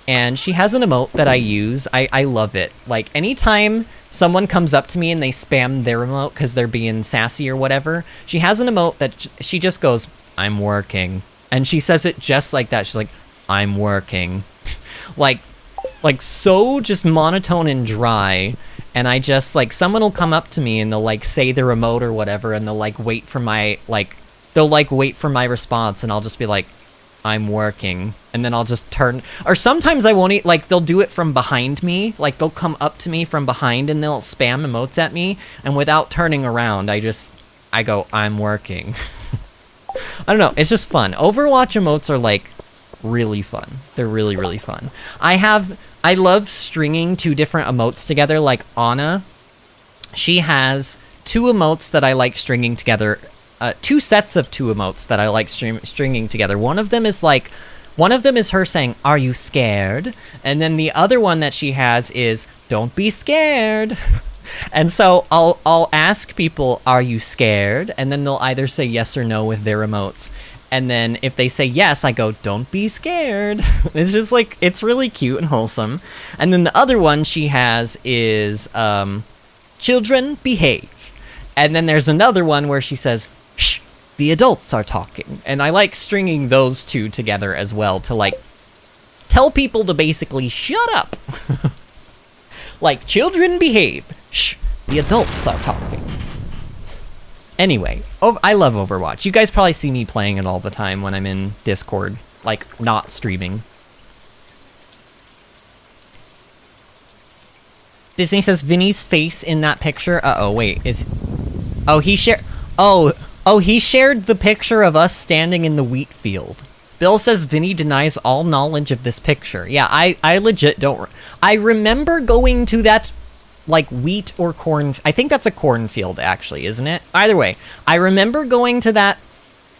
and she has an emote that I use. I love it. Like, anytime someone comes up to me and they spam their emote because they're being sassy or whatever, she has an emote that she just goes, "I'm working." And she says it just like that. She's like, "I'm working." like so just monotone and dry. And I just, like, someone will come up to me and they'll, like, say their emote or whatever, and they'll, like, wait for my response, and I'll just be like, "I'm working." And then I'll just turn, or sometimes I won't, like, they'll do it from behind me. Like, they'll come up to me from behind and they'll spam emotes at me, and without turning around, I go, "I'm working." I don't know, it's just fun. Overwatch emotes are, like, really fun. They're really, really fun. I love stringing two different emotes together. Like, Anna, she has two emotes that I like stringing together. Two sets of two emotes that I like stringing together. One of them is her saying, "Are you scared?" And then the other one that she has is, "Don't be scared." And so I'll ask people, "Are you scared?" And then they'll either say yes or no with their emotes. And then if they say yes, I go, "Don't be scared." It's just, like, it's really cute and wholesome. And then the other one she has is, "Children, behave." And then there's another one where she says, "Shh, the adults are talking." And I like stringing those two together as well to, like, tell people to basically shut up. Like, "Children, behave. Shh, the adults are talking." Anyway, I love Overwatch. You guys probably see me playing it all the time when I'm in Discord, like, not streaming. Disney says Vinny's face in that picture. Uh-oh, wait, he shared the picture of us standing in the wheat field. Bill says Vinny denies all knowledge of this picture. Yeah, I legit don't. I remember going to that, like, wheat or corn. I think that's a cornfield, actually, isn't it? Either way, I remember going to that.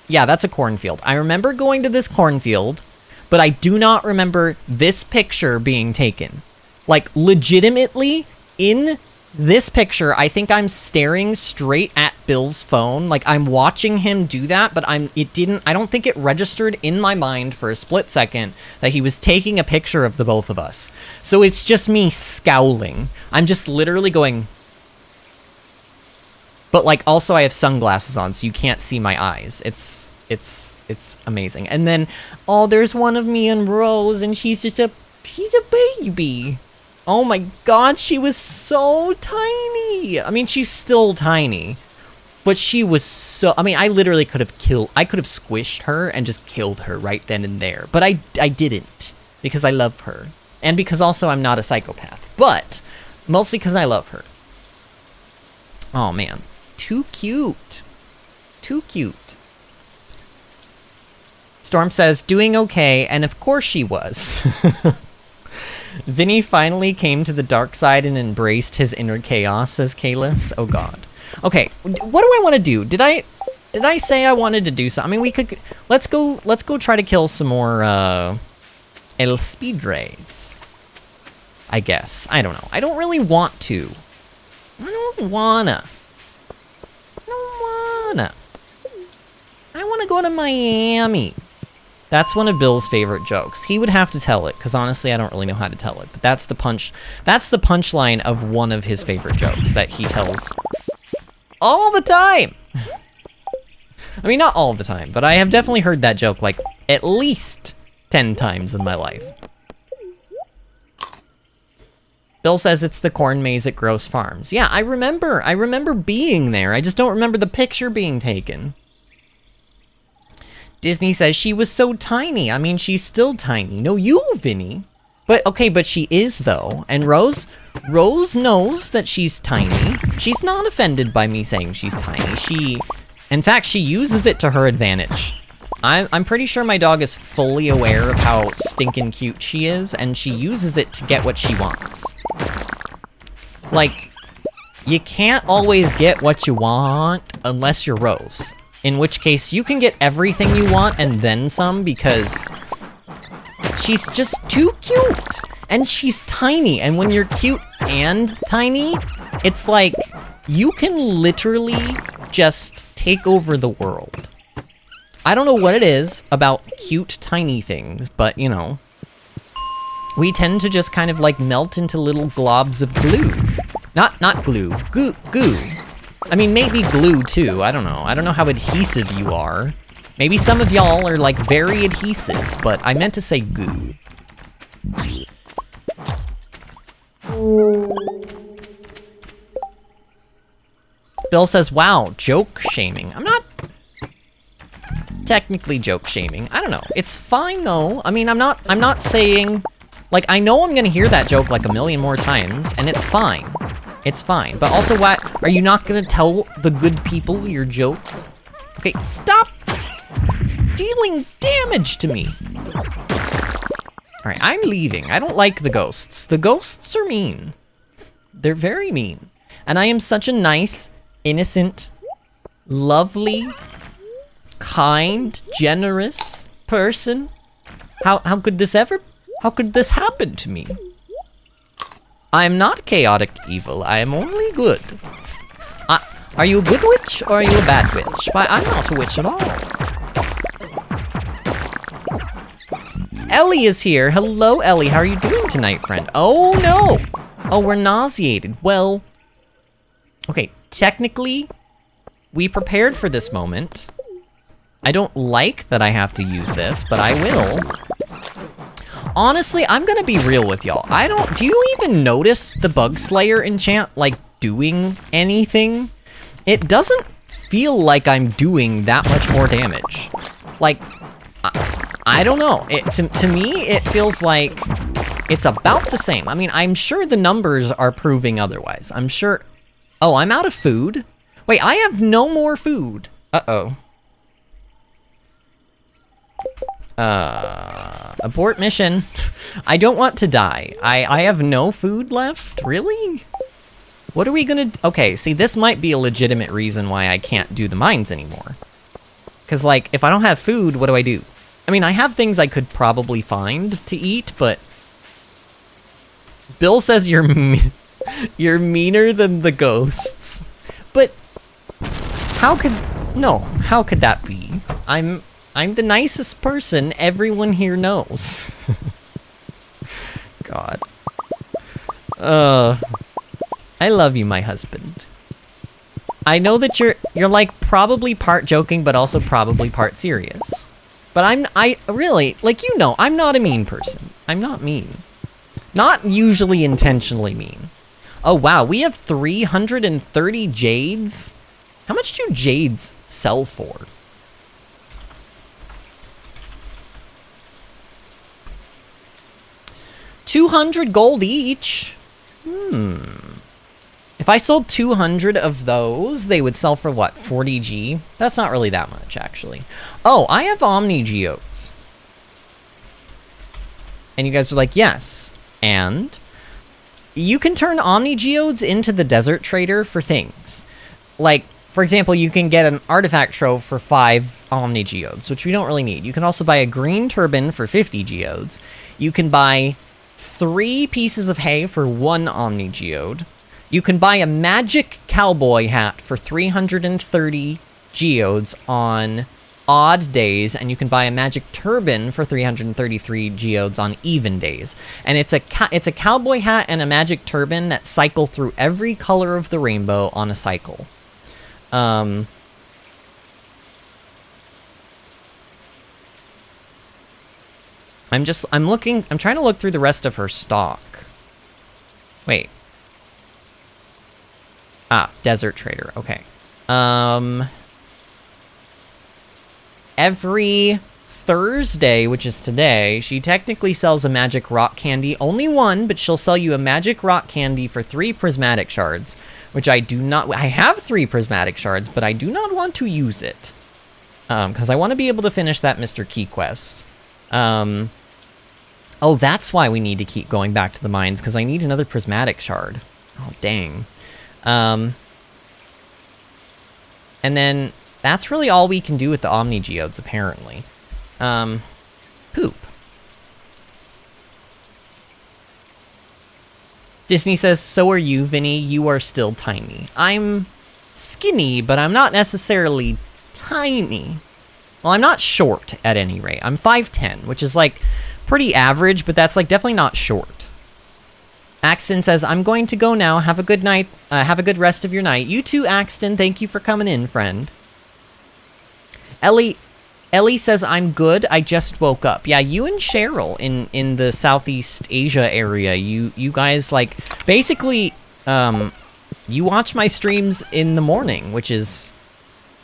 Yeah, that's a cornfield. I remember going to this cornfield, but I do not remember this picture being taken. Like, legitimately, in this picture, I think I'm staring straight at Bill's phone. Like, I'm watching him do that, but I don't think it registered in my mind for a split second that he was taking a picture of the both of us. So it's just me scowling. I'm just literally going... But, like, also I have sunglasses on, so you can't see my eyes. It's amazing. And then, oh, there's one of me and Rose, and she's a baby. Oh my god, she was so tiny. I mean, she's still tiny. But she was so... I mean, I literally could have squished her and just killed her right then and there. But I didn't. Because I love her. And because also I'm not a psychopath. But, mostly because I love her. Oh man. Too cute. Too cute. Storm says, doing okay, and of course she was. Vinny finally came to the dark side and embraced his inner chaos, says Kalis. Oh god. Okay, what do I want to do? Did I say I wanted to do something? I mean, we could... Let's go try to kill some more, El Speedres. I guess. I don't know. I don't really want to. I wanna. I wanna go to Miami. That's one of Bill's favorite jokes. He would have to tell it, because honestly I don't really know how to tell it. But that's the punchline of one of his favorite jokes that he tells all the time. I mean, not all the time, but I have definitely heard that joke like at least 10 times in my life. Bill says it's the corn maze at Gross Farms. Yeah, I remember being there. I just don't remember the picture being taken. Disney says she was so tiny. I mean, she's still tiny. No, you, Vinny. But, okay, but she is, though. And Rose knows that she's tiny. She's not offended by me saying she's tiny. In fact, she uses it to her advantage. I'm pretty sure my dog is fully aware of how stinking cute she is, and she uses it to get what she wants. Like, you can't always get what you want unless you're Rose. In which case, you can get everything you want and then some, because she's just too cute. And she's tiny, and when you're cute and tiny, it's like, you can literally just take over the world. I don't know what it is about cute tiny things, but, you know, we tend to just kind of like melt into little globs of glue. Not glue, goo. I mean, maybe glue too, I don't know. I don't know how adhesive you are. Maybe some of y'all are like very adhesive, but I meant to say goo. Bill says, wow, joke shaming. I'm not technically joke shaming. I don't know. It's fine though. I mean, I'm not saying, like, I know I'm gonna hear that joke like a million more times, and it's fine. It's fine. But also, what? Are you not gonna tell the good people your joke? Okay, stop dealing damage to me. Alright, I'm leaving. I don't like the ghosts. The ghosts are mean. They're very mean. And I am such a nice, innocent, lovely, kind, generous person. How could this happen to me? I am not chaotic evil. I am only good. Are you a good witch or are you a bad witch? Why, I'm not a witch at all. Ellie is here. Hello, Ellie. How are you doing tonight, friend? Oh, no. Oh, we're nauseated. Well, okay, technically, we prepared for this moment. I don't like that I have to use this, but I will. Honestly, I'm gonna be real with y'all. Do you even notice the Bug Slayer enchant, like, doing anything? It doesn't feel like I'm doing that much more damage. Like, I don't know. To me, it feels like it's about the same. I mean, I'm sure the numbers are proving otherwise. I'm sure... Oh, I'm out of food? Wait, I have no more food. Uh-oh. Abort mission. I don't want to die. I have no food left? Really? What are we gonna... Okay, see, this might be a legitimate reason why I can't do the mines anymore. Because, like, if I don't have food, what do I do? I mean, I have things I could probably find to eat, but... Bill says you're You're meaner than the ghosts. But how could that be? I'm the nicest person everyone here knows. God. I love you, my husband. I know that you're like probably part joking, but also probably part serious. But I really, like, you know, I'm not a mean person. I'm not mean. Not usually intentionally mean. Oh, wow, we have 330 jades? How much do jades sell for? $200 gold each? If I sold 200 of those, they would sell for what, 40G? That's not really that much, actually. Oh, I have Omni Geodes. And you guys are like, yes. And you can turn Omni Geodes into the Desert Trader for things. Like, for example, you can get an artifact trove for 5 Omni Geodes, which we don't really need. You can also buy a green turban for 50 Geodes. You can buy 3 pieces of hay for 1 Omni Geode. You can buy a magic cowboy hat for 330 geodes on odd days, and you can buy a magic turban for 333 geodes on even days. And it's a cowboy hat and a magic turban that cycle through every color of the rainbow on a cycle. I'm trying to look through the rest of her stock. Wait. Ah, Desert Trader, okay. Every Thursday, which is today, she technically sells a magic rock candy. Only one, but she'll sell you a magic rock candy for 3 prismatic shards, which I do not... I have 3 prismatic shards, but I do not want to use it. Because I want to be able to finish that Mr. Key quest. Oh, that's why we need to keep going back to the mines, because I need another prismatic shard. Oh, dang. And then that's really all we can do with the Omni Geodes, apparently. Poop. Disney says, so are you, Vinny. You are still tiny. I'm skinny, but I'm not necessarily tiny. Well, I'm not short, at any rate. I'm 5'10", which is, like, pretty average, but that's, like, definitely not short. Axton says, I'm going to go now. Have a good night. Have a good rest of your night. You too, Axton. Thank you for coming in, friend. Ellie says, I'm good. I just woke up. Yeah, you and Cheryl in the Southeast Asia area. You guys, like, basically, you watch my streams in the morning, which is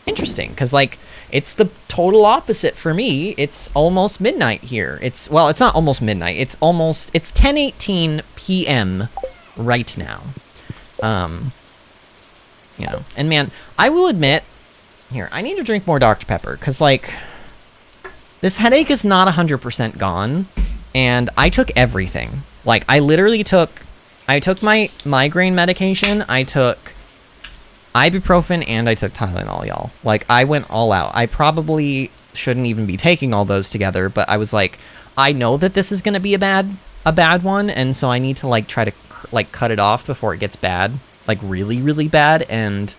interesting, because, like, it's the total opposite for me. It's almost midnight here. Well, it's not almost midnight. It's 10:18 p.m. right now. You know, and man, I will admit, here, I need to drink more Dr. Pepper, because, like, this headache is not 100% gone, and I took everything. Like, I took my migraine medication, I took ibuprofen, and I took Tylenol, y'all. Like, I went all out. I probably shouldn't even be taking all those together, but I was like, I know that this is going to be a bad one, and so I need to, like, try to, like, cut it off before it gets bad. Like, really, really bad, and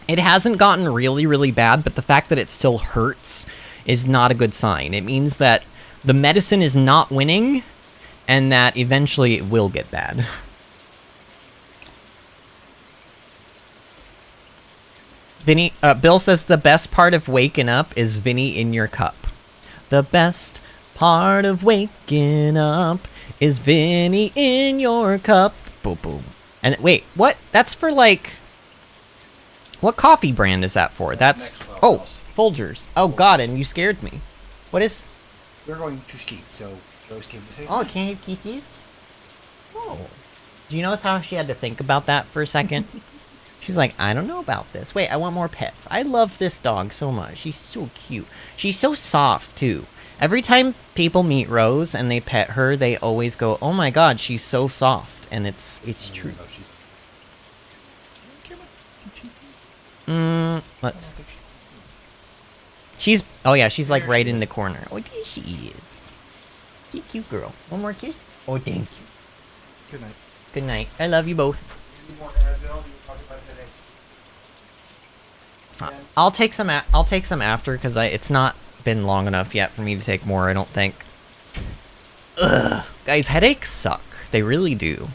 it hasn't gotten really, really bad, but the fact that it still hurts is not a good sign. It means that the medicine is not winning, and that eventually it will get bad. Vinny, Bill says the best part of waking up is Vinny in your cup. The best part of waking up is Vinny in your cup. Boom, boom. And wait, what? That's for, like, what coffee brand is that for? That's, oh, Folgers. Oh God, and you scared me. What is? We're going to sleep, so Rose came to say. Oh, can you have kisses? Oh. Do you notice how she had to think about that for a second? She's like, I don't know about this. Wait, I want more pets. I love this dog so much. She's so cute. She's so soft, too. Every time people meet Rose and they pet her, they always go, oh my God, she's so soft. And it's true. Let's... She's... Oh yeah, she's like right in the corner. Oh, there she is. She's a cute girl. One more kiss? Oh, thank you. Good night. Good night. I love you both. You need more Advil, you talk about headache. I'll take some. I'll take some after because it's not been long enough yet for me to take more. I don't think. Ugh, guys, headaches suck. They really do.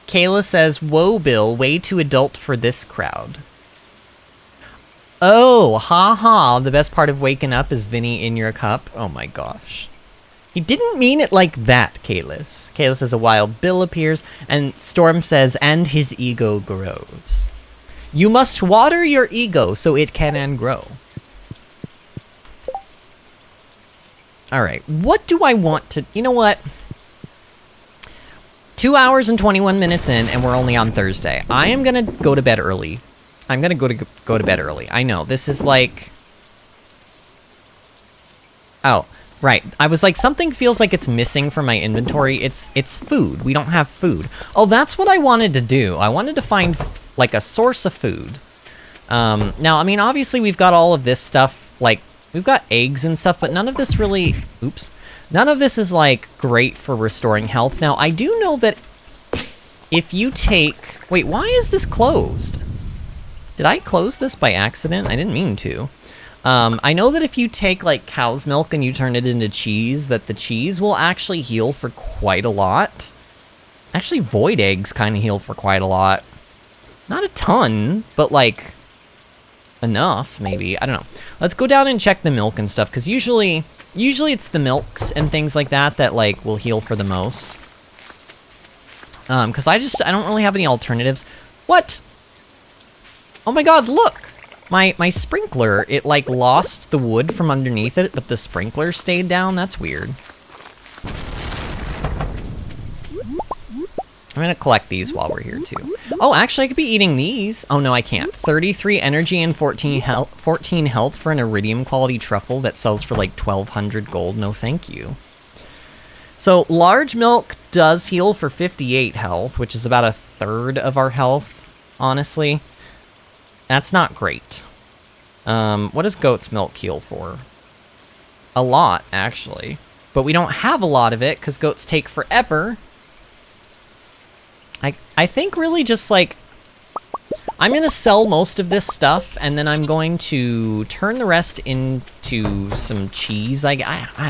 Kayla says, "Whoa, Bill, way too adult for this crowd." Oh, haha, the best part of waking up is Vinny in your cup. Oh my gosh. He didn't mean it like that, Kalis. Kalis says a wild bill appears, and Storm says, and his ego grows. You must water your ego so it can grow. Alright, what do I want to... You know what? 2 hours and 21 minutes in, and we're only on Thursday. I am gonna go to bed early. I'm gonna go to bed early. I know, this is like... Oh, right. I was like, something feels like it's missing from my inventory. It's food. We don't have food. Oh, that's what I wanted to do. I wanted to find, like, a source of food. Now, I mean, obviously we've got all of this stuff, like, we've got eggs and stuff, but none of this really... Oops. None of this is, like, great for restoring health. Now, I do know that if you take... Wait, why is this closed? Did I close this by accident? I didn't mean to. I know that if you take, like, cow's milk and you turn it into cheese, that the cheese will actually heal for quite a lot. Actually, void eggs kind of heal for quite a lot. Not a ton, but, like, enough, maybe. I don't know. Let's go down and check the milk and stuff, because usually it's the milks and things like that that, like, will heal for the most. Because I don't really have any alternatives. What? Oh my god, look! My sprinkler, it, like, lost the wood from underneath it, but the sprinkler stayed down? That's weird. I'm gonna collect these while we're here, too. Oh, actually, I could be eating these. Oh, no, I can't. 33 energy and 14 health for an iridium quality truffle that sells for, like, 1,200 gold. No, thank you. So, large milk does heal for 58 health, which is about a third of our health, honestly. That's not great. What does goat's milk heal for? A lot, actually. But we don't have a lot of it, because goats take forever. I think really just, like... I'm going to sell most of this stuff, and then I'm going to turn the rest into some cheese. I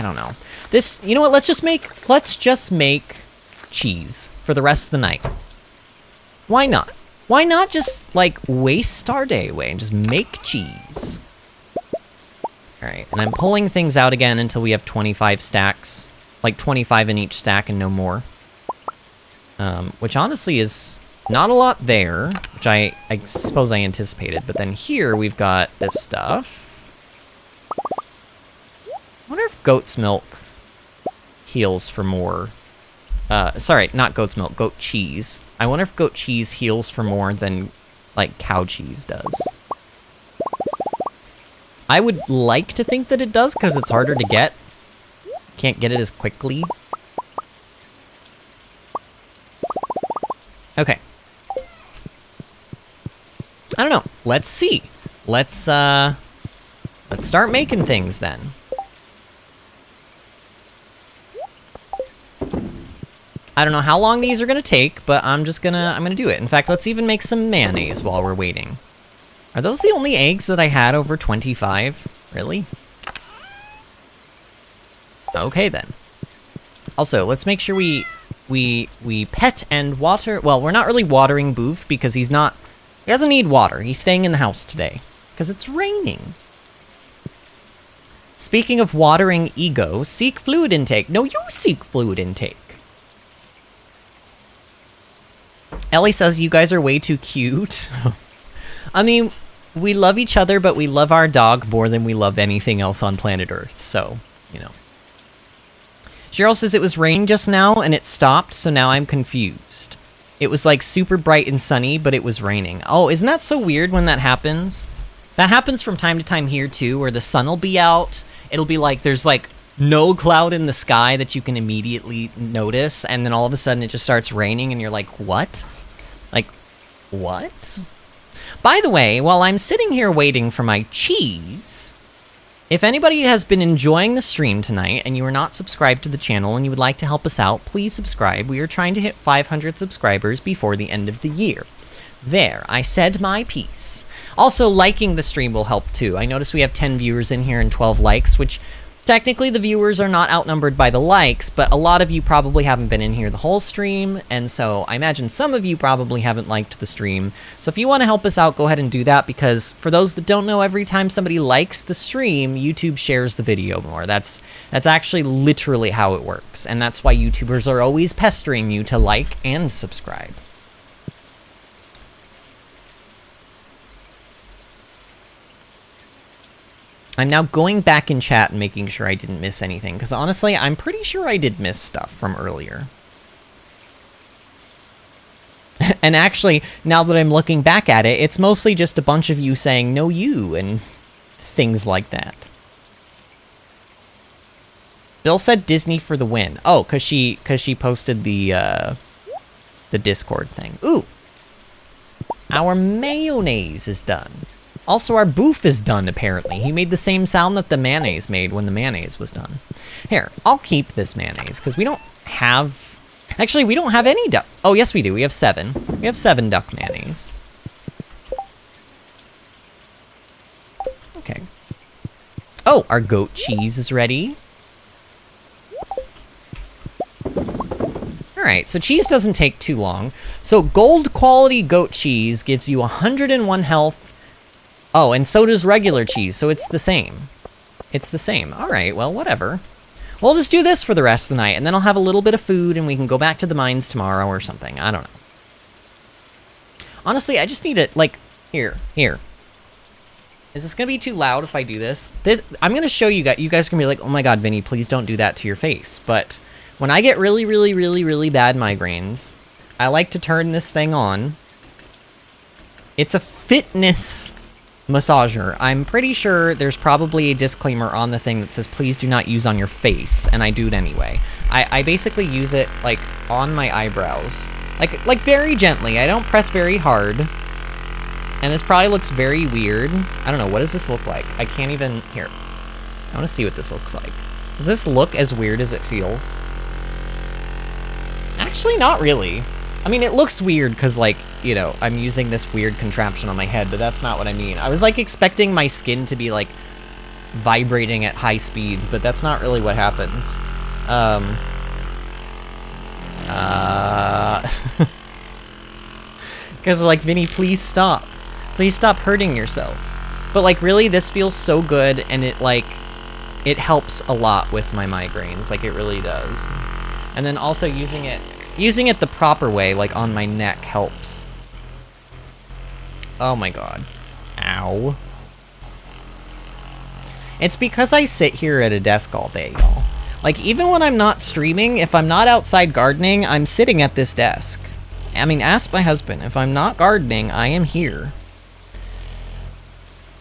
don't know. This, you know what, let's just make cheese for the rest of the night. Why not? Why not just, like, waste Stardew away and just make cheese? Alright, and I'm pulling things out again until we have 25 stacks. Like, 25 in each stack and no more. Which honestly is not a lot there, which I suppose I anticipated. But then here we've got this stuff. I wonder if goat's milk heals for more. Sorry, not goat's milk, goat cheese. I wonder if goat cheese heals for more than, like, cow cheese does. I would like to think that it does, because it's harder to get. Can't get it as quickly. Okay. I don't know. Let's see. Let's start making things, then. I don't know how long these are gonna take, but I'm gonna do it. In fact, let's even make some mayonnaise while we're waiting. Are those the only eggs that I had over 25? Really? Okay, then. Also, let's make sure we pet and water... Well, we're not really watering Boof because he doesn't need water. He's staying in the house today because it's raining. Speaking of watering ego, seek fluid intake. No, you seek fluid intake. Ellie says you guys are way too cute. I mean, we love each other, but we love our dog more than we love anything else on planet Earth, so, you know. Cheryl says it was raining just now, and it stopped, so now I'm confused. It was, like, super bright and sunny, but it was raining. Oh, isn't that so weird when that happens? That happens from time to time here, too, where the sun will be out. It'll be like, there's, like, no cloud in the sky that you can immediately notice, and then all of a sudden it just starts raining, and you're like, what? Like, what? By the way, while I'm sitting here waiting for my cheese, If anybody has been enjoying the stream tonight and you are not subscribed to the channel and you would like to help us out, please subscribe. We are trying to hit 500 subscribers before the end of the year. There, I said my piece. Also, liking the stream will help too. I notice we have 10 viewers in here and 12 likes, which technically the viewers are not outnumbered by the likes, but a lot of you probably haven't been in here the whole stream, and so I imagine some of you probably haven't liked the stream. So if you want to help us out, go ahead and do that, because for those that don't know, every time somebody likes the stream, YouTube shares the video more. That's actually literally how it works, and that's why YouTubers are always pestering you to like and subscribe. I'm now going back in chat and making sure I didn't miss anything, because honestly, I'm pretty sure I did miss stuff from earlier. And actually, now that I'm looking back at it, it's mostly just a bunch of you saying, no you, and things like that. Bill said Disney for the win. Oh, because she posted the Discord thing. Ooh! Our mayonnaise is done. Also, our boof is done, apparently. He made the same sound that the mayonnaise made when the mayonnaise was done. Here, I'll keep this mayonnaise, because we don't have... Actually, we don't have any duck... Oh, yes, we do. We have 7. We have 7 duck mayonnaise. Okay. Oh, our goat cheese is ready. Alright, so cheese doesn't take too long. So, gold quality goat cheese gives you 101 health. Oh, and so does regular cheese, so it's the same. It's the same. Alright, well, whatever. We'll just do this for the rest of the night, and then I'll have a little bit of food, and we can go back to the mines tomorrow or something. I don't know. Honestly, I just need it, like, here. Is this gonna be too loud if I do this? I'm gonna show you guys. You guys are gonna be like, oh my god, Vinny, please don't do that to your face. But when I get really, really, really, really bad migraines, I like to turn this thing on. It's a fitness massager. I'm pretty sure there's probably a disclaimer on the thing that says please do not use on your face, and I do it anyway. I basically use it like on my eyebrows, like very gently. I don't press very hard, and this probably looks very weird. I don't know, what does this look like? I can't even... Here, I want to see what this looks like. Does this look as weird as it feels? Actually, not really. I mean, it looks weird because, like, you know, I'm using this weird contraption on my head, but that's not what I mean. I was, like, expecting my skin to be, like, vibrating at high speeds, but that's not really what happens. Because they're like, Vinny, please stop. Please stop hurting yourself. But, like, really, this feels so good, and it, like, it helps a lot with my migraines. Like, it really does. And then also using it the proper way, like on my neck, helps. Oh my god. Ow. It's because I sit here at a desk all day, y'all. Like, even when I'm not streaming, if I'm not outside gardening, I'm sitting at this desk. I mean, ask my husband. If I'm not gardening, I am here.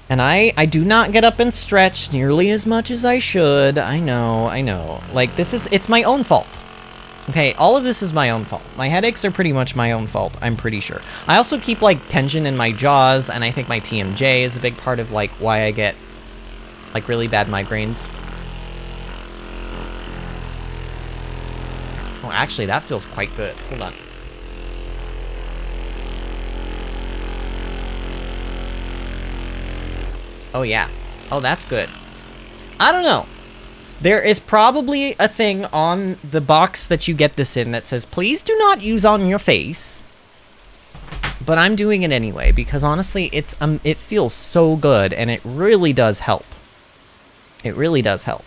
And I do not get up and stretch nearly as much as I should. I know. Like, it's my own fault. Okay, all of this is my own fault. My headaches are pretty much my own fault, I'm pretty sure. I also keep, like, tension in my jaws, and I think my TMJ is a big part of, like, why I get, like, really bad migraines. Oh, actually, that feels quite good. Hold on. Oh, yeah. Oh, that's good. I don't know. There is probably a thing on the box that you get this in that says, please do not use on your face. But I'm doing it anyway, because honestly, it feels so good, and it really does help. It really does help.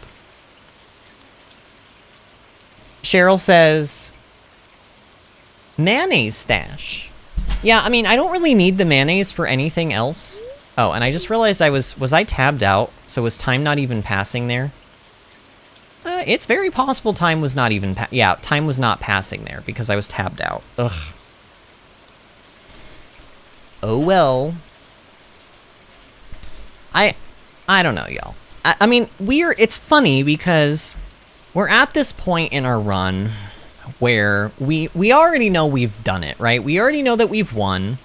Cheryl says, mayonnaise stash. Yeah, I mean, I don't really need the mayonnaise for anything else. Oh, and I just realized was I tabbed out? So was time not even passing there? It's very possible time was not even time was not passing there because I was tabbed out. Ugh. Oh well. I don't know, y'all. I mean, it's funny because we're at this point in our run where we already know we've done it, right? We already know that we've won.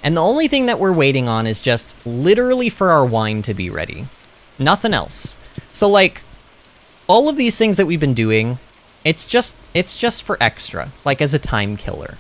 And the only thing that we're waiting on is just literally for our wine to be ready. Nothing else. So, like, all of these things that we've been doing, it's just for extra, like as a time killer.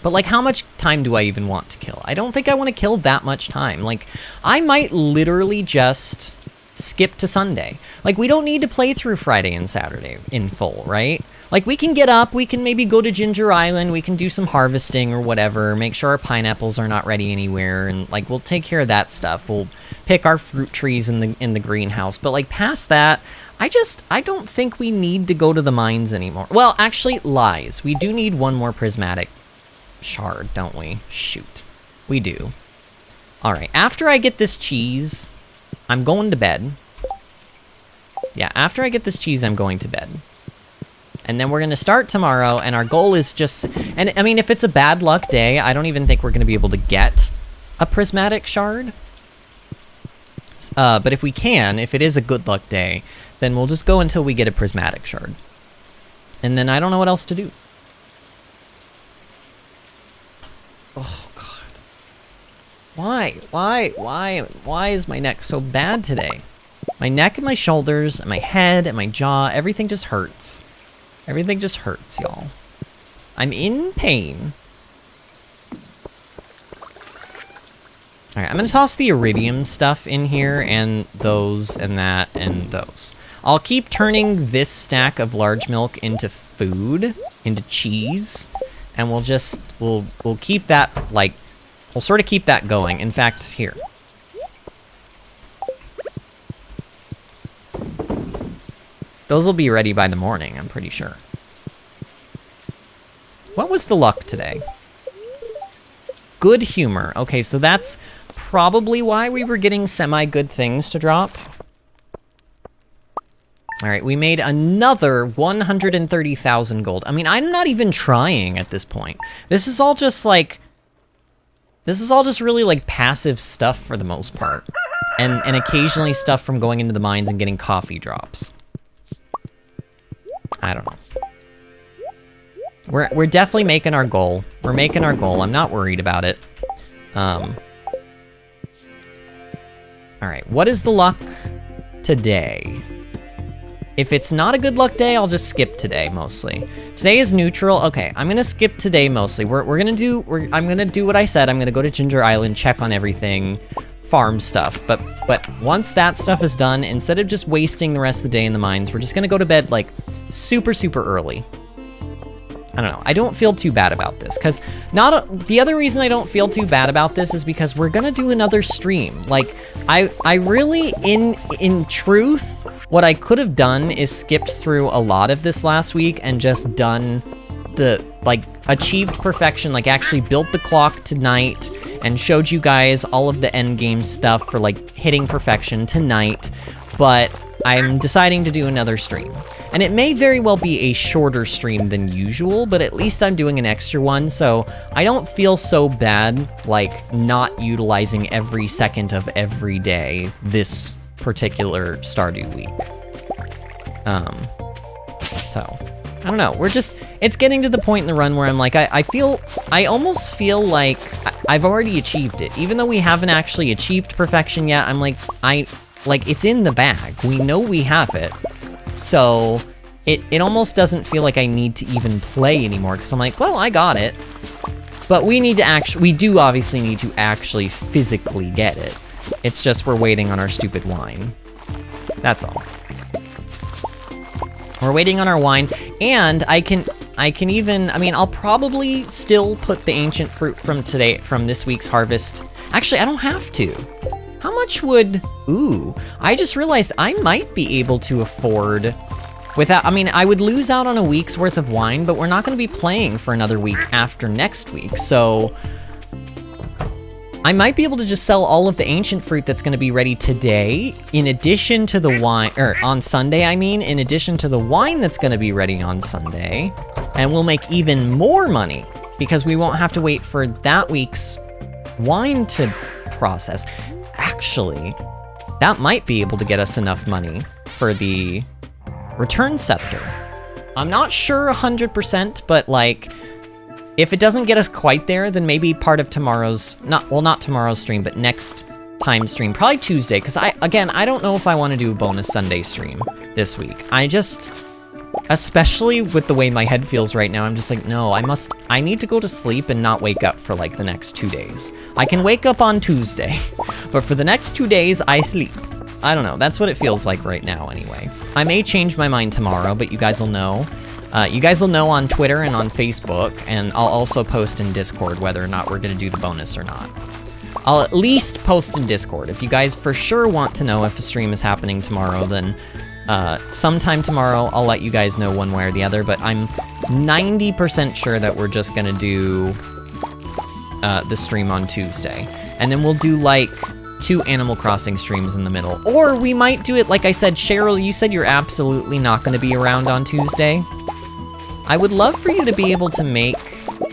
But, like, how much time do I even want to kill? I don't think I want to kill that much time. Like, I might literally just skip to Sunday. Like, we don't need to play through Friday and Saturday in full, right? Like, we can get up, we can maybe go to Ginger Island, we can do some harvesting or whatever, make sure our pineapples are not ready anywhere, and, like, we'll take care of that stuff. We'll pick our fruit trees in the greenhouse. But, like, past that, I don't think we need to go to the mines anymore. Well, actually, lies. We do need one more prismatic shard, don't we? Shoot. We do. Alright, after I get this cheese, I'm going to bed. Yeah, after I get this cheese, I'm going to bed. And then we're going to start tomorrow, and our goal is just... And, I mean, if it's a bad luck day, I don't even think we're going to be able to get a prismatic shard. But if we can, if it is a good luck day, then we'll just go until we get a prismatic shard. And then I don't know what else to do. Oh, God. Why is my neck so bad today? My neck and my shoulders and my head and my jaw, everything just hurts. Everything just hurts, y'all. I'm in pain. Alright, I'm gonna toss the iridium stuff in here, and those, and that, and those. I'll keep turning this stack of large milk into food, into cheese, and we'll keep that, like, we'll sort of keep that going. In fact, here. Those will be ready by the morning, I'm pretty sure. What was the luck today? Good humor. Okay, so that's probably why we were getting semi-good things to drop. Alright, we made another 130,000 gold. I mean, I'm not even trying at this point. This is all just, like... This is all just really, like, passive stuff for the most part. And occasionally stuff from going into the mines and getting coffee drops. I don't know. We're definitely making our goal. We're making our goal. I'm not worried about it. Alright, what is the luck today? If it's not a good luck day, I'll just skip today, mostly. Today is neutral. Okay, I'm gonna skip today, mostly. I'm gonna do what I said. I'm gonna go to Ginger Island, check on everything, farm stuff. But once that stuff is done, instead of just wasting the rest of the day in the mines, we're just gonna go to bed, like, super, super early. I don't know. I don't feel too bad about this, because the other reason I don't feel too bad about this is because we're gonna do another stream. Like, I really, in truth, what I could have done is skipped through a lot of this last week and just done the, like, achieved perfection, like, actually built the clock tonight and showed you guys all of the end game stuff for, like, hitting perfection tonight, but I'm deciding to do another stream. And it may very well be a shorter stream than usual, but at least I'm doing an extra one, so I don't feel so bad, like, not utilizing every second of every day this particular Stardew week. So, I don't know, it's getting to the point in the run where I'm like, I almost feel like I've already achieved it. Even though we haven't actually achieved perfection yet, I'm like, it's in the bag. We know we have it. So, it almost doesn't feel like I need to even play anymore, because I'm like, well, I got it. But we do obviously need to actually physically get it. It's just we're waiting on our stupid wine. That's all. We're waiting on our wine, and I can even, I mean, I'll probably still put the ancient fruit from this week's harvest. Actually, I don't have to. How much would, ooh, I just realized I might be able to afford without, I mean, I would lose out on a week's worth of wine, but we're not going to be playing for another week after next week, so I might be able to just sell all of the ancient fruit that's going to be ready today, in addition to the wine, or on Sunday, I mean, in addition to the wine that's going to be ready on Sunday, and we'll make even more money, because we won't have to wait for that week's wine to process. Actually, that might be able to get us enough money for the return scepter. I'm not sure 100%, but, like, if it doesn't get us quite there, then maybe part of tomorrow's, not tomorrow's stream, but next time stream, probably Tuesday, because I don't know if I want to do a bonus Sunday stream this week. I just, especially with the way my head feels right now, I'm just like, no, I need to go to sleep and not wake up for like the next 2 days. I can wake up on Tuesday, but for the next 2 days, I sleep. I don't know, that's what it feels like right now anyway. I may change my mind tomorrow, but you guys will know. You guys will know on Twitter and on Facebook, and I'll also post in Discord whether or not we're gonna do the bonus or not. I'll at least post in Discord. If you guys for sure want to know if a stream is happening tomorrow, then sometime tomorrow I'll let you guys know one way or the other, but I'm 90% sure that we're just gonna do the stream on Tuesday. And then we'll do like 2 Animal Crossing streams in the middle. Or we might do it, like I said, Cheryl, you said you're absolutely not gonna be around on Tuesday. I would love for you to be able to make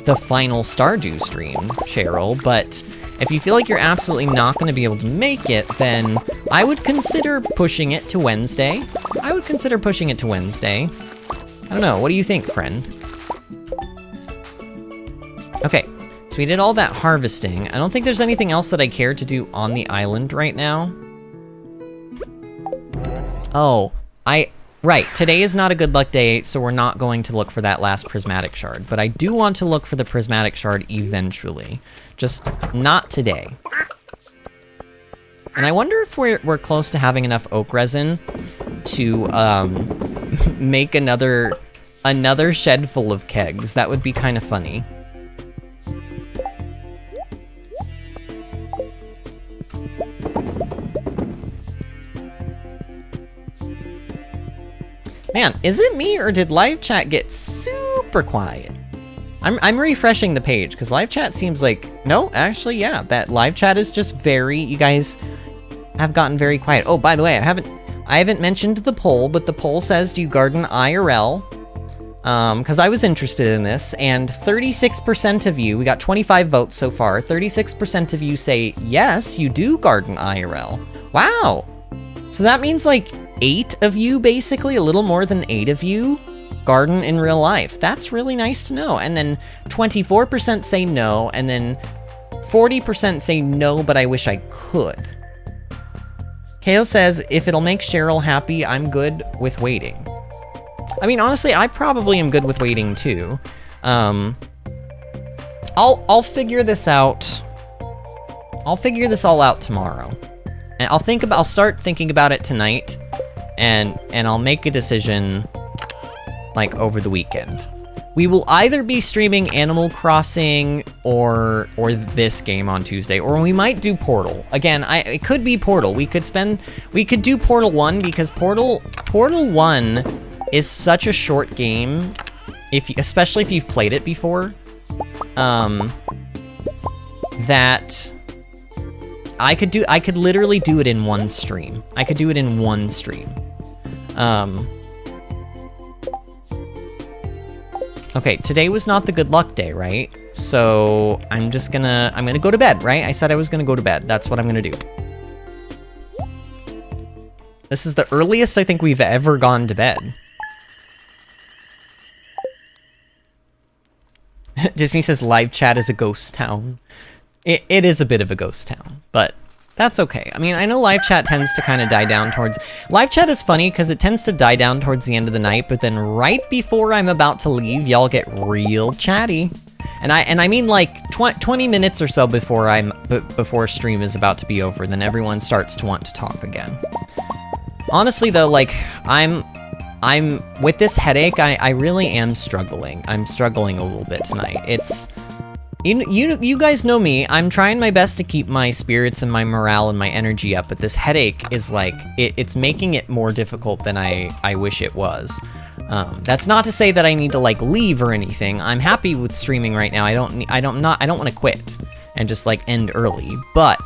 the final Stardew stream, Cheryl, but if you feel like you're absolutely not going to be able to make it, then I would consider pushing it to Wednesday. I don't know, what do you think, friend? Okay, so we did all that harvesting. I don't think there's anything else that I care to do on the island right now. Oh, right, today is not a good luck day, so we're not going to look for that last prismatic shard. But I do want to look for the prismatic shard eventually. Just not today. And I wonder if we're close to having enough oak resin to make another shed full of kegs. That would be kind of funny. Man, is it me or did live chat get super quiet? I'm refreshing the page because live chat seems like, no, actually, yeah, that live chat is just you guys have gotten very quiet. Oh, by the way, I haven't mentioned the poll, but the poll says, do you garden IRL? Because I was interested in this, and 36% of you, we got 25 votes so far, 36% of you say, yes, you do garden IRL. Wow. So that means like 8 of you, basically, a little more than 8 of you, garden in real life. That's really nice to know. And then 24% say no, and then 40% say no, but I wish I could. Kale says, if it'll make Cheryl happy, I'm good with waiting. I mean, honestly, I probably am good with waiting too. I'll figure this out. I'll figure this all out tomorrow. And I'll start thinking about it tonight, and I'll make a decision like over the weekend. We will either be streaming Animal Crossing or this game on Tuesday, or we might do Portal. Again, it could be Portal. We could do Portal 1 because Portal 1 is such a short game, especially if you've played it before, that I could literally do it in one stream. Okay, today was not the good luck day, right? So I'm gonna go to bed, right? I said I was gonna go to bed. That's what I'm gonna do. This is the earliest I think we've ever gone to bed. Disney says live chat is a ghost town. It is a bit of a ghost town, but that's okay. I mean, I know live chat tends to kind of die down towards... Live chat is funny because it tends to die down towards the end of the night, but then right before I'm about to leave, y'all get real chatty. And I mean like 20 minutes or so before stream is about to be over, then everyone starts to want to talk again. Honestly though, like, I'm with this headache, I really am struggling. I'm struggling a little bit tonight. It's... You guys know me, I'm trying my best to keep my spirits and my morale and my energy up, but this headache is like, it's making it more difficult than I wish it was. That's not to say that I need to like leave or anything. I'm happy with streaming right now. I don't want to quit and just like end early, but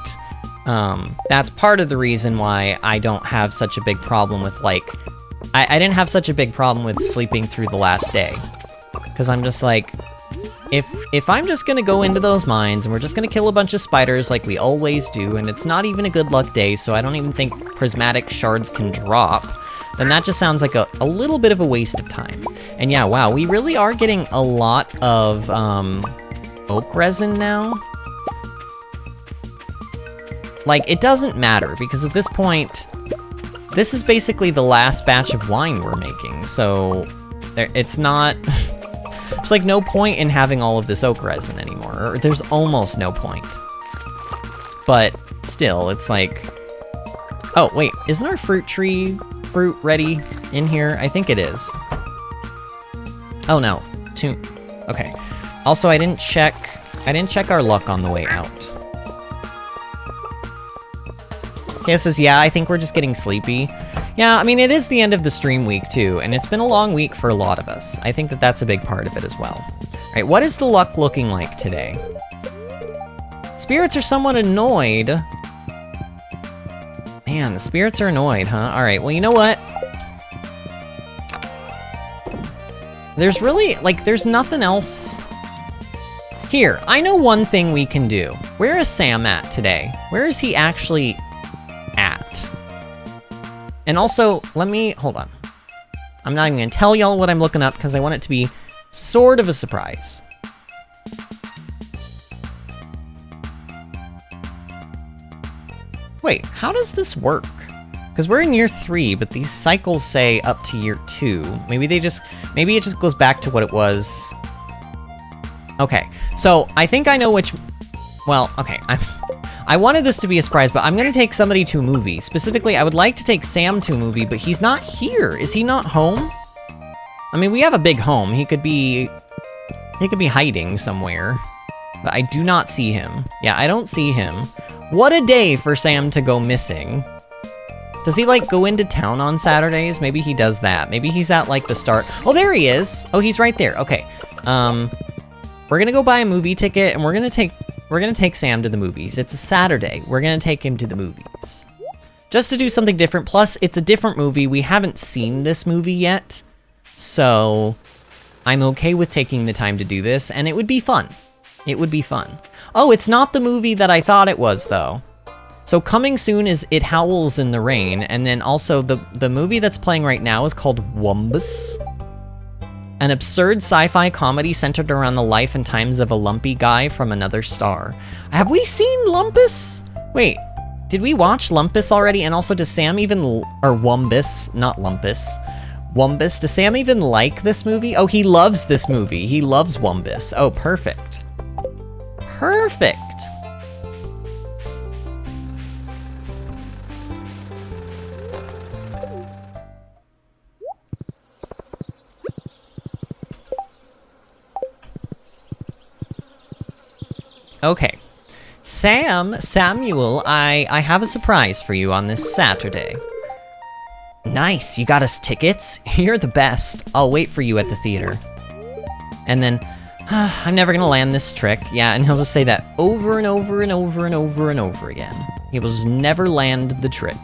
that's part of the reason why I don't have such a big problem with like, I didn't have such a big problem with sleeping through the last day, because I'm just like, if I'm just gonna go into those mines and we're just gonna kill a bunch of spiders like we always do, and it's not even a good luck day, so I don't even think prismatic shards can drop, then that just sounds like a little bit of a waste of time. And yeah, wow, we really are getting a lot of oak resin now. like, it doesn't matter, because at this point, this is basically the last batch of wine we're making, so it's not... There's, like, no point in having all of this oak resin anymore, or there's almost no point. But still, it's like... Oh, wait, isn't our fruit ready in here? I think it is. Oh, no. Okay. Also, I didn't check our luck on the way out. Okay, it says, yeah, I think we're just getting sleepy. Yeah, I mean, it is the end of the stream week, too, and it's been a long week for a lot of us. I think that that's a big part of it as well. All right, what is the luck looking like today? Spirits are somewhat annoyed. Man, the spirits are annoyed, huh? All right, well, you know what? There's really, like, there's nothing else. Here, I know one thing we can do. Where is Sam at today? Where is he actually at? And also, hold on. I'm not even gonna tell y'all what I'm looking up because I want it to be sort of a surprise. Wait, how does this work? Because we're in year 3, but these cycles say up to year 2. Maybe it just goes back to what it was. Okay, so I think I know which... Well, okay, I wanted this to be a surprise, but I'm gonna take somebody to a movie. Specifically, I would like to take Sam to a movie, but he's not here. Is he not home? I mean, we have a big home. He could be hiding somewhere, but I do not see him. Yeah, I don't see him. What a day for Sam to go missing. Does he, like, go into town on Saturdays? Maybe he does that. Maybe he's at, like, the start. Oh, there he is! Oh, he's right there. Okay. We're gonna go buy a movie ticket, and we're gonna take Sam to the movies. It's a Saturday. We're gonna take him to the movies. Just to do something different. Plus, it's a different movie. We haven't seen this movie yet. So, I'm okay with taking the time to do this, and it would be fun. It would be fun. Oh, it's not the movie that I thought it was, though. So coming soon is It Howls in the Rain, and then also the movie that's playing right now is called Wumbus. An absurd sci-fi comedy centered around the life and times of a lumpy guy from another star. Have we seen Lumpus? Wait, did we watch Lumpus already? And also, does Sam even... Or Wumbus, not Lumpus. Wumbus, does Sam even like this movie? Oh, he loves this movie. He loves Wumbus. Oh, perfect. Perfect. Okay. Samuel, I have a surprise for you on this Saturday. Nice, you got us tickets? You're the best. I'll wait for you at the theater. And then, I'm never gonna land this trick. Yeah, and he'll just say that over and over and over and over and over again. He will just never land the trick.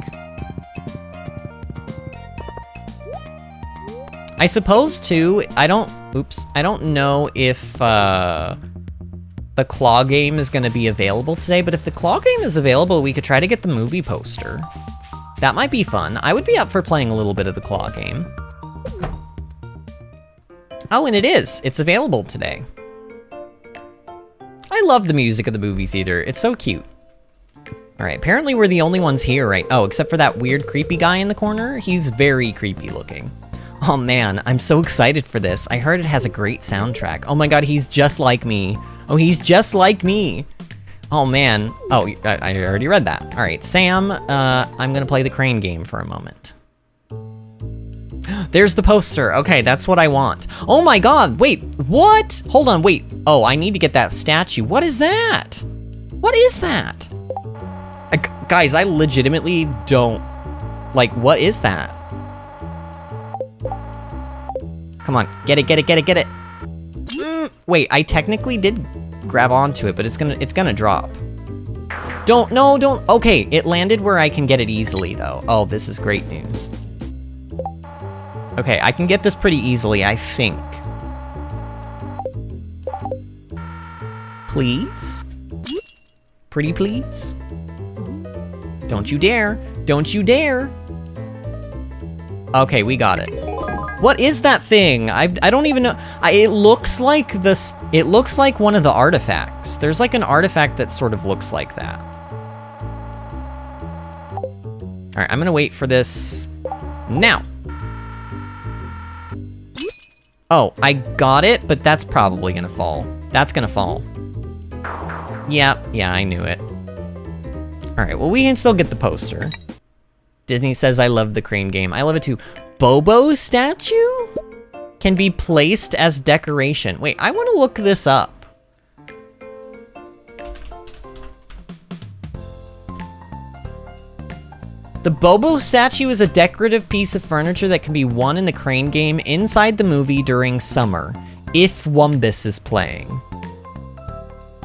I suppose, too, I don't know if, the claw game is gonna be available today, but if the claw game is available, we could try to get the movie poster. That might be fun. I would be up for playing a little bit of the claw game. Oh, and it is. It's available today. I love the music of the movie theater. It's so cute. Alright, apparently we're the only ones here, right? Oh, except for that weird creepy guy in the corner. He's very creepy looking. Oh man, I'm so excited for this. I heard it has a great soundtrack. Oh my god, he's just like me. Oh, he's just like me. Oh, man. Oh, I already read that. All right, Sam, I'm going to play the crane game for a moment. There's the poster. Okay, that's what I want. Oh, my God. Wait, what? Hold on, wait. Oh, I need to get that statue. What is that? What is that? Guys, I legitimately don't... Like, what is that? Come on, get it, get it, get it, get it. Wait, I technically did grab onto it, but it's gonna drop. Don't. Okay, it landed where I can get it easily, though. Oh, this is great news. Okay, I can get this pretty easily, I think. Please? Pretty please? Don't you dare. Don't you dare. Okay, we got it. What is that thing? I don't even know. It looks like this. It looks like one of the artifacts. There's like an artifact that sort of looks like that. Alright, I'm gonna wait for this now. Oh, I got it, but that's probably gonna fall. That's gonna fall. Yeah, I knew it. Alright, well, we can still get the poster. Disney says, I love the crane game. I love it too. Bobo statue? Can be placed as decoration. Wait, I want to look this up. The Bobo statue is a decorative piece of furniture that can be won in the crane game inside the movie during summer, if Wumbus is playing.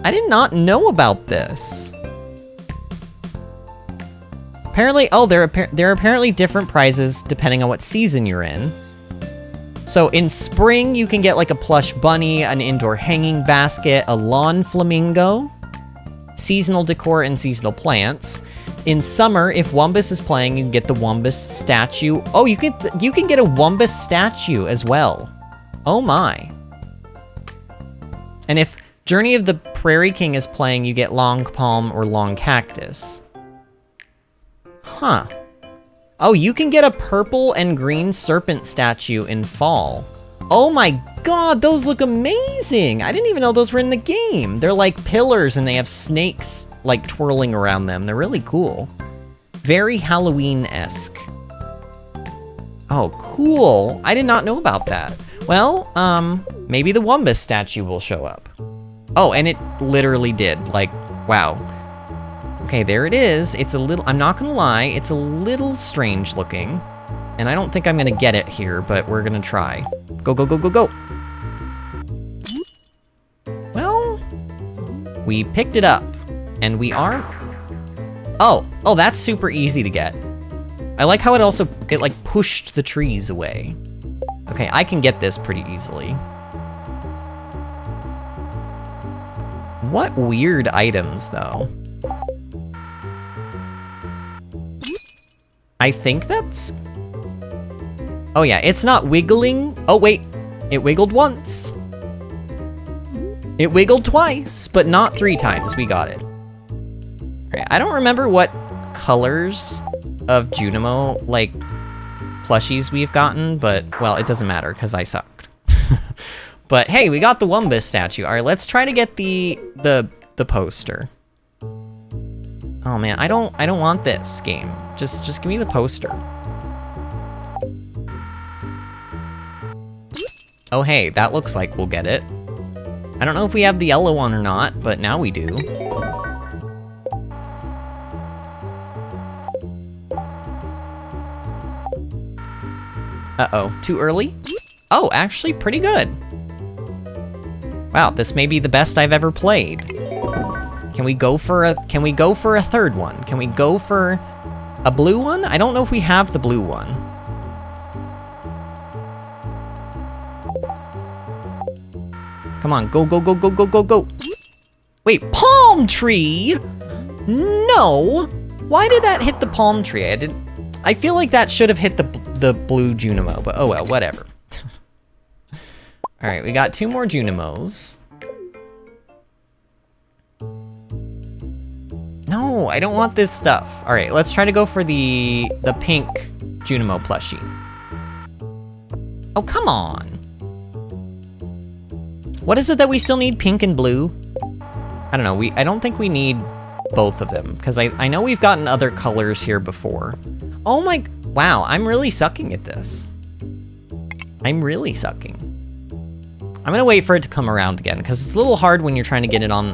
I did not know about this. Apparently, oh, there are apparently different prizes depending on what season you're in. So in spring, you can get like a plush bunny, an indoor hanging basket, a lawn flamingo, seasonal decor, and seasonal plants. In summer, if Wumbus is playing, you can get the Wumbus statue. Oh, you can get a Wumbus statue as well. Oh my. And if Journey of the Prairie King is playing, you get long palm or long cactus. Huh. Oh, you can get a purple and green serpent statue in fall. Oh my god, those look amazing! I didn't even know those were in the game. They're like pillars and they have snakes like twirling around them. They're really cool. Very Halloween-esque. Oh, cool. I did not know about that. Well, maybe the Wumbus statue will show up. Oh, and it literally did. Like, wow. Okay, there it is. It's a little, I'm not gonna lie, it's a little strange looking. And I don't think I'm gonna get it here, but we're gonna try. Go, go, go, go, go. Well, we picked it up. And we are... Oh, that's super easy to get. I like how it like pushed the trees away. Okay, I can get this pretty easily. What weird items, though? I think that's... Oh yeah, it's not wiggling. Oh wait, it wiggled once. It wiggled twice, but not 3 times. We got it. Right, I don't remember what colors of Junimo, like, plushies we've gotten, but, well, it doesn't matter, because I sucked. But, hey, we got the Wumbus statue. Alright, let's try to get the poster. Oh, man, I don't want this game. Just give me the poster. Oh, hey, that looks like we'll get it. I don't know if we have the yellow one or not, but now we do. Uh-oh, too early? Oh, actually pretty good. Wow, this may be the best I've ever played. Can we go for a third one? Can we go for a blue one? I don't know if we have the blue one. Come on, go, go, go, go, go, go, go. Wait, palm tree? No. Why did that hit the palm tree? I feel like that should have hit the blue Junimo, but oh well, whatever. Alright, we got 2 more Junimos. No, I don't want this stuff. Alright, let's try to go for the pink Junimo plushie. Oh, come on. What is it that we still need, pink and blue? I don't know, I don't think we need both of them, because I know we've gotten other colors here before. Oh my, wow, I'm really sucking at this. I'm really sucking. I'm gonna wait for it to come around again, because it's a little hard when you're trying to get it on...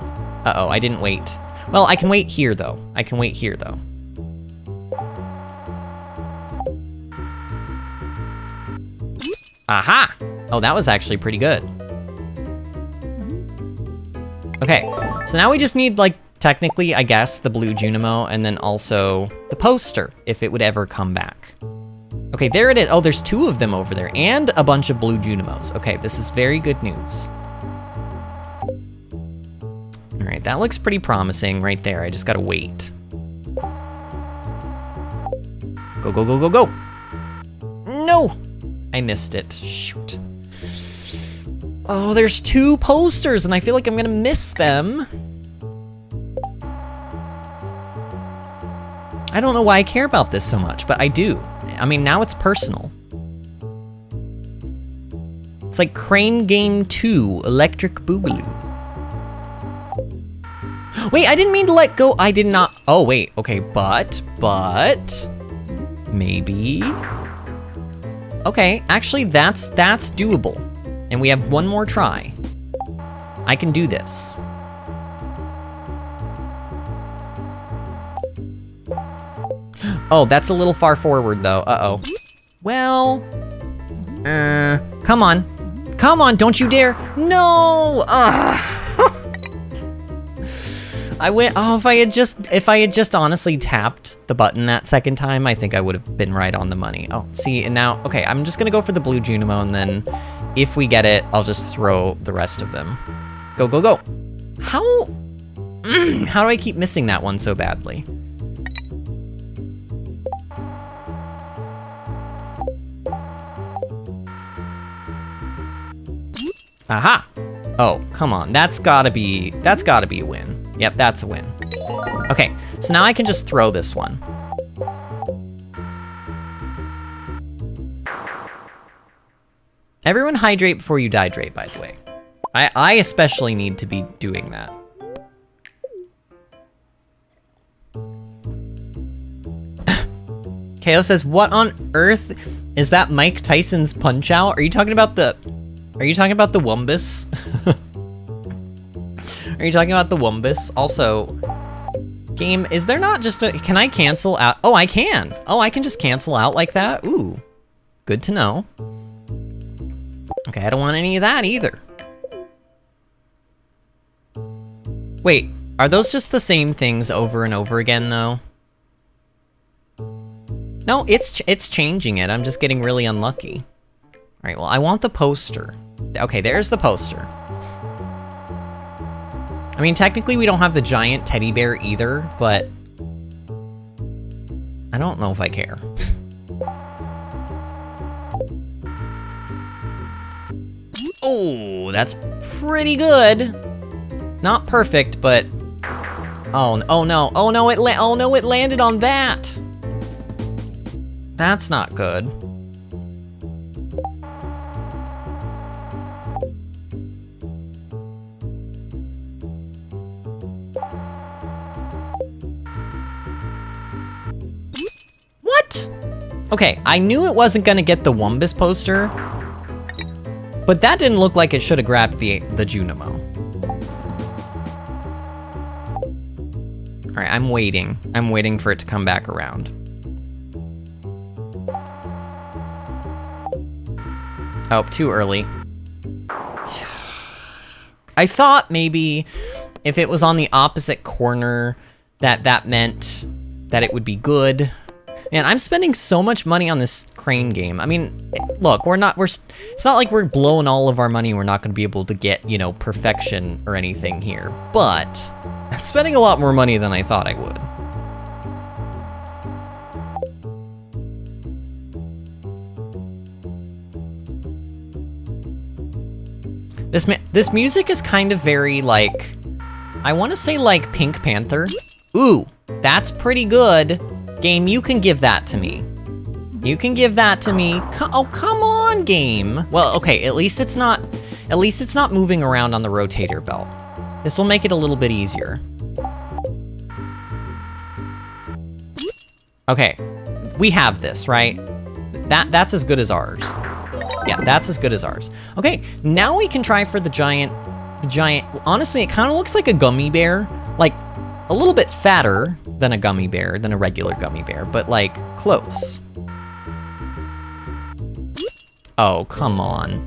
Uh-oh, I didn't wait. Well, I can wait here, though. I can wait here, though. Aha! Oh, that was actually pretty good. Okay, so now we just need, like, technically, I guess, the blue Junimo, and then also the poster, if it would ever come back. Okay, there it is. Oh, there's 2 of them over there, and a bunch of blue Junimos. Okay, this is very good news. Alright, that looks pretty promising right there. I just gotta wait. Go, go, go, go, go! No! I missed it. Shoot. Oh, there's 2 posters, and I feel like I'm gonna miss them. I don't know why I care about this so much, but I do. I mean, now it's personal. It's like Crane Game 2, Electric Boogaloo. Wait, I didn't mean to let go. I did not. Oh, wait. Okay, but, maybe. Okay, actually, that's doable. And we have one more try. I can do this. Oh, that's a little far forward, though. Uh-oh. Well, come on. Come on, don't you dare. No! I went, oh, if I had just honestly tapped the button that second time, I think I would have been right on the money. Oh, see, and now, okay, I'm just gonna go for the blue Junimo, and then if we get it, I'll just throw the rest of them. Go, go, go. How do I keep missing that one so badly? Aha! Oh, come on, that's gotta be a win. Yep, that's a win. Okay, so now I can just throw this one. Everyone hydrate before you dihydrate, by the way. I especially need to be doing that. KO says, what on earth is that Mike Tyson's Punch-Out? Are you talking about the Wumbus? Are you talking about the Wumbus? Also, game, is there not just a... Can I cancel out? Oh, I can. Oh, I can just cancel out like that? Ooh, good to know. Okay, I don't want any of that either. Wait, are those just the same things over and over again, though? No, it's changing it. I'm just getting really unlucky. All right, well, I want the poster. Okay, there's the poster. I mean, technically we don't have the giant teddy bear either, but I don't know if I care. Oh, that's pretty good. Not perfect, but oh no, it landed on that. That's not good. What? Okay, I knew it wasn't gonna get the Wumbus poster, but that didn't look like it should have grabbed the Junimo. All right, I'm waiting. I'm waiting for it to come back around. Oh, too early. I thought maybe if it was on the opposite corner that meant that it would be good. Man, I'm spending so much money on this crane game. I mean, look, it's not like we're blowing all of our money. We're not going to be able to get, you know, perfection or anything here. But I'm spending a lot more money than I thought I would. This music is kind of very, like, I want to say, like, Pink Panther. Ooh, that's pretty good. Game, you can give that to me. You can give that to me. Oh, come on, game. Well, okay, at least it's not moving around on the rotator belt. This will make it a little bit easier. Okay, we have this, right? That's as good as ours. Yeah, that's as good as ours. Okay, now we can try for the giant, honestly, it kind of looks like a gummy bear. Like, a little bit fatter than a gummy bear, than a regular gummy bear, but like, close. Oh, come on.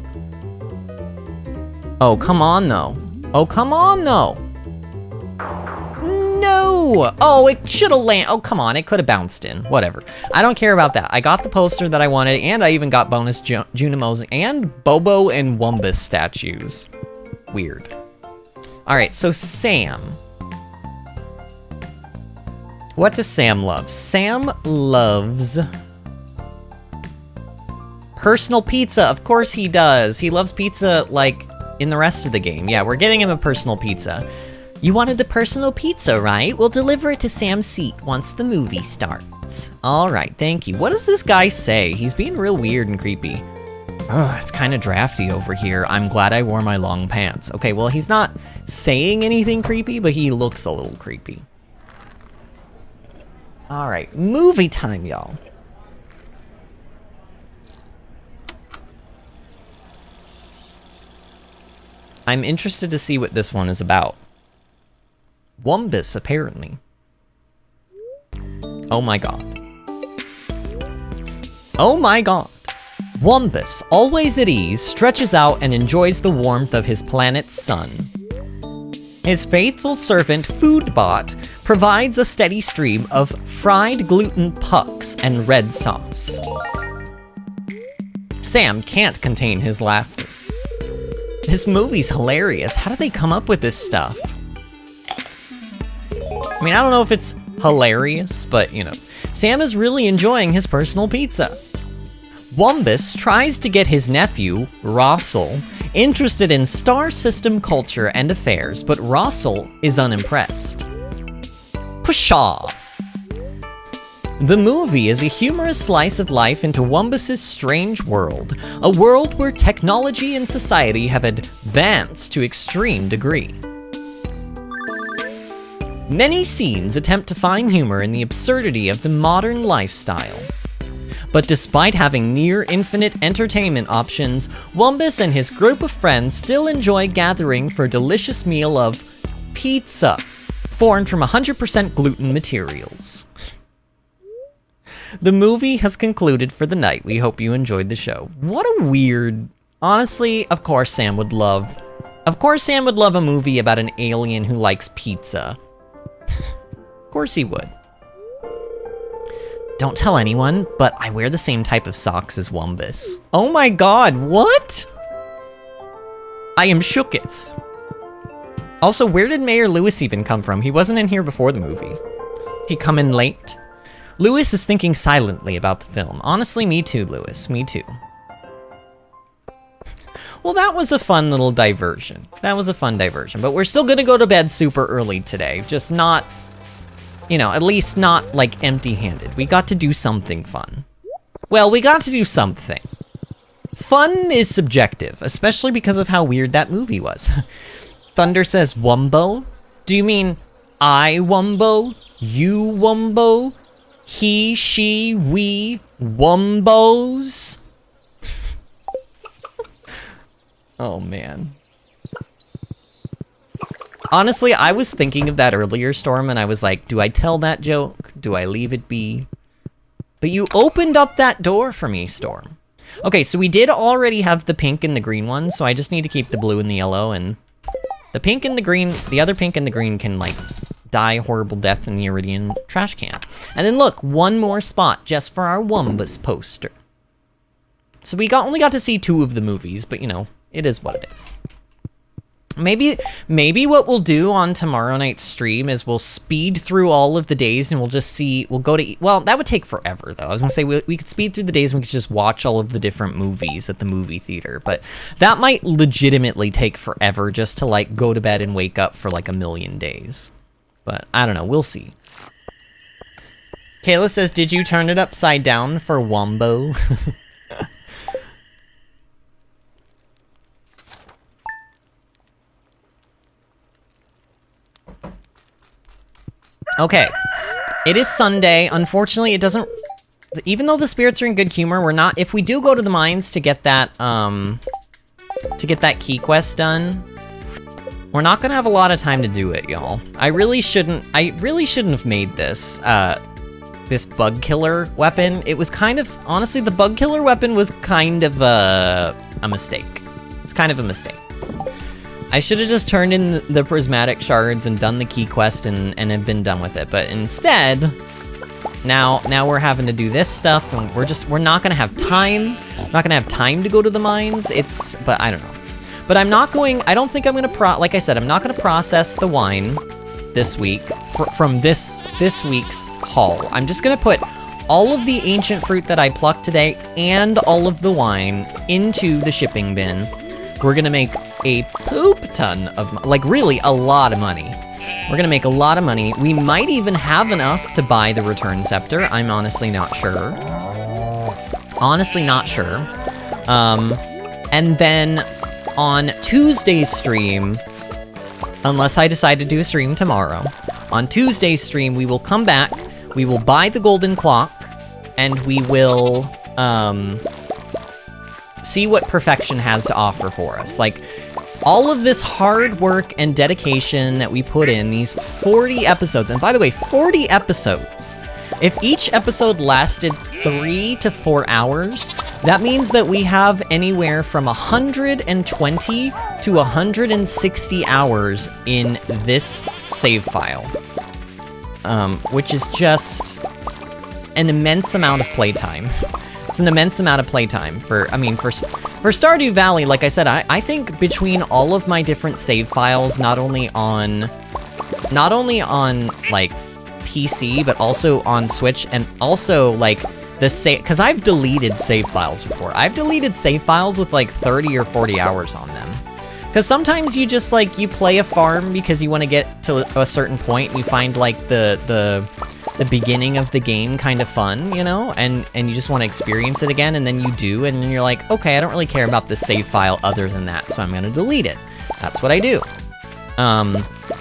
Oh, come on, though. Oh, come on, though. No! Oh, it should have landed. Oh, come on, it could have bounced in. Whatever. I don't care about that. I got the poster that I wanted, and I even got bonus Junimos and Bobo and Wumbus statues. Weird. All right, so Sam. What does Sam love? Sam loves personal pizza. Of course he does. He loves pizza like in the rest of the game. Yeah, we're getting him a personal pizza. You wanted the personal pizza, right? We'll deliver it to Sam's seat once the movie starts. Alright, thank you. What does this guy say? He's being real weird and creepy. Ugh, it's kind of drafty over here. I'm glad I wore my long pants. Okay, well, he's not saying anything creepy, but he looks a little creepy. Alright, movie time, y'all. I'm interested to see what this one is about. Wumbus, apparently. Oh my god. Oh my god. Wumbus, always at ease, stretches out and enjoys the warmth of his planet's sun. His faithful servant, Foodbot, provides a steady stream of fried gluten pucks and red sauce. Sam can't contain his laughter. This movie's hilarious. How did they come up with this stuff? I mean, I don't know if it's hilarious, but, you know. Sam is really enjoying his personal pizza. Wumbus tries to get his nephew, Rossel, interested in star system culture and affairs, but Rossel is unimpressed. Pshaw! The movie is a humorous slice of life into Wumbus's strange world, a world where technology and society have advanced to extreme degree. Many scenes attempt to find humor in the absurdity of the modern lifestyle. But despite having near-infinite entertainment options, Wumbus and his group of friends still enjoy gathering for a delicious meal of pizza, formed from 100% gluten materials. The movie has concluded for the night. We hope you enjoyed the show. What a weird... Honestly, of course Sam would love a movie about an alien who likes pizza. Of course he would. Don't tell anyone, but I wear the same type of socks as Wumbus. Oh my god, what? I am shooketh. Also, where did Mayor Lewis even come from? He wasn't in here before the movie. He come in late. Lewis is thinking silently about the film. Honestly, me too, Lewis. Me too. Well, that was a fun little diversion. That was a fun diversion. But we're still gonna go to bed super early today. Just not, you know, at least not, like, empty-handed. We got to do something fun. Well, we got to do something. Fun is subjective, especially because of how weird that movie was. Thunder says, Wumbo? Do you mean I Wumbo? You Wumbo? He, she, we, Wumbos? Oh, man. Honestly, I was thinking of that earlier, Storm, and I was like, do I tell that joke? Do I leave it be? But you opened up that door for me, Storm. Okay, so we did already have the pink and the green one, so I just need to keep the blue and the yellow, and the pink and the green, the other pink and the green can, like, die horrible death in the Iridian trash can. And then look, one more spot just for our Wumbus poster. So we only got to see 2 of the movies, but, you know, it is what it is. Maybe what we'll do on tomorrow night's stream is we'll speed through all of the days and we'll just see, we'll go to, well, that would take forever though. I was gonna say we could speed through the days and we could just watch all of the different movies at the movie theater, but that might legitimately take forever just to like go to bed and wake up for like a million days. But I don't know, we'll see. Kayla says, did you turn it upside down for Wumbo? Okay, it is Sunday. Unfortunately, it doesn't... Even though the spirits are in good humor, we're not... If we do go to the mines to get that, key quest done, we're not gonna have a lot of time to do it, y'all. I really shouldn't have made this, this bug killer weapon. It was kind of... Honestly, the bug killer weapon was kind of a mistake. It's kind of a mistake. I should have just turned in the prismatic shards and done the key quest and have been done with it. But instead, now we're having to do this stuff, and we're not gonna have time. Not gonna have time to go to the mines. But I don't know. But I don't think I'm gonna like I said, I'm not gonna process the wine this week from this week's haul. I'm just gonna put all of the ancient fruit that I plucked today and all of the wine into the shipping bin. We're gonna make a poop ton of, like, really a lot of money. We're gonna make a lot of money. We might even have enough to buy the Return Scepter. I'm honestly not sure. Honestly not sure. And then on Tuesday's stream, unless I decide to do a stream tomorrow, on Tuesday's stream, we will come back, we will buy the golden clock, and we will, see what perfection has to offer for us. Like, all of this hard work and dedication that we put in, these 40 episodes, and by the way, 40 episodes. If each episode lasted 3 to 4 hours, that means that we have anywhere from 120 to 160 hours in this save file. Which is just an immense amount of playtime. It's an immense amount of playtime for Stardew Valley. Like I said, I think between all of my different save files, not only on like PC, but also on Switch, and also like the save, because I've deleted save files before. I've deleted save files with like 30 or 40 hours on them. Because sometimes you just like, you play a farm because you want to get to a certain point, and you find like the beginning of the game kind of fun, you know, and you just want to experience it again, and then you do, and then you're like, okay, I don't really care about the save file other than that, so I'm going to delete it. That's what I do.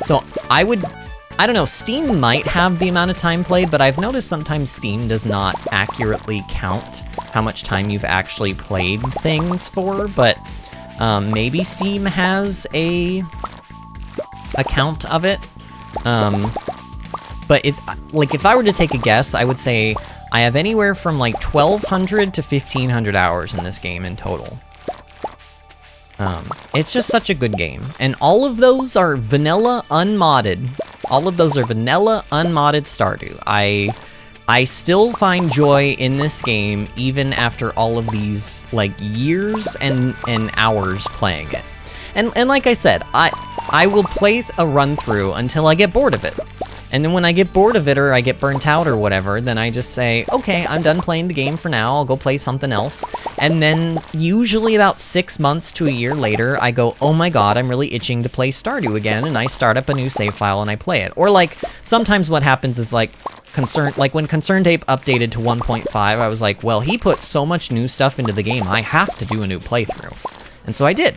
So I don't know, Steam might have the amount of time played, but I've noticed sometimes Steam does not accurately count how much time you've actually played things for, but maybe Steam has a count of it. But like, if I were to take a guess, I would say I have anywhere from like 1,200 to 1,500 hours in this game in total. It's just such a good game. And all of those are vanilla unmodded. All of those are vanilla unmodded Stardew. I still find joy in this game even after all of these like years and hours playing it. And like I said, I will play a run through until I get bored of it. And then when I get bored of it, or I get burnt out or whatever, then I just say, okay, I'm done playing the game for now, I'll go play something else. And then usually about 6 months to a year later, I go, oh my god, I'm really itching to play Stardew again, and I start up a new save file and I play it. Or like, sometimes what happens is like, when Concerned Ape updated to 1.5, I was like, well, he put so much new stuff into the game, I have to do a new playthrough. And so I did.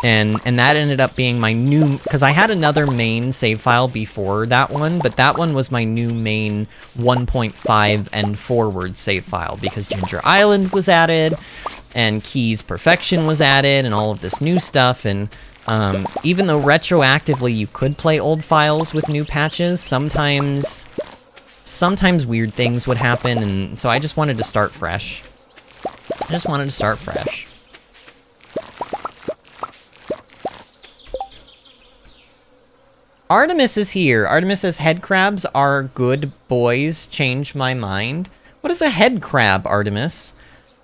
And that ended up being my new, because I had another main save file before that one, but that one was my new main 1.5 and forward save file, because Ginger Island was added, and Key's Perfection was added, and all of this new stuff, and even though retroactively you could play old files with new patches, sometimes weird things would happen, and so I just wanted to start fresh. Artemis is here. Artemis says, head crabs are good boys, change my mind. What is a head crab, Artemis?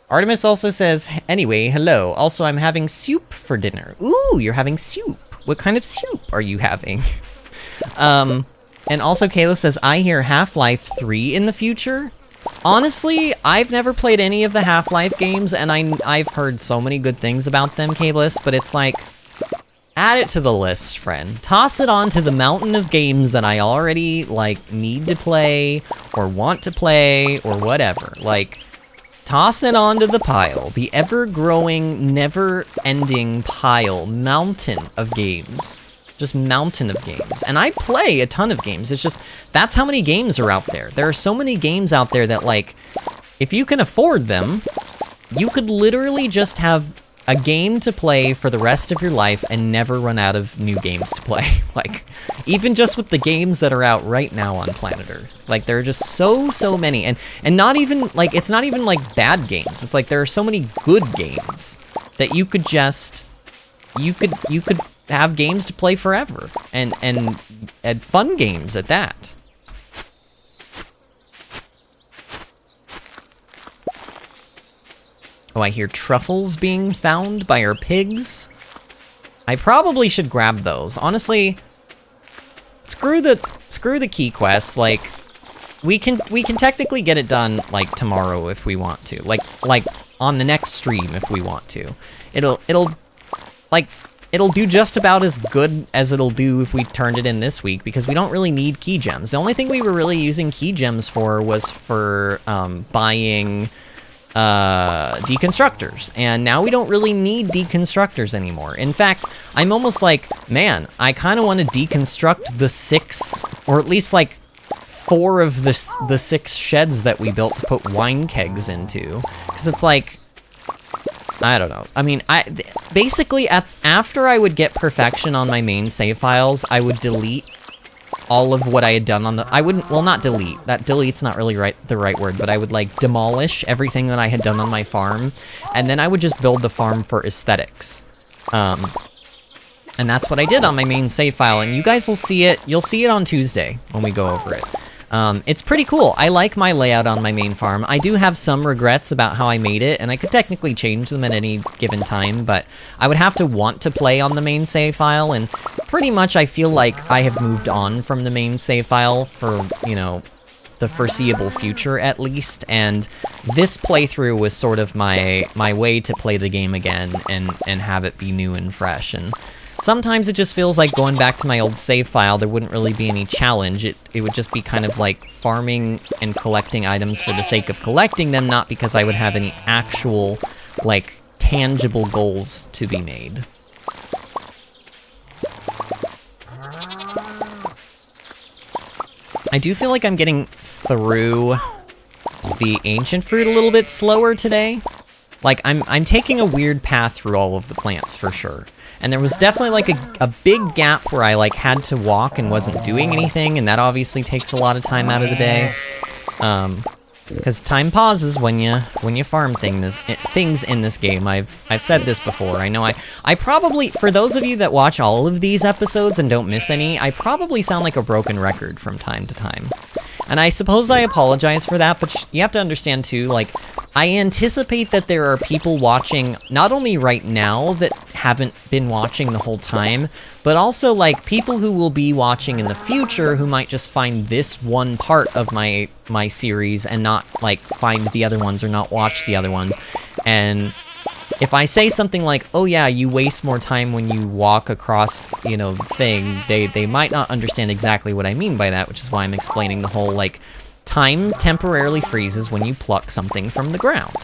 Artemis also says, anyway, hello. Also, I'm having soup for dinner. Ooh, you're having soup. What kind of soup are you having? And also Kayla says, I hear Half-Life 3 in the future. Honestly, I've never played any of the Half-Life games, and I've heard so many good things about them, Kayla, but it's like, add it to the list, friend. Toss it onto the mountain of games that I already, like, need to play, or want to play, or whatever. Like, toss it onto the pile. The ever-growing, never-ending mountain of games. Just mountain of games. And I play a ton of games. It's just, that's how many games are out there. There are so many games out there that, like, if you can afford them, you could literally just have a game to play for the rest of your life and never run out of new games to play. Like, even just with the games that are out right now on planet Earth. Like, there are just so many. And not even, like, it's not even, like, bad games. It's like, there are so many good games that you could just, you could have games to play forever. And fun games at that. Oh, I hear truffles being found by our pigs. I probably should grab those. Honestly, screw the key quests. Like, we can technically get it done like tomorrow if we want to. Like on the next stream if we want to. It'll it'll do just about as good as it'll do if we turned it in this week, because we don't really need key gems. The only thing we were really using key gems for was for buying deconstructors, and now we don't really need deconstructors anymore. In fact, I'm almost like, man, I kind of want to deconstruct the 6, or at least like 4 of the 6 sheds that we built to put wine kegs into, because it's like, I don't know. I mean, basically after I would get perfection on my main save files, I would delete all of what I had done on the... I wouldn't... Well, not delete. That delete's not really the right word, but I would, like, demolish everything that I had done on my farm, and then I would just build the farm for aesthetics. And that's what I did on my main save file, and you guys will see it... You'll see it on Tuesday when we go over it. It's pretty cool. I like my layout on my main farm. I do have some regrets about how I made it, and I could technically change them at any given time, but I would have to want to play on the main save file, and pretty much I feel like I have moved on from the main save file for, you know, the foreseeable future at least, and this playthrough was sort of my way to play the game again and have it be new and fresh. And sometimes it just feels like going back to my old save file, there wouldn't really be any challenge. It would just be kind of like farming and collecting items for the sake of collecting them, not because I would have any actual, like, tangible goals to be made. I do feel like I'm getting through the ancient fruit a little bit slower today. Like, I'm taking a weird path through all of the plants, for sure. And there was definitely, like, a big gap where I, like, had to walk and wasn't doing anything, and that obviously takes a lot of time out of the day. Because time pauses when you farm things in this game. I've said this before. I know I probably, for those of you that watch all of these episodes and don't miss any, I probably sound like a broken record from time to time. And I suppose I apologize for that, but you have to understand too, like, I anticipate that there are people watching, not only right now that haven't been watching the whole time, but also, like, people who will be watching in the future who might just find this one part of my series and not, like, find the other ones or not watch the other ones. And if I say something like, oh yeah, you waste more time when you walk across, you know, the thing, they might not understand exactly what I mean by that, which is why I'm explaining the whole, like, time temporarily freezes when you pluck something from the ground.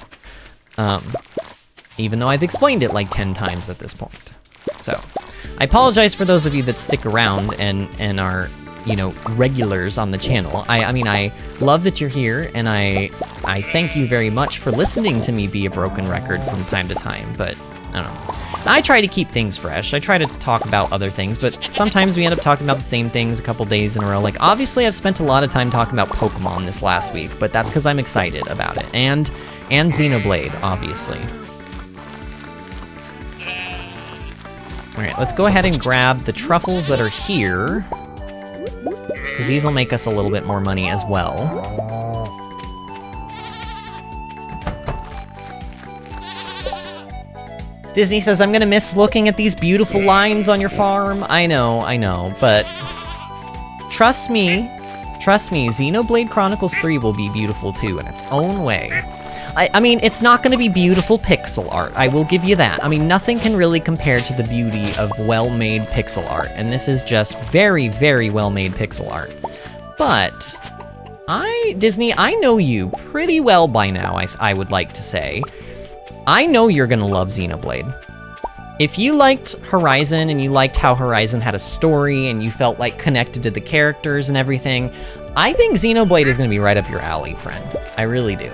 Even though I've explained it like 10 times at this point. So, I apologize for those of you that stick around and are, you know, regulars on the channel. I mean, I love that you're here, and I thank you very much for listening to me be a broken record from time to time, but I don't know. I try to keep things fresh. I try to talk about other things, but sometimes we end up talking about the same things a couple days in a row. Like, obviously I've spent a lot of time talking about Pokemon this last week, but that's because I'm excited about it. And Xenoblade, obviously. Alright, let's go ahead and grab the truffles that are here, because these will make us a little bit more money as well. Disney says, I'm gonna miss looking at these beautiful lines on your farm. I know, but trust me, Xenoblade Chronicles 3 will be beautiful too in its own way. I mean, it's not gonna be beautiful pixel art, I will give you that. I mean, nothing can really compare to the beauty of well-made pixel art, and this is just very, very well-made pixel art. But, Disney, I know you pretty well by now, I would like to say. I know you're gonna love Xenoblade. If you liked Horizon and you liked how Horizon had a story and you felt like connected to the characters and everything, I think Xenoblade is gonna be right up your alley, friend. I really do.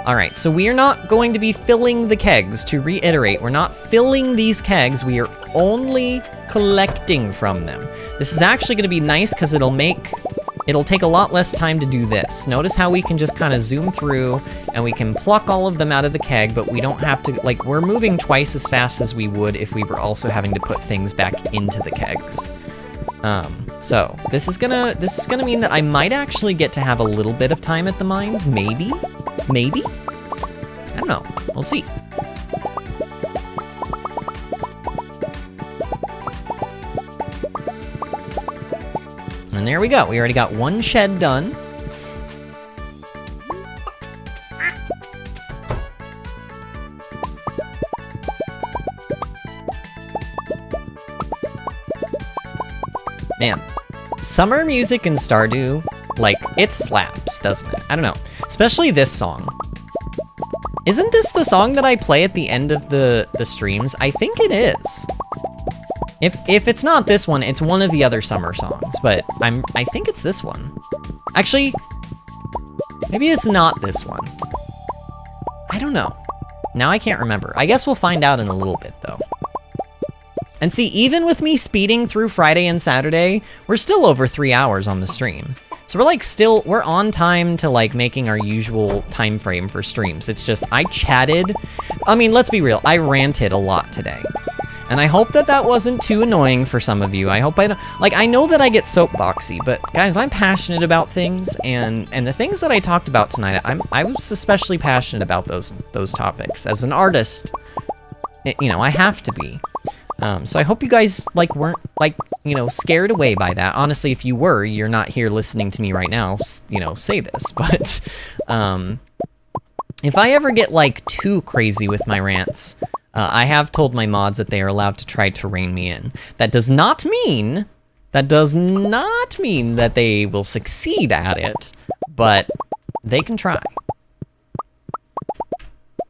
Alright, so we are not going to be filling the kegs. To reiterate, we're not filling these kegs, we are only collecting from them. This is actually gonna be nice because it'll take a lot less time to do this. Notice how we can just kind of zoom through and we can pluck all of them out of the keg, but we don't have to, like, we're moving twice as fast as we would if we were also having to put things back into the kegs. So this is gonna mean that I might actually get to have a little bit of time at the mines, maybe? Maybe? I don't know, we'll see. And there we go, we already got one shed done. Man, summer music in Stardew, like, it slaps, doesn't it? I don't know. Especially this song. Isn't this the song that I play at the end of the streams? I think it is. If it's not this one, it's one of the other summer songs, but I think it's this one. Actually, maybe it's not this one. I don't know. Now I can't remember. I guess we'll find out in a little bit, though. And see, even with me speeding through Friday and Saturday, we're still over 3 hours on the stream. So we're like we're on time to like making our usual time frame for streams. It's just, I chatted. I mean, let's be real, I ranted a lot today. And I hope that that wasn't too annoying for some of you. I hope I don't, like, I know that I get soapboxy, but guys, I'm passionate about things, and the things that I talked about tonight, I was especially passionate about those topics. As an artist, you know, I have to be. So I hope you guys, like, weren't, like, you know, scared away by that. Honestly, if you were, you're not here listening to me right now, you know, say this. But, if I ever get, like, too crazy with my rants, I have told my mods that they are allowed to try to rein me in. That does not mean that they will succeed at it, but they can try.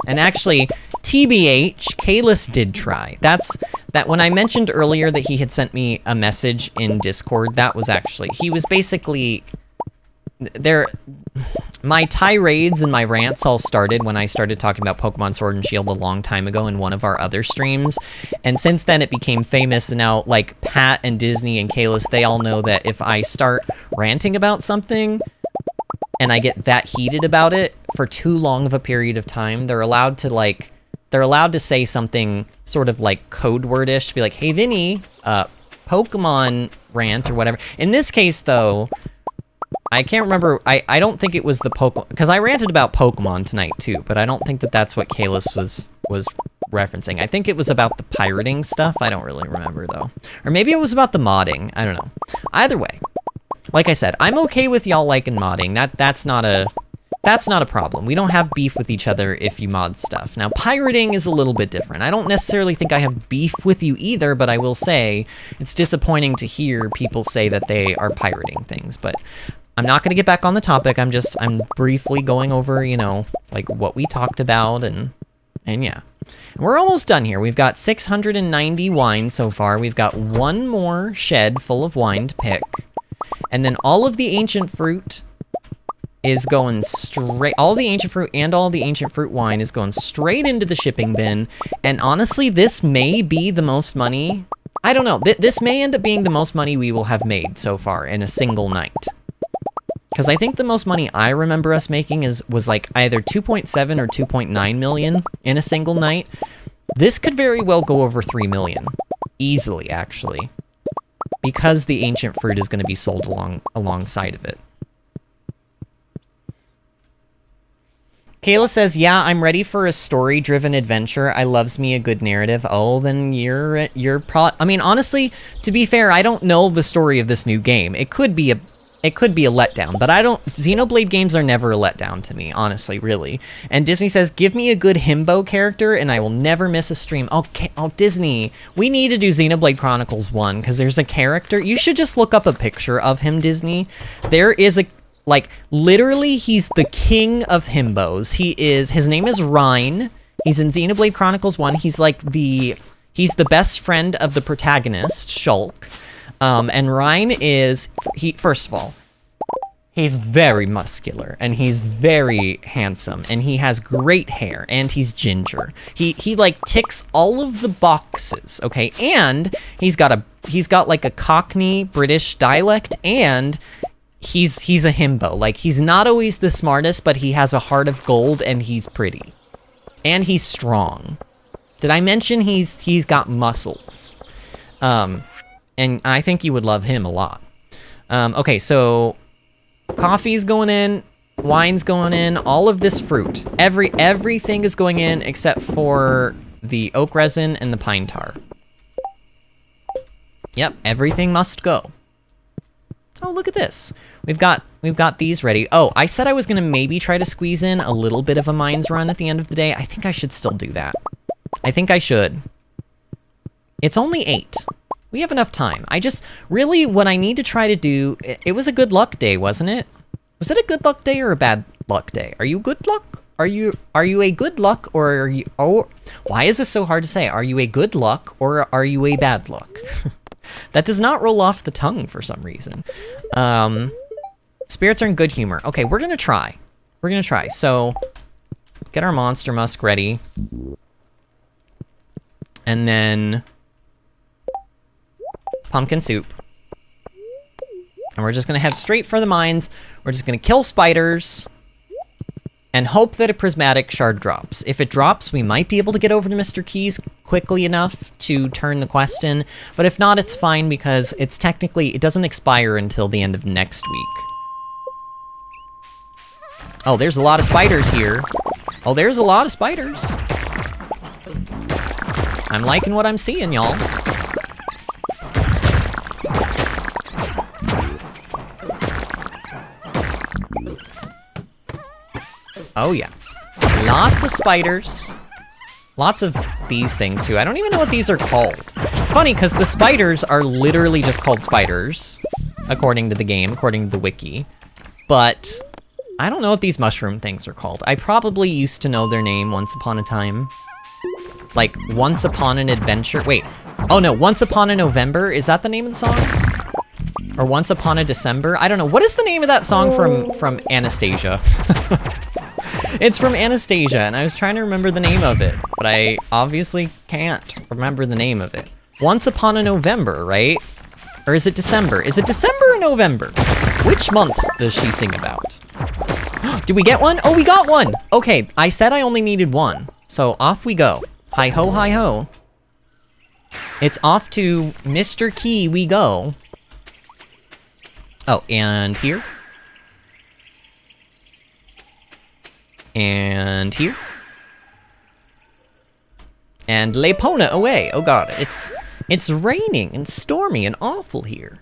And actually, TBH, Kalis did try. That when I mentioned earlier that he had sent me a message in Discord, that was actually, he was basically, my tirades and my rants all started when I started talking about Pokemon Sword and Shield a long time ago in one of our other streams. And since then it became famous, and now, like, Pat and Disney and Kalis, they all know that if I start ranting about something, and I get that heated about it for too long of a period of time, they're allowed to say something sort of like code wordish, be like, hey Vinny, Pokemon rant or whatever. In this case though, I can't remember, I don't think it was the Pokemon, because I ranted about Pokemon tonight too, but I don't think that that's what Kalis was referencing. I think it was about the pirating stuff, I don't really remember though. Or maybe it was about the modding, I don't know. Either way, like I said, I'm okay with y'all liking modding, that's not a problem. We don't have beef with each other if you mod stuff. Now, pirating is a little bit different. I don't necessarily think I have beef with you either, but I will say it's disappointing to hear people say that they are pirating things. But I'm not going to get back on the topic. I'm briefly going over, you know, like what we talked about, and yeah. And we're almost done here. We've got 690 wine so far. We've got one more shed full of wine to pick. And then all of the ancient fruit is going straight, all the ancient fruit and all the ancient fruit wine is going straight into the shipping bin. And honestly, this may be the most money, I don't know, this may end up being the most money we will have made so far in a single night. Because I think the most money I remember us making was like either 2.7 or 2.9 million in a single night. This could very well go over 3 million. Easily, actually. Because the ancient fruit is going to be sold alongside of it. Kayla says, yeah, I'm ready for a story-driven adventure. I loves me a good narrative. Oh, then you're I mean, honestly, to be fair, I don't know the story of this new game. It could be a letdown, but Xenoblade games are never a letdown to me, honestly, really. And Disney says, give me a good himbo character and I will never miss a stream. Okay, oh, Disney, we need to do Xenoblade Chronicles 1, because there's a character, you should just look up a picture of him, Disney. There is a, like, literally, he's the king of himbos. His name is Rhine. He's in Xenoblade Chronicles 1. He's like he's the best friend of the protagonist, Shulk. And Rhine first of all, he's very muscular, and he's very handsome, and he has great hair, and he's ginger. He like ticks all of the boxes, okay? And he's got like a Cockney British dialect, and he's a himbo. Like, he's not always the smartest, but he has a heart of gold, and he's pretty. And he's strong. Did I mention he's got muscles? And I think you would love him a lot. Okay, so coffee's going in, wine's going in, all of this fruit. Everything is going in except for the oak resin and the pine tar. Yep, everything must go. Oh, look at this. We've got these ready. Oh, I said I was gonna maybe try to squeeze in a little bit of a mines run at the end of the day. I think I should still do that. I think I should. It's only 8. We have enough time. I just, really, what I need to try to do, it was a good luck day, wasn't it? Was it a good luck day or a bad luck day? Are you good luck? Are you a good luck or are you, oh, why is this so hard to say? Are you a good luck or are you a bad luck? That does not roll off the tongue for some reason. Spirits are in good humor. Okay, we're gonna try. We're gonna try. So, get our monster musk ready. And then pumpkin soup. And we're just gonna head straight for the mines. We're just gonna kill spiders and hope that a prismatic shard drops. If it drops, we might be able to get over to Mr. Keys quickly enough to turn the quest in, but if not, it's fine because it's technically, it doesn't expire until the end of next week. Oh, there's a lot of spiders here. Oh, there's a lot of spiders. I'm liking what I'm seeing, y'all. Oh yeah. Lots of spiders. Lots of these things too. I don't even know what these are called. It's funny because the spiders are literally just called spiders, according to the game, according to the wiki. But I don't know what these mushroom things are called. I probably used to know their name once upon a time. Like, Once Upon an Adventure. Wait. Oh no, Once Upon a November? Is that the name of the song? Or Once Upon a December? I don't know. What is the name of that song from Anastasia? It's from Anastasia, and I was trying to remember the name of it, but I obviously can't remember the name of it. Once Upon a November, right? Or is it December? Is it December or November? Which month does she sing about? Did we get one? Oh, we got one! Okay, I said I only needed one, so off we go. Hi-ho, hi-ho. It's off to Mr. Key we go. Oh, and here. And here. And Lepona away. Oh god, it's raining and stormy and awful here.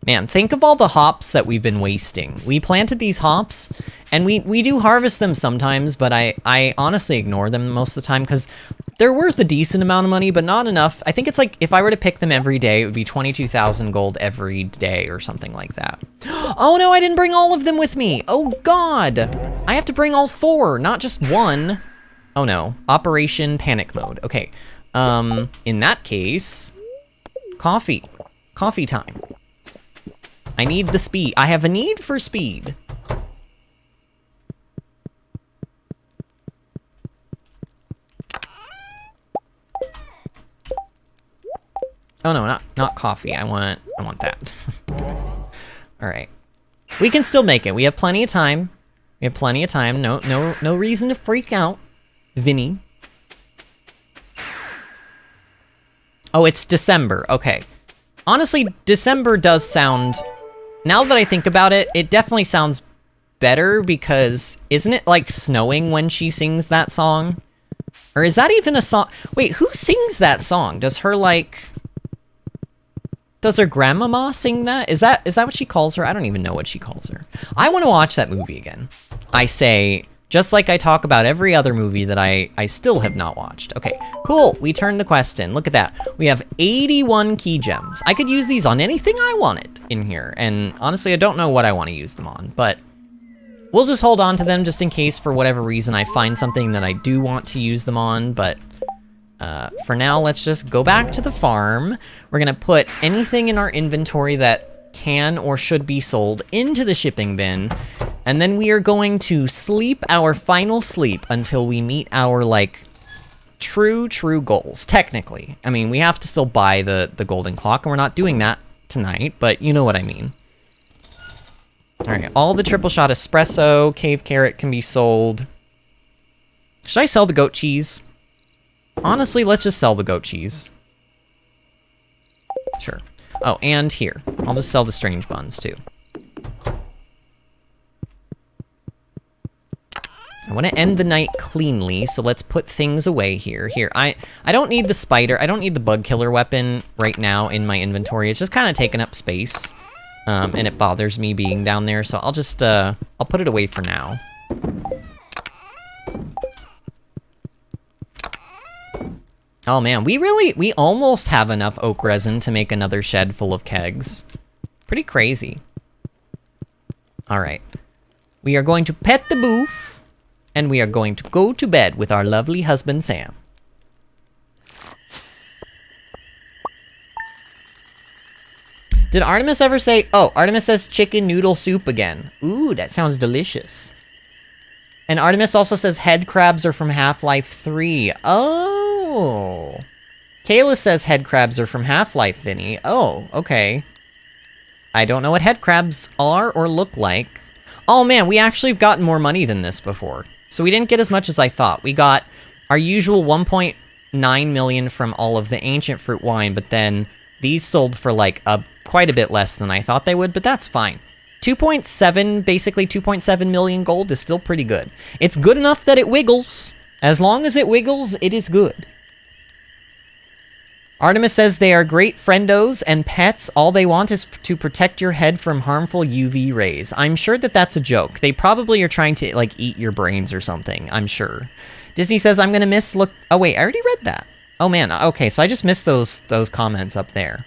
Man, think of all the hops that we've been wasting. We planted these hops, and we do harvest them sometimes, but I honestly ignore them most of the time, because they're worth a decent amount of money, but not enough. I think it's like, if I were to pick them every day, it would be 22,000 gold every day, or something like that. Oh no, I didn't bring all of them with me! Oh god! I have to bring all 4, not just 1. Oh no, Operation Panic Mode. Okay, in that case, coffee. Coffee time. I need the speed. I have a need for speed. Oh no, not coffee. I want that. All right. We can still make it. We have plenty of time. We have plenty of time. No reason to freak out, Vinny. Oh, it's December. Okay. Honestly, December does sound, now that I think about it, it definitely sounds better because isn't it like snowing when she sings that song? Or is that even a song? Wait, who sings that song? Does her does her grandmama sing that? Is that what she calls her? I don't even know what she calls her. I want to watch that movie again. I say, just like I talk about every other movie that I still have not watched. Okay, cool. We turned the quest in. Look at that. We have 81 key gems. I could use these on anything I wanted in here. And honestly, I don't know what I want to use them on, but we'll just hold on to them just in case for whatever reason I find something that I do want to use them on, but for now, let's just go back to the farm. We're gonna put anything in our inventory that can or should be sold into the shipping bin, and then we are going to sleep our final sleep until we meet our, like, true goals, technically. I mean, we have to still buy the golden clock, and we're not doing that tonight, but you know what I mean. Alright, all the triple shot espresso, cave carrot can be sold. Should I sell the goat cheese? Honestly, let's just sell the goat cheese. Sure. Oh, and here. I'll just sell the strange buns, too. I want to end the night cleanly, so let's put things away here. Here, I don't need the spider, I don't need the bug killer weapon right now in my inventory. It's just kind of taking up space, and it bothers me being down there, so I'll just, I'll put it away for now. Oh man, we almost have enough oak resin to make another shed full of kegs. Pretty crazy. All right. We are going to pet the boof, and we are going to go to bed with our lovely husband, Sam. Did Artemis ever say... Oh, Artemis says chicken noodle soup again. Ooh, that sounds delicious. And Artemis also says head crabs are from Half-Life 3. Oh. Kayla says head crabs are from Half-Life, Vinny. Oh, okay. I don't know what head crabs are or look like. Oh man, we actually have gotten more money than this before. So we didn't get as much as I thought. We got our usual 1.9 million from all of the ancient fruit wine, but then these sold for like quite a bit less than I thought they would, but that's fine. 2.7, basically 2.7 million gold is still pretty good. It's good enough that it wiggles. As long as it wiggles, it is good. Artemis says they are great friendos and pets. All they want is to protect your head from harmful UV rays. I'm sure that that's a joke. They probably are trying to, like, eat your brains or something, I'm sure. Disney says, I'm gonna miss look... Oh, wait, I already read that. Oh, man, okay, so I just missed those comments up there.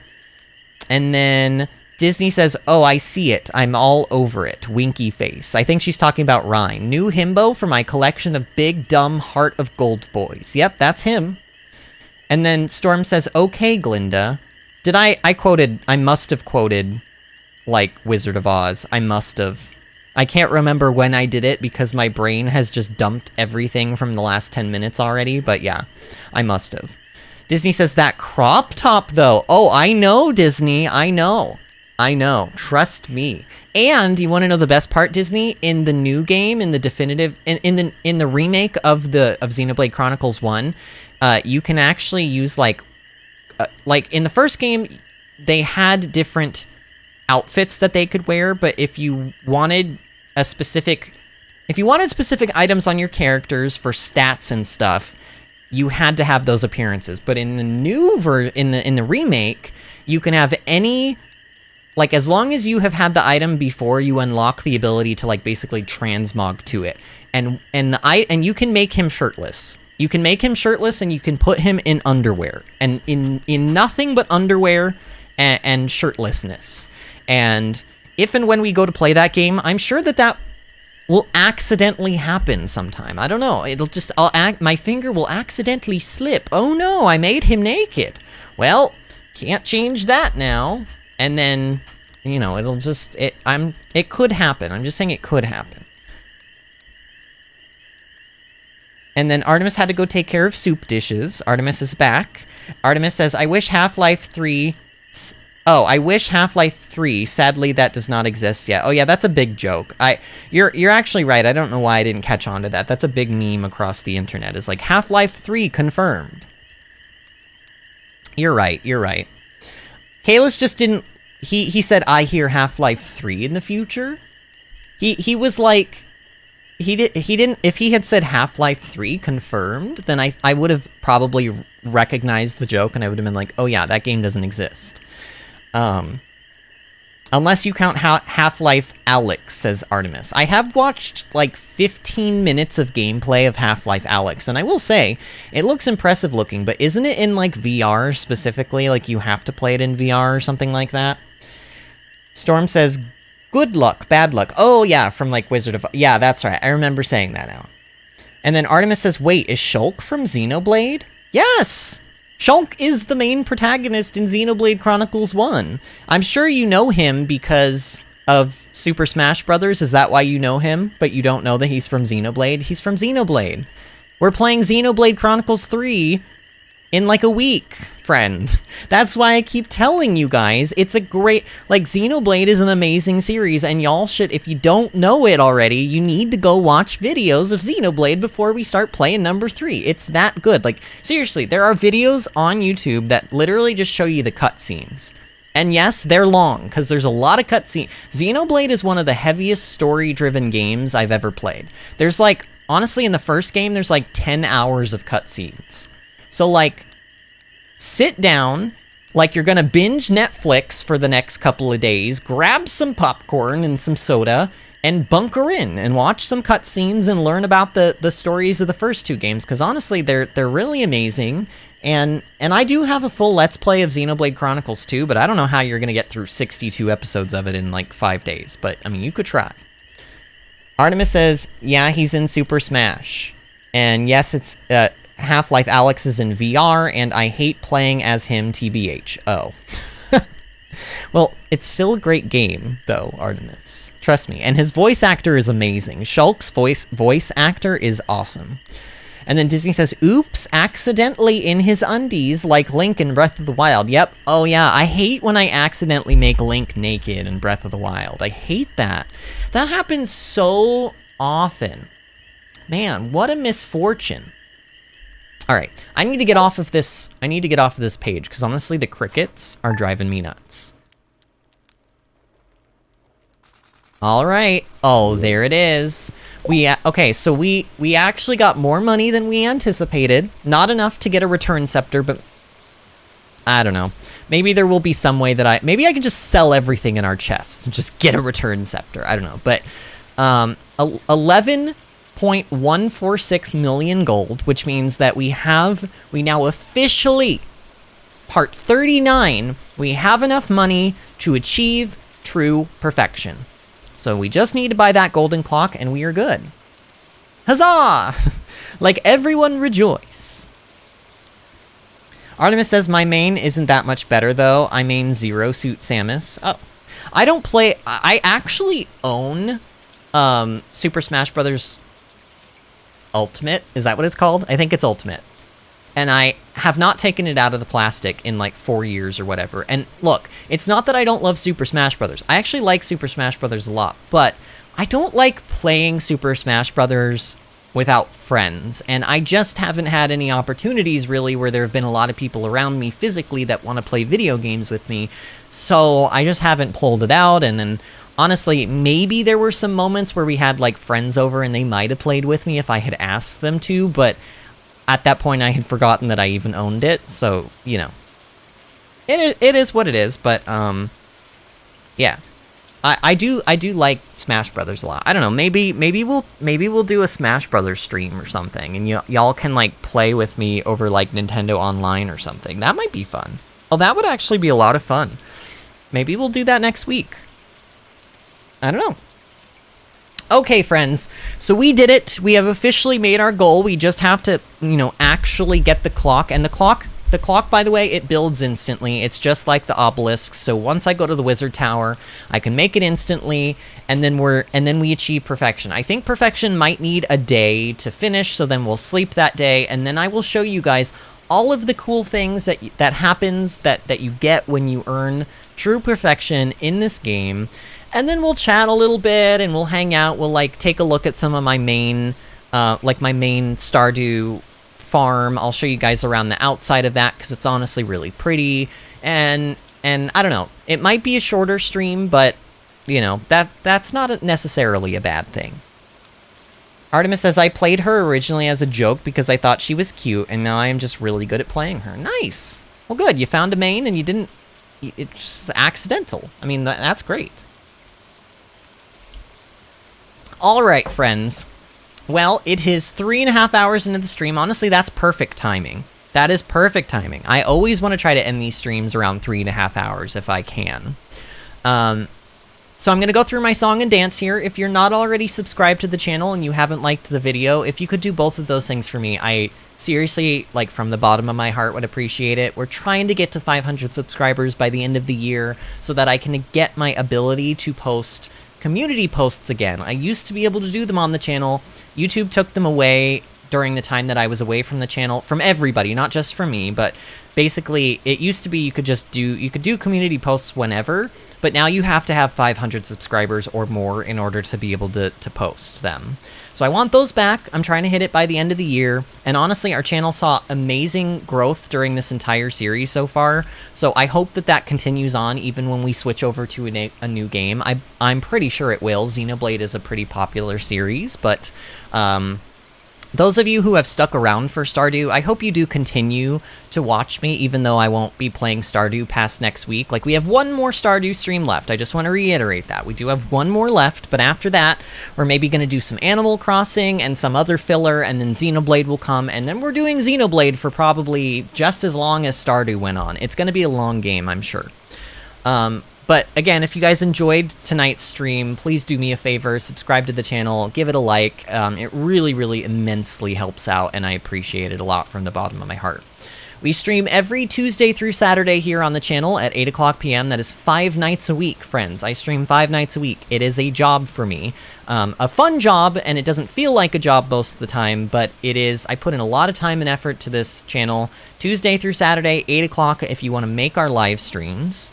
And then Disney says, oh, I see it. I'm all over it. Winky face. I think she's talking about Ryan. New himbo for my collection of big, dumb Heart of Gold boys. Yep, that's him. And then Storm says, okay, Glinda. Did I must have quoted, like, Wizard of Oz. I must have. I can't remember when I did it because my brain has just dumped everything from the last 10 minutes already, but yeah, I must have. Disney says, that crop top, though. Oh, I know, Disney. I know. Trust me. And you want to know the best part, Disney? In the new game, in the definitive, in the remake of Xenoblade Chronicles 1, you can actually use like in the first game, they had different outfits that they could wear, but if you wanted specific items on your characters for stats and stuff, you had to have those appearances. But in the new in the remake, you can have any, like, as long as you have had the item before, you unlock the ability to, like, basically transmog to it, and you can make him shirtless. You can make him shirtless, and you can put him in underwear, and in nothing but underwear and shirtlessness. And if and when we go to play that game, I'm sure that will accidentally happen sometime. I don't know. My finger will accidentally slip. Oh no, I made him naked. Well, can't change that now. And then, you know, it could happen. I'm just saying it could happen. And then Artemis had to go take care of soup dishes. Artemis is back. Artemis says, I wish Half-Life 3... Oh, I wish Half-Life 3. Sadly, that does not exist yet. Oh yeah, that's a big joke. You're actually right. I don't know why I didn't catch on to that. That's a big meme across the internet. It's like, Half-Life 3 confirmed. You're right. Kalis just didn't... He said, I hear Half-Life 3 in the future. He was like... He didn't... If he had said Half-Life 3 confirmed, then I would have probably recognized the joke, and I would have been like, oh yeah, that game doesn't exist. Unless you count Half-Life Alyx, says Artemis. I have watched like 15 minutes of gameplay of Half-Life Alyx, and I will say, it looks impressive looking, but isn't it in like VR specifically? Like you have to play it in VR or something like that? Storm says, good luck, bad luck. Oh yeah, from like Wizard of... Yeah, that's right. I remember saying that now. And then Artemis says, wait, is Shulk from Xenoblade? Yes! Shulk is the main protagonist in Xenoblade Chronicles 1. I'm sure you know him because of Super Smash Bros. Is that why you know him, but you don't know that he's from Xenoblade? He's from Xenoblade. We're playing Xenoblade Chronicles 3 in like a week, friend. That's why I keep telling you guys, it's a great... Like, Xenoblade is an amazing series, and y'all should, if you don't know it already, you need to go watch videos of Xenoblade before we start playing number 3. It's that good. Like, seriously, there are videos on YouTube that literally just show you the cutscenes. And yes, they're long, because there's a lot of cutscenes. Xenoblade is one of the heaviest story-driven games I've ever played. There's like, honestly, in the first game, there's like 10 hours of cutscenes. So, like, sit down, like you're gonna binge Netflix for the next couple of days, grab some popcorn and some soda, and bunker in and watch some cutscenes and learn about the stories of the first two games, because honestly, they're really amazing, And I do have a full Let's Play of Xenoblade Chronicles 2, but I don't know how you're going to get through 62 episodes of it in like 5 days. But, I mean, you could try. Artemis says, yeah, he's in Super Smash. And yes, it's Half-Life Alyx is in VR, and I hate playing as him, TBH. Oh. Well, it's still a great game, though, Artemis. Trust me. And his voice actor is amazing. Shulk's voice actor is awesome. And then Disney says, oops, accidentally in his undies, like Link in Breath of the Wild. Yep. Oh, yeah. I hate when I accidentally make Link naked in Breath of the Wild. I hate that. That happens so often. Man, what a misfortune. All right. I need to get off of this. I need to get off of this page, because honestly, the crickets are driving me nuts. All right. Oh, there it is. Okay, so we actually got more money than we anticipated. Not enough to get a return scepter, but I don't know. Maybe there will be some way that maybe I can just sell everything in our chests and just get a return scepter. I don't know, but 11.146 million gold, which means that we now officially, part 39, we have enough money to achieve true perfection. So we just need to buy that golden clock, and we are good. Huzzah! Like, everyone rejoice. Artemis says, my main isn't that much better, though. I main Zero Suit Samus. Oh. I don't play... I actually own Super Smash Bros. Ultimate. Is that what it's called? I think it's Ultimate. And I have not taken it out of the plastic in like 4 years or whatever. And look, it's not that I don't love Super Smash Bros. I actually like Super Smash Bros. A lot, but I don't like playing Super Smash Bros. Without friends. And I just haven't had any opportunities really where there have been a lot of people around me physically that want to play video games with me. So I just haven't pulled it out. And then honestly, maybe there were some moments where we had like friends over and they might have played with me if I had asked them to, but at that point, I had forgotten that I even owned it, so, you know. It is what it is, but, yeah. I do like Smash Brothers a lot. I don't know, maybe we'll do a Smash Brothers stream or something, and y'all can, like, play with me over, like, Nintendo Online or something. That might be fun. Oh, that would actually be a lot of fun. Maybe we'll do that next week. I don't know. Okay, friends, so we did it. We have officially made our goal. We just have to, you know, actually get the clock. And the clock, by the way, it builds instantly. It's just like the obelisk. So once I go to the wizard tower, I can make it instantly, and then we achieve perfection. I think perfection might need a day to finish, so then we'll sleep that day, and then I will show you guys all of the cool things that happens that you get when you earn true perfection in this game. And then we'll chat a little bit, and we'll hang out. We'll, like, take a look at some of my main, my main Stardew farm. I'll show you guys around the outside of that, because it's honestly really pretty. And I don't know. It might be a shorter stream, but, you know, that's not necessarily a bad thing. Artemis says, I played her originally as a joke because I thought she was cute, and now I am just really good at playing her. Nice! Well, good. You found a main, and you didn't... It's just accidental. I mean, that's great. All right, friends. Well, it is 3.5 hours into the stream. Honestly, that's perfect timing. That is perfect timing. I always want to try to end these streams around 3.5 hours if I can. So I'm going to go through my song and dance here. If you're not already subscribed to the channel and you haven't liked the video, if you could do both of those things for me, I seriously, like, from the bottom of my heart would appreciate it. We're trying to get to 500 subscribers by the end of the year so that I can get my ability to post community posts again. I used to be able to do them on the channel. YouTube took them away during the time that I was away from the channel, from everybody, not just from me, but basically it used to be you could do community posts whenever, but now you have to have 500 subscribers or more in order to be able to post them. So I want those back. I'm trying to hit it by the end of the year. And honestly, our channel saw amazing growth during this entire series so far. So I hope that continues on even when we switch over to a new game. I'm pretty sure it will. Xenoblade is a pretty popular series, but Those of you who have stuck around for Stardew, I hope you do continue to watch me, even though I won't be playing Stardew past next week. Like, we have one more Stardew stream left. I just want to reiterate that. We do have one more left, but after that, we're maybe going to do some Animal Crossing and some other filler, and then Xenoblade will come, and then we're doing Xenoblade for probably just as long as Stardew went on. It's going to be a long game, I'm sure. But again, if you guys enjoyed tonight's stream, please do me a favor, subscribe to the channel, give it a like. It really, really immensely helps out, and I appreciate it a lot from the bottom of my heart. We stream every Tuesday through Saturday here on the channel at 8 o'clock p.m. That is 5 nights a week, friends. I stream 5 nights a week. It is a job for me. A fun job, and it doesn't feel like a job most of the time, but it is. I put in a lot of time and effort to this channel. Tuesday through Saturday, 8 o'clock if you want to make our live streams.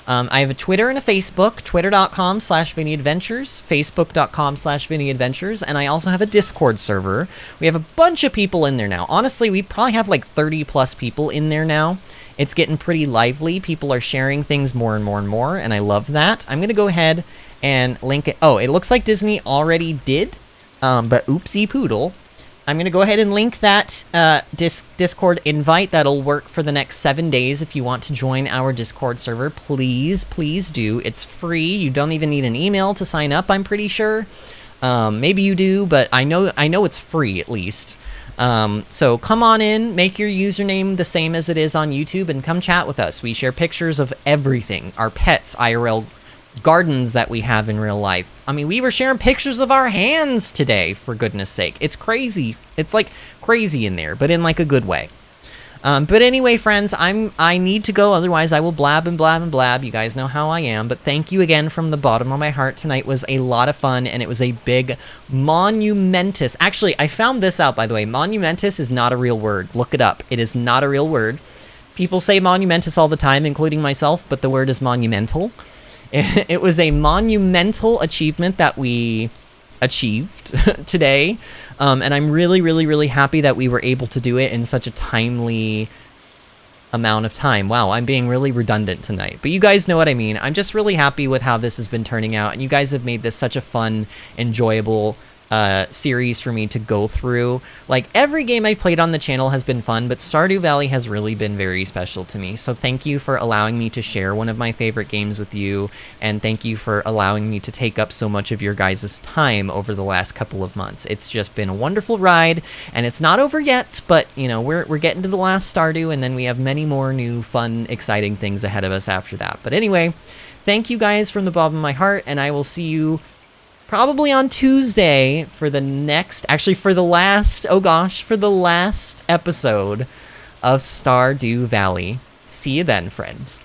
I have a Twitter and a Facebook, twitter.com/VinnyAdventures, facebook.com/VinnyAdventures, and I also have a Discord server. We have a bunch of people in there now. Honestly, we probably have like 30 plus people in there now. It's getting pretty lively. People are sharing things more and more and more, and I love that. I'm going to go ahead and link it. Oh, it looks like Disney already did, but oopsie poodle. I'm going to go ahead and link that Discord invite. That'll work for the next 7 days. If you want to join our Discord server, please, please do. It's free. You don't even need an email to sign up, I'm pretty sure. Maybe you do, but I know it's free at least. So come on in, make your username the same as it is on YouTube, and come chat with us. We share pictures of everything. Our pets, IRL gardens that we have in real life. I mean, we were sharing pictures of our hands today, for goodness sake. It's crazy. It's like crazy in there, but in like a good way. But anyway, friends, I need to go, otherwise I will blab and blab and blab. You guys know how I am, but thank you again from the bottom of my heart. Tonight was a lot of fun, and it was a big monumentous. Actually, I found this out, by the way. Monumentous is not a real word. Look it up. It is not a real word. People say monumentous all the time, including myself, but the word is monumental. It was a monumental achievement that we achieved today, and I'm really, really, really happy that we were able to do it in such a timely amount of time. Wow, I'm being really redundant tonight, but you guys know what I mean. I'm just really happy with how this has been turning out, and you guys have made this such a fun, enjoyable series for me to go through. Like, every game I've played on the channel has been fun, but Stardew Valley has really been very special to me. So thank you for allowing me to share one of my favorite games with you, and thank you for allowing me to take up so much of your guys' time over the last couple of months. It's just been a wonderful ride, and it's not over yet, but, you know, we're getting to the last Stardew, and then we have many more new, fun, exciting things ahead of us after that. But anyway, thank you guys from the bottom of my heart, and I will see you probably on Tuesday for the next, actually for the last, oh gosh, for the last episode of Stardew Valley. See you then, friends.